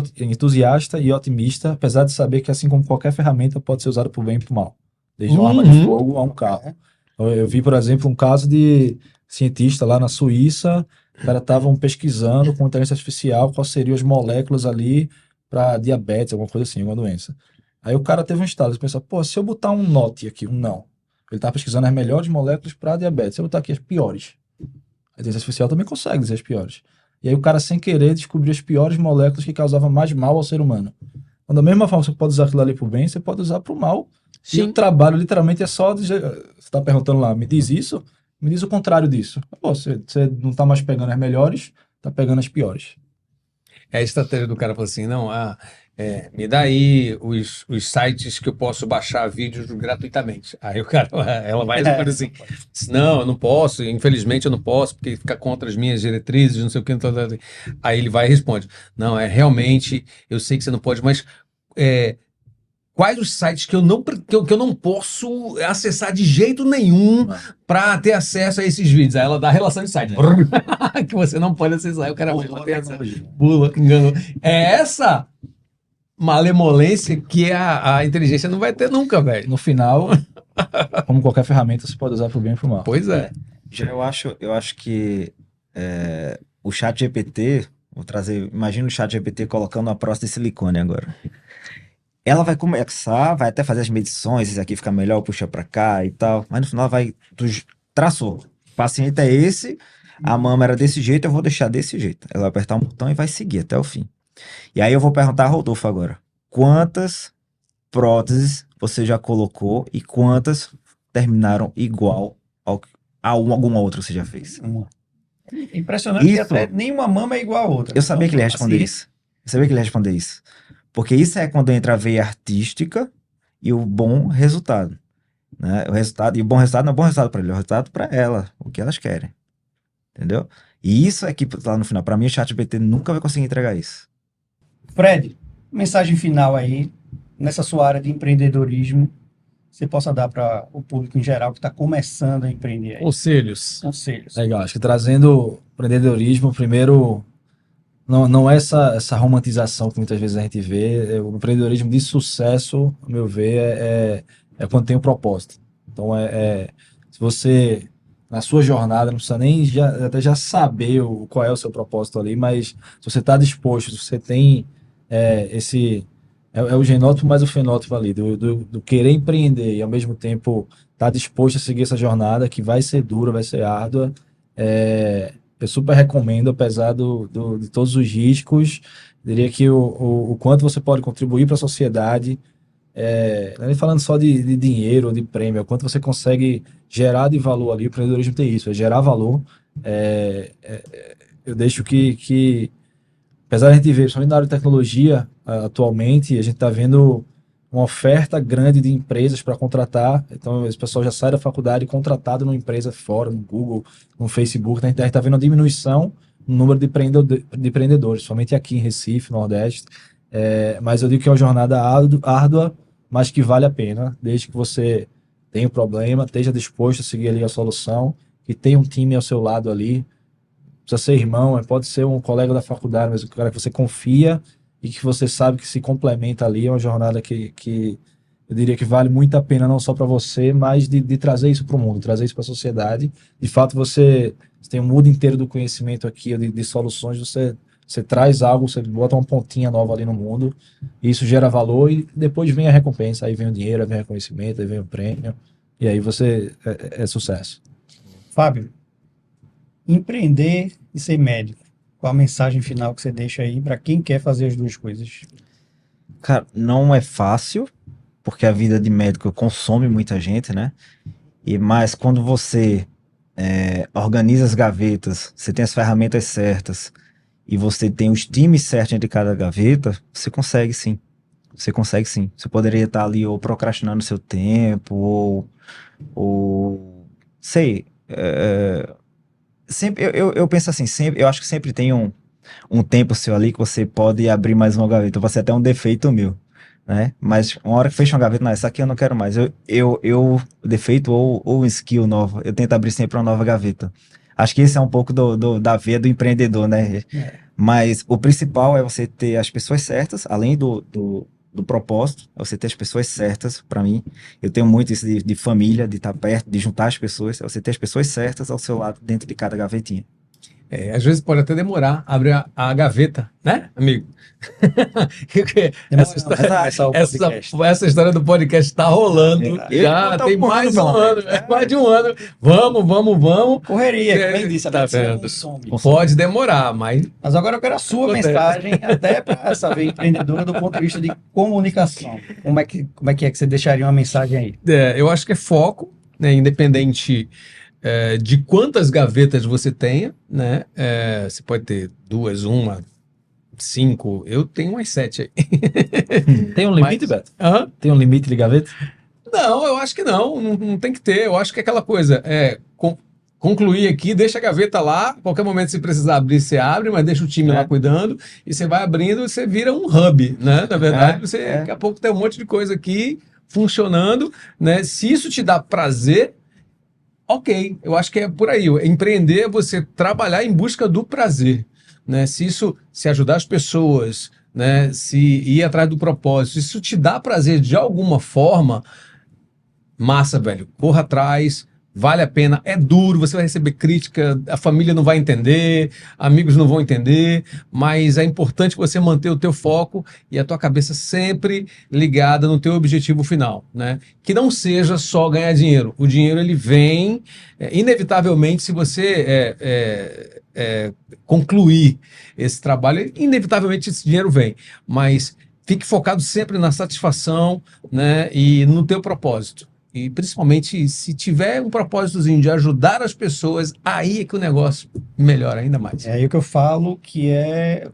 [SPEAKER 4] e otimista, apesar de saber que, assim como qualquer ferramenta, pode ser usada para o bem e para o mal. Desde uma arma de fogo a um carro. Eu vi, por exemplo, um caso de cientista lá na Suíça, os caras estavam pesquisando com inteligência artificial quais seriam as moléculas ali para diabetes, alguma coisa assim, alguma doença. Aí o cara teve um estalo, ele pensou, pô, se eu botar um NOT aqui, um não, ele tá pesquisando as melhores moléculas para diabetes, se eu botar aqui as piores, a inteligência artificial também consegue dizer as piores. E aí o cara, sem querer, descobriu as piores moléculas que causavam mais mal ao ser humano. Então, da mesma forma que você pode usar aquilo ali pro bem, você pode usar pro mal.
[SPEAKER 3] Sim.
[SPEAKER 4] E o trabalho, literalmente, é só dizer, você tá perguntando lá, me diz isso? Me diz o contrário disso. Pô, você não tá mais pegando as melhores, tá pegando as piores.
[SPEAKER 3] É a estratégia do cara, falou assim, não, me dá aí os sites que eu posso baixar vídeos gratuitamente. Aí o cara, ela vai responder assim, não, eu não posso, infelizmente eu não posso, porque fica contra as minhas diretrizes, não sei o que. Aí ele vai e responde, não, realmente, eu sei que você não pode, mas quais os sites que eu não posso acessar de jeito nenhum para ter acesso a esses vídeos? Aí ela dá a relação de site. Que você não pode acessar. Aí o cara pula, enganou. É essa malemolência que a inteligência não vai ter nunca, velho.
[SPEAKER 4] No final, como qualquer ferramenta, você pode usar pro bem e pro mal.
[SPEAKER 3] Pois é.
[SPEAKER 2] Já eu acho que o ChatGPT, imagina o ChatGPT colocando uma próstata de silicone agora. Ela vai começar, vai até fazer as medições, esse aqui fica melhor, puxa pra cá e tal, mas no final traçou. O paciente é esse, a mama era desse jeito, eu vou deixar desse jeito. Ela vai apertar um botão e vai seguir até o fim. E aí eu vou perguntar a Rodolfo agora, quantas próteses você já colocou e quantas terminaram igual a alguma outra que você já fez?
[SPEAKER 1] Impressionante que até nenhuma mama é igual a outra.
[SPEAKER 2] Eu sabia que ele ia responder isso. Porque isso é quando entra a veia artística e o bom resultado, né? O resultado, e o bom resultado não é o bom resultado para ele, é o resultado para ela, o que elas querem, entendeu? E isso é que lá no final, para mim o ChatGPT nunca vai conseguir entregar isso.
[SPEAKER 1] Fred, mensagem final aí, nessa sua área de empreendedorismo, você possa dar para o público em geral que está começando a empreender aí.
[SPEAKER 3] Conselhos.
[SPEAKER 1] Conselhos.
[SPEAKER 4] Legal, acho que trazendo empreendedorismo, primeiro, não é essa romantização que muitas vezes a gente vê. O empreendedorismo de sucesso, ao meu ver, é quando tem um propósito. Então, se você, na sua jornada, não precisa nem até já saber qual é o seu propósito ali, mas se você está disposto, se você tem esse... É o genótipo mais o fenótipo ali, do querer empreender e ao mesmo tempo estar disposto a seguir essa jornada que vai ser dura, vai ser árdua. Eu super recomendo, apesar de todos os riscos, diria que o quanto você pode contribuir para a sociedade, não é nem falando só de dinheiro ou de prêmio, é o quanto você consegue gerar de valor ali. O empreendedorismo tem isso, é gerar valor. Eu deixo que apesar de a gente ver, principalmente na área de tecnologia, atualmente, a gente está vendo uma oferta grande de empresas para contratar. Então, esse pessoal já sai da faculdade contratado numa empresa fora, no Google, no Facebook. A gente está vendo uma diminuição no número de empreendedores, somente aqui em Recife, Nordeste. Mas eu digo que é uma jornada árdua, mas que vale a pena, desde que você tenha um problema, esteja disposto a seguir ali a solução, que tenha um time ao seu lado ali. Precisa ser irmão, pode ser um colega da faculdade, mas um cara que você confia e que você sabe que se complementa ali. É uma jornada que eu diria que vale muito a pena, não só para você, mas de trazer isso para o mundo, trazer isso para a sociedade. De fato, você tem um mundo inteiro do conhecimento aqui, de soluções, você traz algo, você bota uma pontinha nova ali no mundo, e isso gera valor, e depois vem a recompensa, aí vem o dinheiro, aí vem o reconhecimento, aí vem o prêmio, e aí você é sucesso.
[SPEAKER 1] Fábio, empreender e ser médico. Qual a mensagem final que você deixa aí para quem quer fazer as duas coisas?
[SPEAKER 2] Cara, não é fácil, porque a vida de médico consome muita gente, né? Mas quando você organiza as gavetas, você tem as ferramentas certas e você tem os times certos entre cada gaveta, você consegue sim. Você consegue sim. Você poderia estar ali ou procrastinando seu tempo, ou sei. Sempre, eu penso assim, eu acho que sempre tem um tempo seu ali que você pode abrir mais uma gaveta. Pode ser até um defeito meu, né? Mas uma hora que fecha uma gaveta, não, essa aqui eu não quero mais. Defeito ou skill nova, eu tento abrir sempre uma nova gaveta. Acho que esse é um pouco da veia do empreendedor, né? Mas o principal é você ter as pessoas certas, além do propósito, é você ter as pessoas certas. Para mim, eu tenho muito isso de família, de estar perto, de juntar as pessoas, é você ter as pessoas certas ao seu lado dentro de cada gavetinha.
[SPEAKER 3] Às vezes pode até demorar abrir a gaveta, né, amigo? Essa história do podcast está rolando. Já tem mais um ano. Mais de um ano. Vamos.
[SPEAKER 1] Correria, como disse,
[SPEAKER 3] tá vendo? Pode demorar, mas
[SPEAKER 1] agora eu quero a sua mensagem, até para essa veia empreendedora do ponto de vista de comunicação. Como é que você deixaria uma mensagem aí?
[SPEAKER 3] Eu acho que é foco, né, independente de quantas gavetas você tenha, né? Você pode ter 2, 1, 5. Eu tenho umas 7 aí.
[SPEAKER 4] Tem um limite, Beto? Tem um limite de gaveta?
[SPEAKER 3] Não, eu acho que não tem que ter. Eu acho que é aquela coisa, concluir aqui, deixa a gaveta lá, a qualquer momento se precisar abrir, você abre, mas deixa o time lá cuidando, e você vai abrindo, você vira um hub, né? Na verdade, daqui a pouco tem um monte de coisa aqui funcionando, né? Se isso te dá prazer, ok, eu acho que é por aí. Empreender é você trabalhar em busca do prazer, né? Se ajudar as pessoas, né? Se ir atrás do propósito, se isso te dá prazer de alguma forma, massa, velho. Corra atrás, vale a pena. É duro, você vai receber crítica, a família não vai entender, amigos não vão entender, mas é importante você manter o teu foco e a tua cabeça sempre ligada no teu objetivo final, né? Que não seja só ganhar dinheiro. O dinheiro, ele vem, inevitavelmente, se você concluir esse trabalho, inevitavelmente esse dinheiro vem, mas fique focado sempre na satisfação, né, e no teu propósito. E principalmente se tiver um propósitozinho de ajudar as pessoas, aí é que o negócio melhora ainda mais.
[SPEAKER 1] É aí que eu falo que é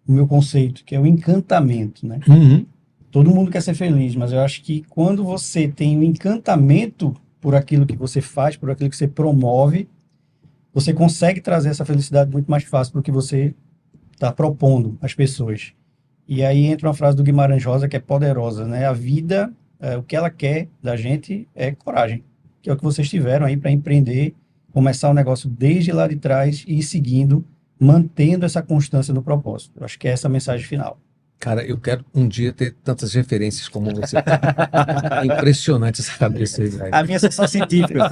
[SPEAKER 1] o meu conceito, que é o encantamento, né?
[SPEAKER 3] Uhum.
[SPEAKER 1] Todo mundo quer ser feliz, mas eu acho que quando você tem um encantamento por aquilo que você faz, por aquilo que você promove, você consegue trazer essa felicidade muito mais fácil para o que você está propondo às pessoas. E aí entra uma frase do Guimarães Rosa que é poderosa, né? A vida, o que ela quer da gente é coragem, que é o que vocês tiveram aí para empreender, começar o negócio desde lá de trás e ir seguindo, mantendo essa constância no propósito. Eu acho que é essa a mensagem final.
[SPEAKER 3] Cara, eu quero um dia ter tantas referências como você. É impressionante essa cabeça aí, velho.
[SPEAKER 2] A minha sessão científica.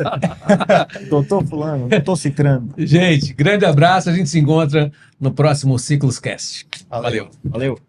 [SPEAKER 2] Doutor fulano, doutor cicrano.
[SPEAKER 3] Gente, grande abraço. A gente se encontra no próximo Ciclos Cast. Valeu.
[SPEAKER 2] Valeu.